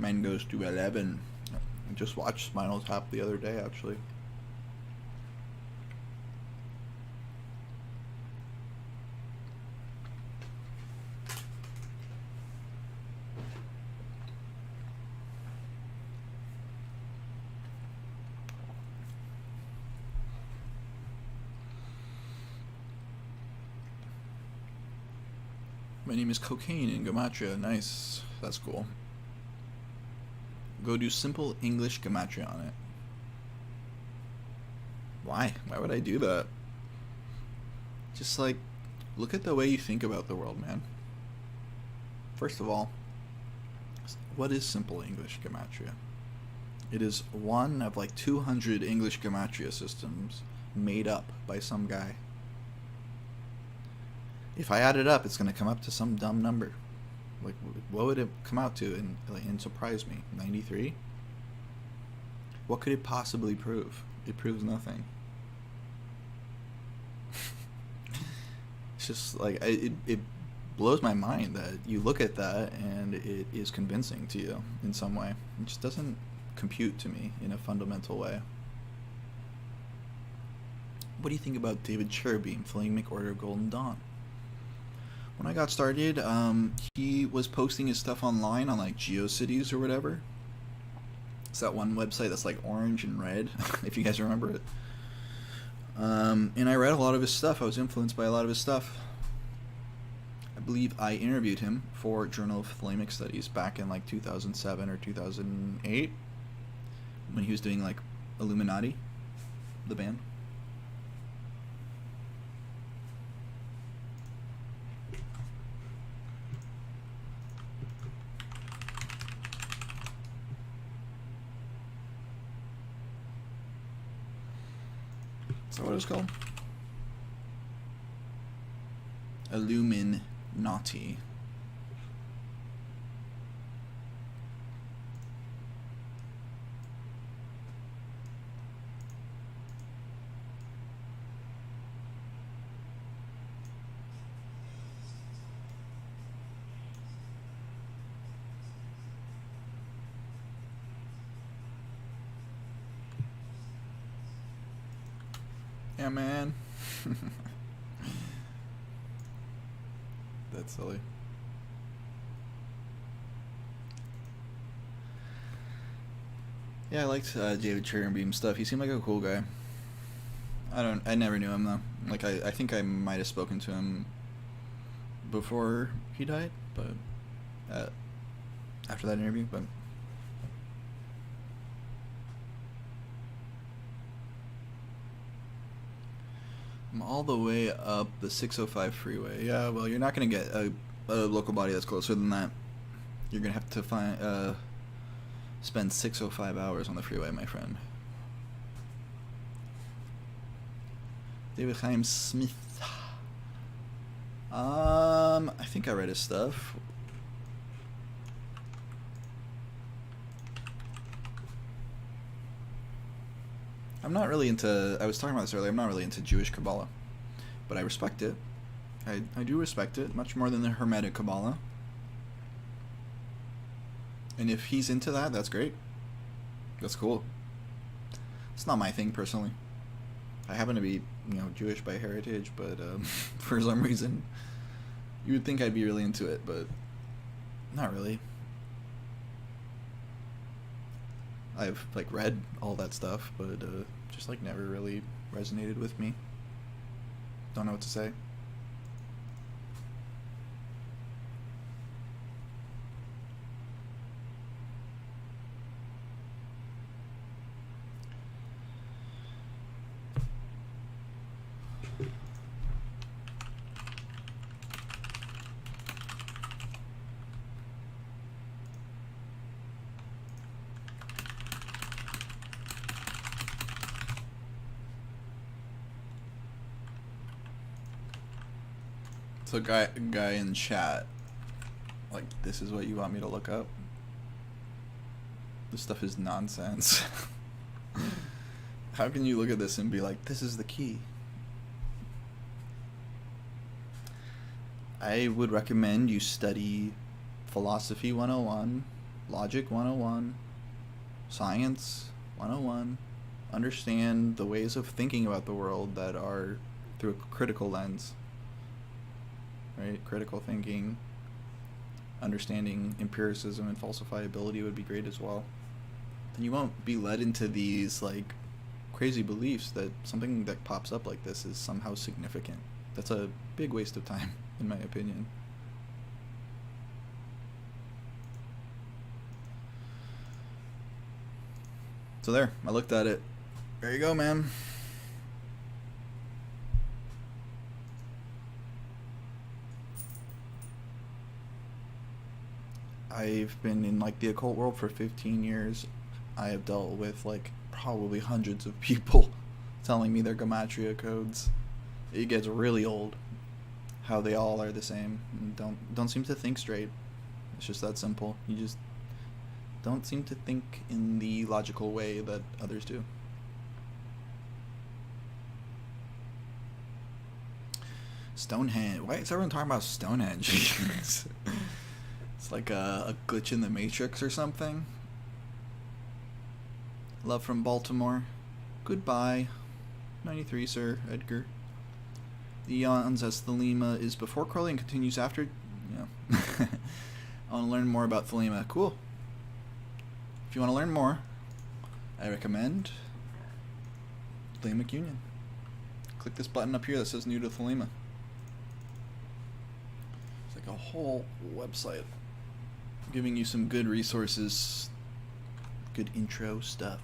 Batman goes to 11. I just watched Spinal Tap the other day, actually. My name is Cocaine in Gematria. Nice. That's cool. Go do simple English Gematria on it. Why? Why would I do that? Just like, look at the way you think about the world, man. First of all, what is simple English Gematria? It is one of like 200 English Gematria systems made up by some guy. If I add it up, it's going to come up to some dumb number. Like, what would it come out to and surprise me? 93? What could it possibly prove? It proves nothing. It's just like, it blows my mind that you look at that and it is convincing to you in some way. It just doesn't compute to me in a fundamental way. What do you think about David Cherubim, Thelemic Order of Golden Dawn? When I got started, he was posting his stuff online on like GeoCities or whatever. It's that one website that's like orange and red, if you guys remember it. And I read a lot of his stuff. I was influenced by a lot of his stuff. I believe I interviewed him for Journal of Thelemic Studies back in like 2007 or 2008 when he was doing like Illuminati, the band. Is that what it's called? Illuminati. Yeah, man. That's silly. Yeah, I liked David Cherubim stuff. He seemed like a cool guy. I never knew him though. Like I think I might have spoken to him before he died, but after that interview, but I'm all the way up the 605 freeway. Yeah, well, you're not going to get a local body that's closer than that. You're going to have to spend 605 hours on the freeway, my friend. David Chaim Smith. I think I read his stuff. I'm not really into, I was talking about this earlier, I'm not really into Jewish Kabbalah, but I respect it. I do respect it, much more than the Hermetic Kabbalah. And if he's into that, that's great. That's cool. It's not my thing, personally. I happen to be, Jewish by heritage, but for some reason, you would think I'd be really into it, but not really. I've read all that stuff, but just never really resonated with me. Don't know what to say. So guy in chat, this is what you want me to look up? This stuff is nonsense. How can you look at this and be like, this is the key? I would recommend you study Philosophy 101 Logic 101, Science 101, understand the ways of thinking about the world that are through a critical lens, right? Critical thinking, understanding empiricism and falsifiability would be great as well. Then you won't be led into these like crazy beliefs that something that pops up like this is somehow significant. That's a big waste of time, in my opinion. So there, I looked at it. There you go, man. I've been in like the occult world for 15 years. I have dealt with like probably hundreds of people telling me their gematria codes. It gets really old how they all are the same and don't seem to think straight. It's just that simple. You just don't seem to think in the logical way that others do. Stonehenge. Why is everyone talking about Stonehenge? It's like a glitch in the Matrix or something. Love from Baltimore. Goodbye. 93, sir. Edgar. The Eons as Thelema is before Crowley and continues after. Yeah. I want to learn more about Thelema. Cool. If you want to learn more, I recommend Thelemic Union. Click this button up here that says new to Thelema. It's like a whole website giving you some good resources, good intro stuff.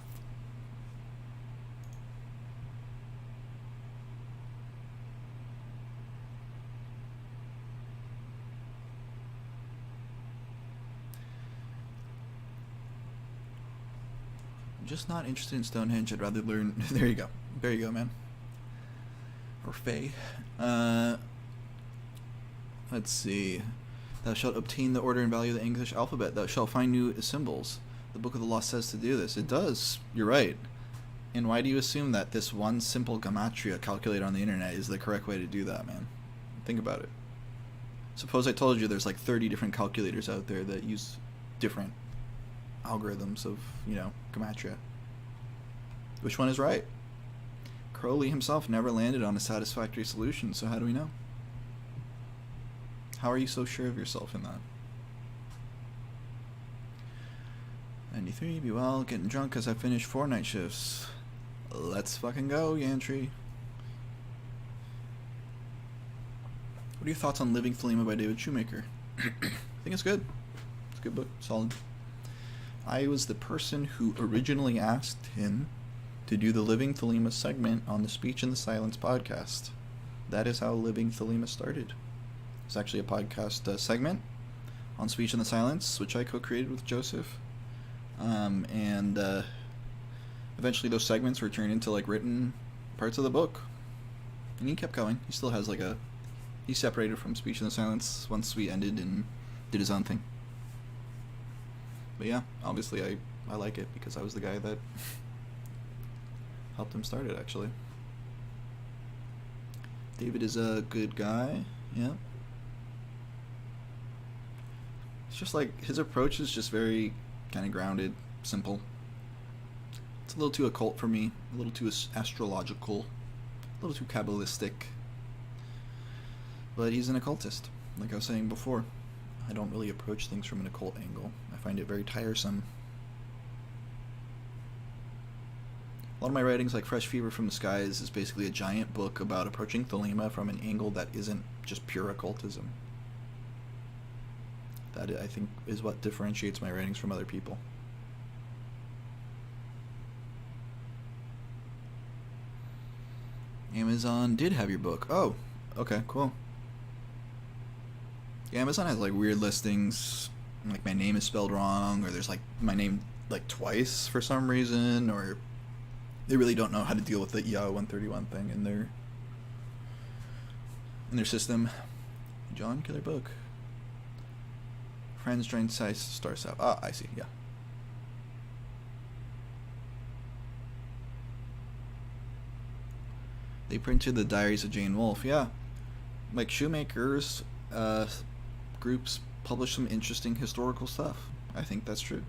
I'm just not interested in Stonehenge. I'd rather learn. There you go. There you go, man. Or Fae. Let's see. Thou shalt obtain the order and value of the English alphabet. Thou shalt find new symbols. The Book of the Law says to do this. It does. You're right. And why do you assume that this one simple gematria calculator on the internet is the correct way to do that, man? Think about it. Suppose I told you there's like 30 different calculators out there that use different algorithms of, you know, gematria. Which one is right? Crowley himself never landed on a satisfactory solution, so how do we know? How are you so sure of yourself in that? 93, be well, getting drunk as I finish 4 night shifts. Let's fucking go, Yantry. What are your thoughts on Living Thelema by David Shoemaker? I think it's good. It's a good book, solid. I was the person who originally asked him to do the Living Thelema segment on the Speech and the Silence podcast. That is how Living Thelema started. It's actually a podcast segment on Speech and the Silence, which I co-created with Joseph. And eventually those segments were turned into like written parts of the book. And he kept going. He still has like he separated from Speech and the Silence once we ended and did his own thing. But yeah, obviously I like it because I was the guy that helped him start it, actually. David is a good guy, yeah. It's just like, his approach is just very kind of grounded, simple. It's a little too occult for me, a little too astrological, a little too Kabbalistic. But he's an occultist, like I was saying before. I don't really approach things from an occult angle. I find it very tiresome. A lot of my writings, like Fresh Fever from the Skies, is basically a giant book about approaching Thelema from an angle that isn't just pure occultism. That, I think, is what differentiates my writings from other people. Amazon did have your book. Oh, okay, cool. Yeah, Amazon has like weird listings, like my name is spelled wrong, or there's like my name like twice for some reason, or they really don't know how to deal with the IAO131 thing in their system. John, killer book. Friends joined Star South. Ah, I see, yeah. They printed the Diaries of Jane Wolfe, yeah. Like Shoemaker's groups publish some interesting historical stuff. I think that's true.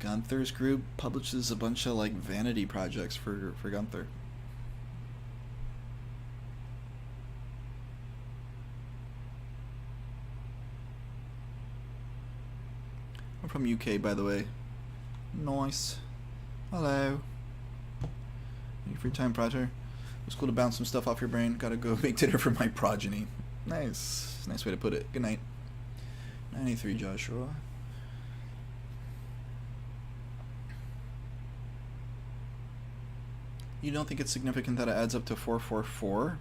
Gunther's group publishes a bunch of like vanity projects for Gunther. I'm from UK, by the way. Nice. Hello. Any free time, Prater? It was cool to bounce some stuff off your brain. Gotta go make dinner for my progeny. Nice. Nice way to put it. Good night. 93, Joshua. You don't think it's significant that it adds up to 444?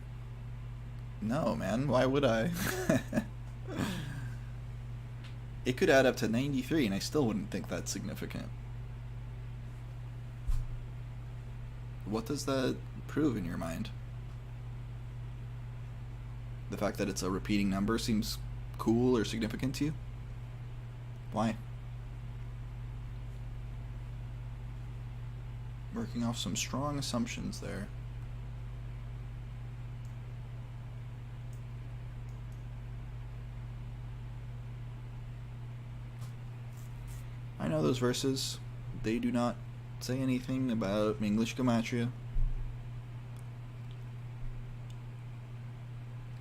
No, man. Why would I? It could add up to 93, and I still wouldn't think that's significant. What does that prove in your mind? The fact that it's a repeating number seems cool or significant to you? Why? Working off some strong assumptions there. I know those verses. They do not say anything about English gematria.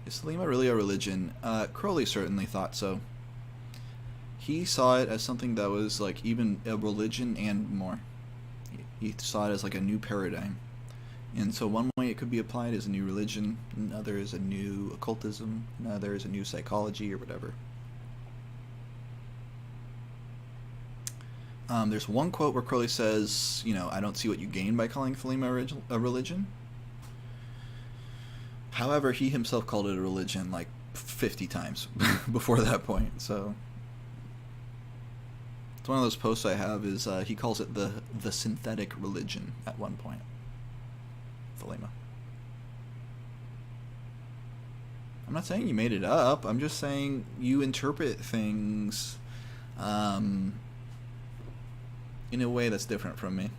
Is Thelema really a religion? Crowley certainly thought so. He saw it as something that was like even a religion and more. He saw it as like a new paradigm. And so one way it could be applied is a new religion, another is a new occultism, another is a new psychology or whatever. There's one quote where Crowley says, you know, I don't see what you gain by calling Thelema a religion. However, he himself called it a religion like 50 times before that point, so... It's one of those posts I have is, he calls it the synthetic religion at one point. Thelema. I'm not saying you made it up, I'm just saying you interpret things, in a way that's different from me.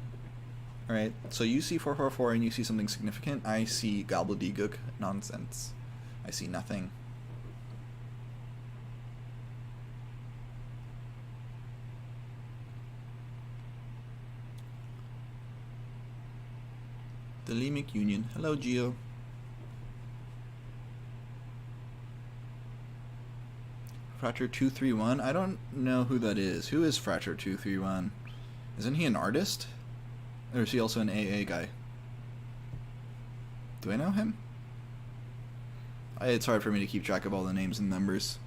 Alright, so you see 444 and you see something significant, I see gobbledygook nonsense. I see nothing. Thelemic Union. Hello, Geo. Frater 231? I don't know who that is. Who is Frater 231? Isn't he an artist? Or is he also an AA guy? Do I know him? It's hard for me to keep track of all the names and numbers.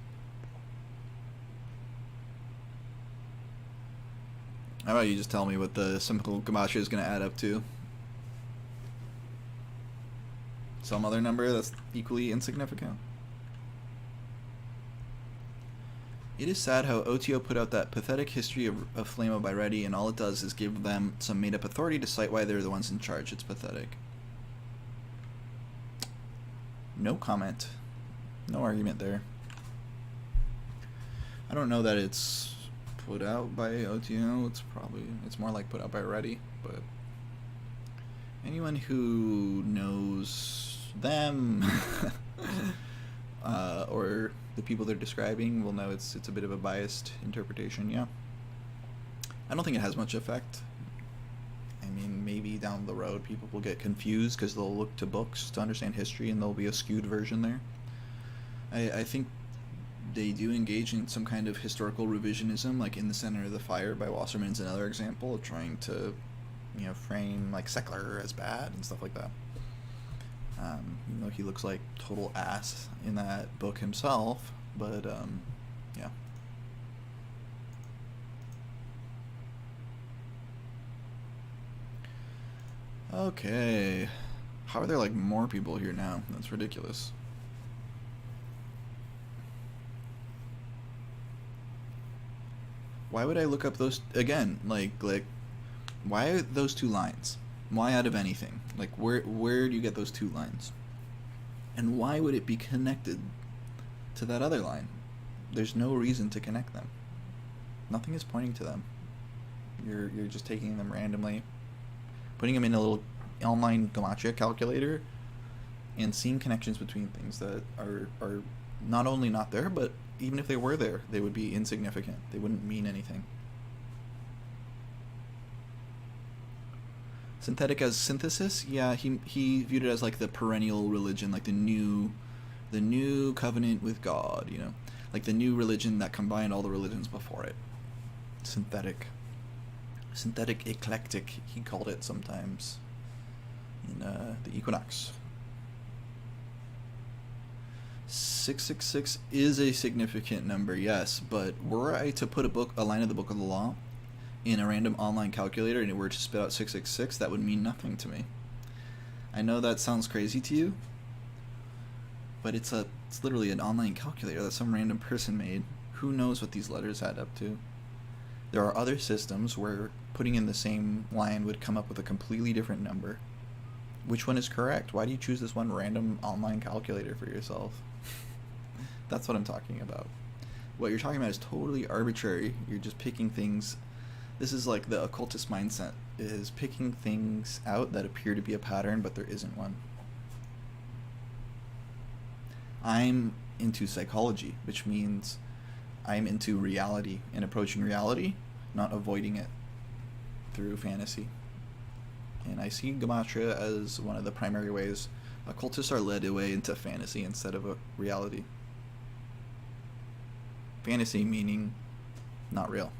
How about you just tell me what the simple gematria is going to add up to? Some other number that's equally insignificant. It is sad how OTO put out that pathetic history of Thelema by Reddy, and all it does is give them some made-up authority to cite why they're the ones in charge. It's pathetic. No comment. No argument there. I don't know that it's put out by OTO. It's more like put out by Reddy, but anyone who knows them or the people they're describing will know it's a bit of a biased interpretation. Yeah, I don't think it has much effect. I mean, maybe down the road people will get confused because they'll look to books to understand history and there'll be a skewed version there. I think they do engage in some kind of historical revisionism, like In the Center of the Fire by Wasserman's another example of trying to, you know, frame like Seckler as bad and stuff like that. Even though he looks like total ass in that book himself, but yeah. Okay, how are there like more people here now? That's ridiculous. Why would I look up those again? Like why are those two lines? Why out of anything? Like, where do you get those two lines? And why would it be connected to that other line? There's no reason to connect them. Nothing is pointing to them. You're just taking them randomly, putting them in a little online gematria calculator, and seeing connections between things that are not only not there, but even if they were there, they would be insignificant. They wouldn't mean anything. Synthetic as synthesis? Yeah, he viewed it as like the perennial religion, like the new covenant with God, you know, like the new religion that combined all the religions before it. Synthetic eclectic, he called it sometimes in the Equinox. 666 is a significant number, yes, but were I to put a line of the Book of the Law in a random online calculator and it were to spit out 666, that would mean nothing to me. I know that sounds crazy to you, but it's literally an online calculator that some random person made. Who knows what these letters add up to? There are other systems where putting in the same line would come up with a completely different number. Which one is correct? Why do you choose this one random online calculator for yourself? That's what I'm talking about. What you're talking about is totally arbitrary. You're just picking things. This is like the occultist mindset, is picking things out that appear to be a pattern, but there isn't one. I'm into psychology, which means I'm into reality and approaching reality, not avoiding it through fantasy. And I see Gematria as one of the primary ways occultists are led away into fantasy instead of a reality. Fantasy meaning not real.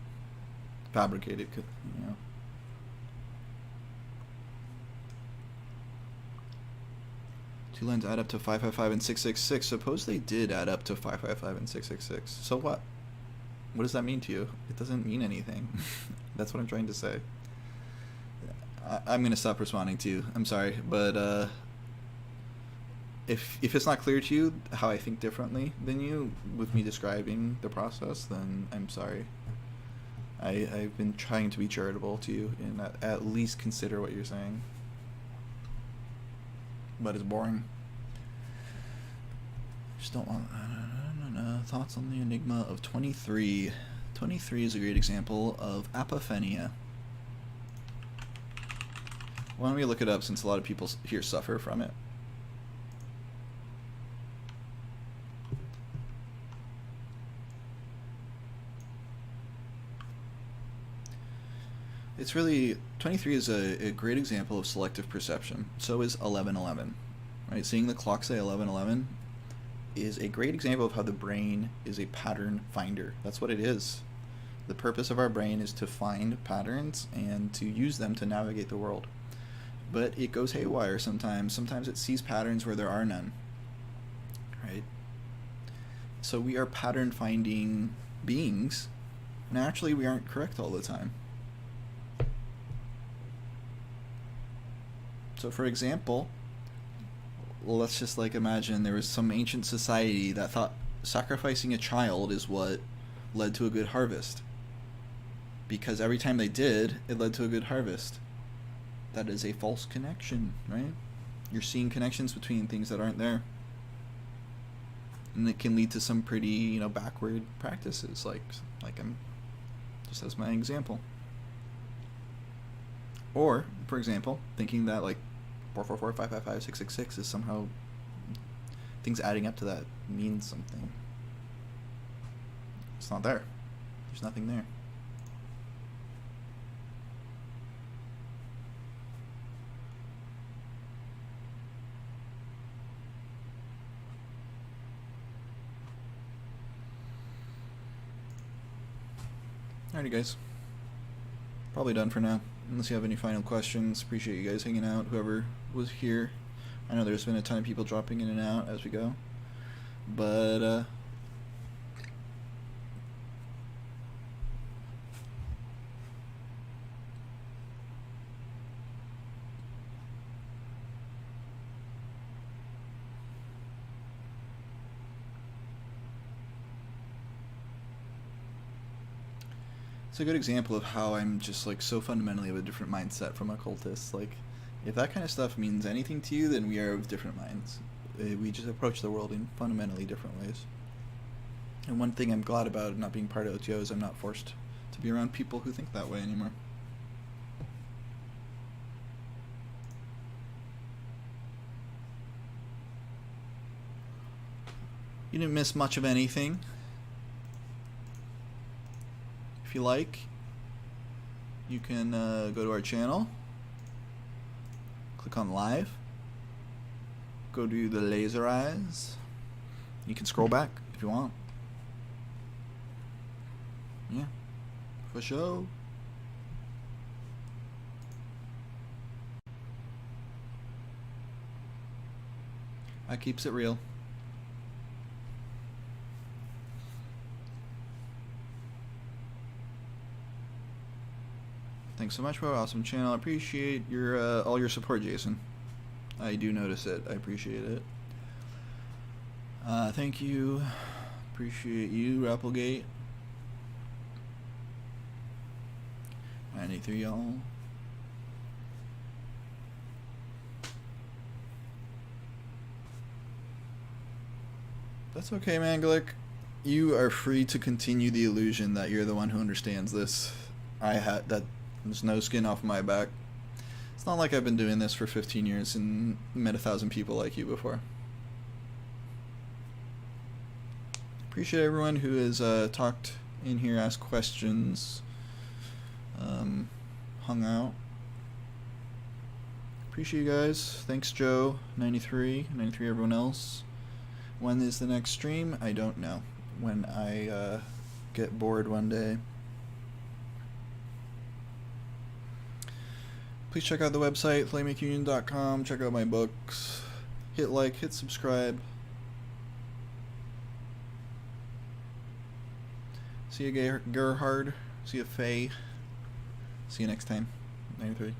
Fabricated, you know. Two lines add up to 555 and 666. Suppose they did add up to 555 and 666. So what? What does that mean to you? It doesn't mean anything. That's what I'm trying to say. I'm going to stop responding to you. I'm sorry, but if it's not clear to you how I think differently than you with me describing the process, then I'm sorry. I've been trying to be charitable to you and at least consider what you're saying. But it's boring. Just don't want... Thoughts on the enigma of 23. 23 is a great example of apophenia. Why don't we look it up, since a lot of people here suffer from it. It's really, 23 is a great example of selective perception. So is 1111. Right? Seeing the clock say 1111 is a great example of how the brain is a pattern finder. That's what it is. The purpose of our brain is to find patterns and to use them to navigate the world. But it goes haywire sometimes. Sometimes it sees patterns where there are none. Right? So we are pattern finding beings, and actually we aren't correct all the time. So for example, let's just like imagine there was some ancient society that thought sacrificing a child is what led to a good harvest. Because every time they did, it led to a good harvest. That is a false connection, right? You're seeing connections between things that aren't there. And it can lead to some pretty, backward practices, like I'm just as my example. Or, for example, thinking that like 444, 555, 666 is somehow things adding up to that means something. It's not there. There's nothing there. Alrighty guys, probably done for now, unless you have any final questions. Appreciate you guys hanging out, whoever was here. I know there's been a ton of people dropping in and out as we go, but it's a good example of how I'm just like so fundamentally of a different mindset from occultists. Like, if that kind of stuff means anything to you, then we are of different minds. We just approach the world in fundamentally different ways. And one thing I'm glad about not being part of OTO is I'm not forced to be around people who think that way anymore. You didn't miss much of anything. If you like, you can go to our channel, click on live, go to the laser eyes. You can scroll back if you want. Yeah, for sure. I keeps it real. Thanks so much for our awesome channel. I appreciate your all your support, Jason. I do notice it. I appreciate it. Thank you. Appreciate you, Rapplegate. 93, y'all. That's okay, Mangalik. You are free to continue the illusion that you're the one who understands this. There's no skin off my back. It's not like I've been doing this for 15 years and met 1,000 people like you before. Appreciate everyone who has talked in here, asked questions, hung out. Appreciate you guys. Thanks, Joe. 93 everyone else. When is the next stream? I don't know. When I get bored one day. Please check out the website, ThelemicUnion.com. Check out my books. Hit like, hit subscribe. See you, Gerhard. See you, Faye. See you next time. 93.